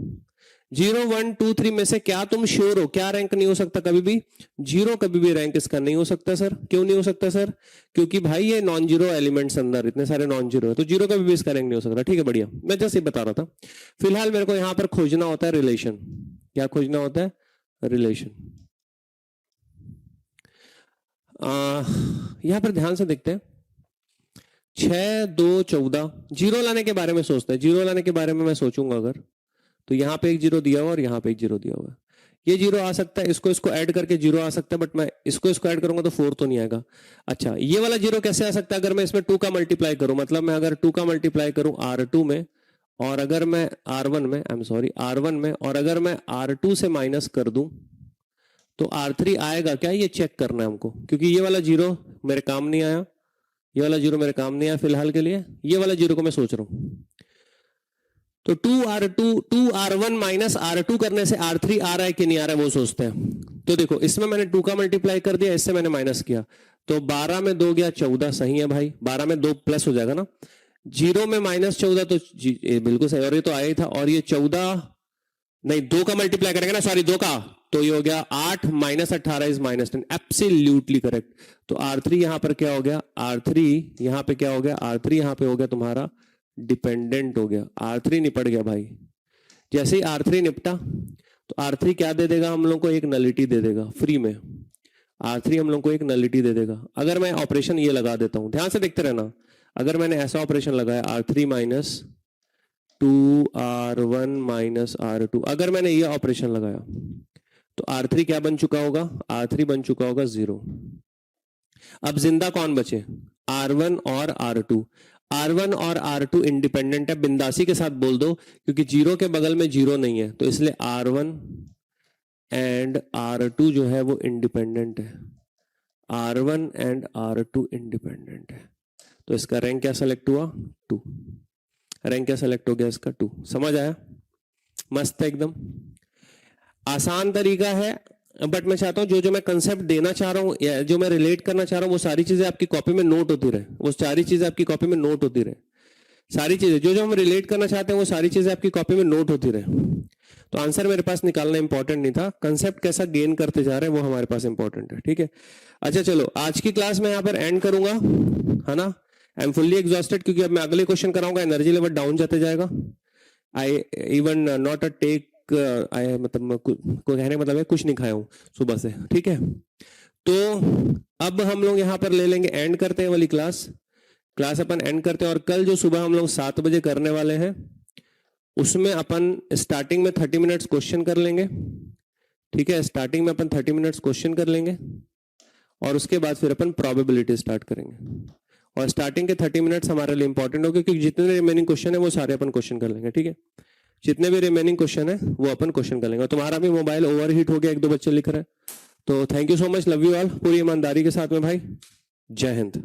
0 1 2 3 में से क्या तुम श्योर हो क्या रैंक नहीं हो सकता? कभी भी 0 कभी भी रैंक इसका नहीं हो सकता। सर क्यों नहीं हो सकता सर? क्योंकि भाई ये नॉन जीरो एलिमेंट्स अंदर इतने सारे नॉन जीरो है, तो 0 कभी भी इसका रैंक नहीं हो सकता। ठीक है, बढ़िया, मैं जैसे ही बता रहा था। फिलहाल मेरे को यहां पर खोजना होता है रिलेशन। क्या खोजना होता है? रिलेशन। यहां पर ध्यान से देखते हैं। 6 2 14 जीरो लाने के बारे में सोचते हैं। जीरो लाने के बारे में मैं सोचूंगा अगर, तो यहां पे एक जीरो दिया हुआ और यहां पे एक जीरो दिया हुआ है। ये जीरो आ सकता है, इसको ऐड करके जीरो आ सकता है, बट मैं इसको ऐड करूंगा तो 4 तो नहीं आएगा। अच्छा, ये वाला जीरो कैसे आ सकता है? अगर मैं इसमें 2 का मल्टीप्लाई करूं, मतलब मैं अगर 2 का मल्टीप्लाई करूं R2 में, और अगर मैं R1 में, आई एम सॉरी R1 में, और अगर मैं R2 से माइनस कर दूं तो R3 आएगा क्या? ये चेक करना है हमको, क्योंकि ये वाला जीरो मेरे काम नहीं आया, ये वाला जीरो मेरे काम नहीं आया फिलहाल के लिए। ये वाला जीरो को मैं सोच रहा हूं, तो 2R1 माइनस R2 करने से R3 आ रहा है कि नहीं आ रहा है वो सोचते हैं। तो देखो, इसमें मैंने 2 का मल्टीप्लाई कर दिया, इससे मैंने माइनस किया, तो 12 में 2 गया 14, सही है भाई। 12 में 2 प्लस हो जाएगा ना, 0 में -14 तो बिल्कुल सही, और ये तो आया ही था। और ये 14 नहीं, 2 का मल्टीप्लाई करेंगे ना, सॉरी 2 का, तो ये हो गया 8 -18 इज -10, एब्सोल्युटली करेक्ट। तो R3 यहां पर क्या हो गया? R3 यहां पे क्या हो गया? R3 यहां पे हो गया तुम्हारा डिपेंडेंट हो गया। R3 निपट गया भाई। जैसे ही R3 निपटा तो R3 क्या दे देगा हम लोग को? एक नलिटी दे देगा फ्री में। R3 हम लोग को एक नलिटी दे देगा। अगर मैं ऑपरेशन ये लगा देता हूं, ध्यान से देखते रहना, अगर मैंने ऐसा ऑपरेशन लगाया R3 minus 2R1 minus R2, अगर मैंने ये ऑपरेशन लगाया तो R3 क्या बन चुका होगा? R3 बन चुका होगा 0। अब जिंदा कौन बचे? R1 और R2। R1 और R2 इंडिपेंडेंट है, बिंदासी के साथ बोल दो, क्योंकि 0 के बगल में 0 नहीं है, तो इसलिए R1 एंड R2 जो है वो इंडिपेंडेंट है। R1 एंड R2 इंडिपेंडेंट है, तो इसका रैंक क्या सेलेक्ट हुआ? 2। रैंक क्या सेलेक्ट हो गया इसका? 2। समझ आया? मस्त है एकदम, आसान तरीका है। बट मैं चाहता हूं जो मैं कंसेप्ट देना चाह रहा हूं या जो मैं रिलेट करना चाह रहा हूं, वो सारी चीजें आपकी कॉपी में नोट होती रहे, वो सारी चीजें आपकी कॉपी में नोट होती रहे। सारी चीजें जो जो हम रिलेट करना चाहते हैं वो सारी चीजें आपकी कॉपी में नोट होती रहे। तो आंसर मेरे पास निकालना इंपॉर्टेंट नहीं था, कंसेप्ट कैसा गेन करते जा रहे हैं वो हमारे पास इंपॉर्टेंट है। ठीक है, अच्छा चलो आज की क्लास में यहाँ पर एंड करूंगा, है ना। आई एम फुल्ली एग्जॉस्टेड क्योंकि अब मैं अगले क्वेश्चन कराऊंगा, एनर्जी लेवल डाउन जाते जाएगा। I even not a take I मतलब को कहने का मतलब है कुछ नहीं खाया हूँ सुबह से। ठीक है, तो अब हम लोग यहाँ पर ले लेंगे, एंड करते हैं वाली क्लास अपन एंड करते हैं। और कल जो सुबह हम लोग 7 बजे करने वाले हैं उसमें अपन स्टार्टिंग में 30 मिनट्स क्वेश्चन कर लेंगे। ठीक है, स्टार्टिंग में अपन 30 मिनट्स क्वेश्चन कर लेंगे और उसके बाद फिर अपन प्रोबेबिलिटी स्टार्ट करेंगे। और स्टार्टिंग के 30 मिनट्स हमारे लिए इंपॉर्टेंट हो क्योंकि जितने रिमेनिंग क्वेश्चन है वो सारे अपन क्वेश्चन कर लेंगे। ठीक है, जितने भी रिमेनिंग क्वेश्चन है वो अपन क्वेश्चन कर लेंगे। तुम्हारा भी मोबाइल ओवरहीट हो गया, 1-2 बच्चे लिख रहे हैं, तो thank you so much, love you all, पूरी ईमानदारी के साथ में भाई, जय हिंद।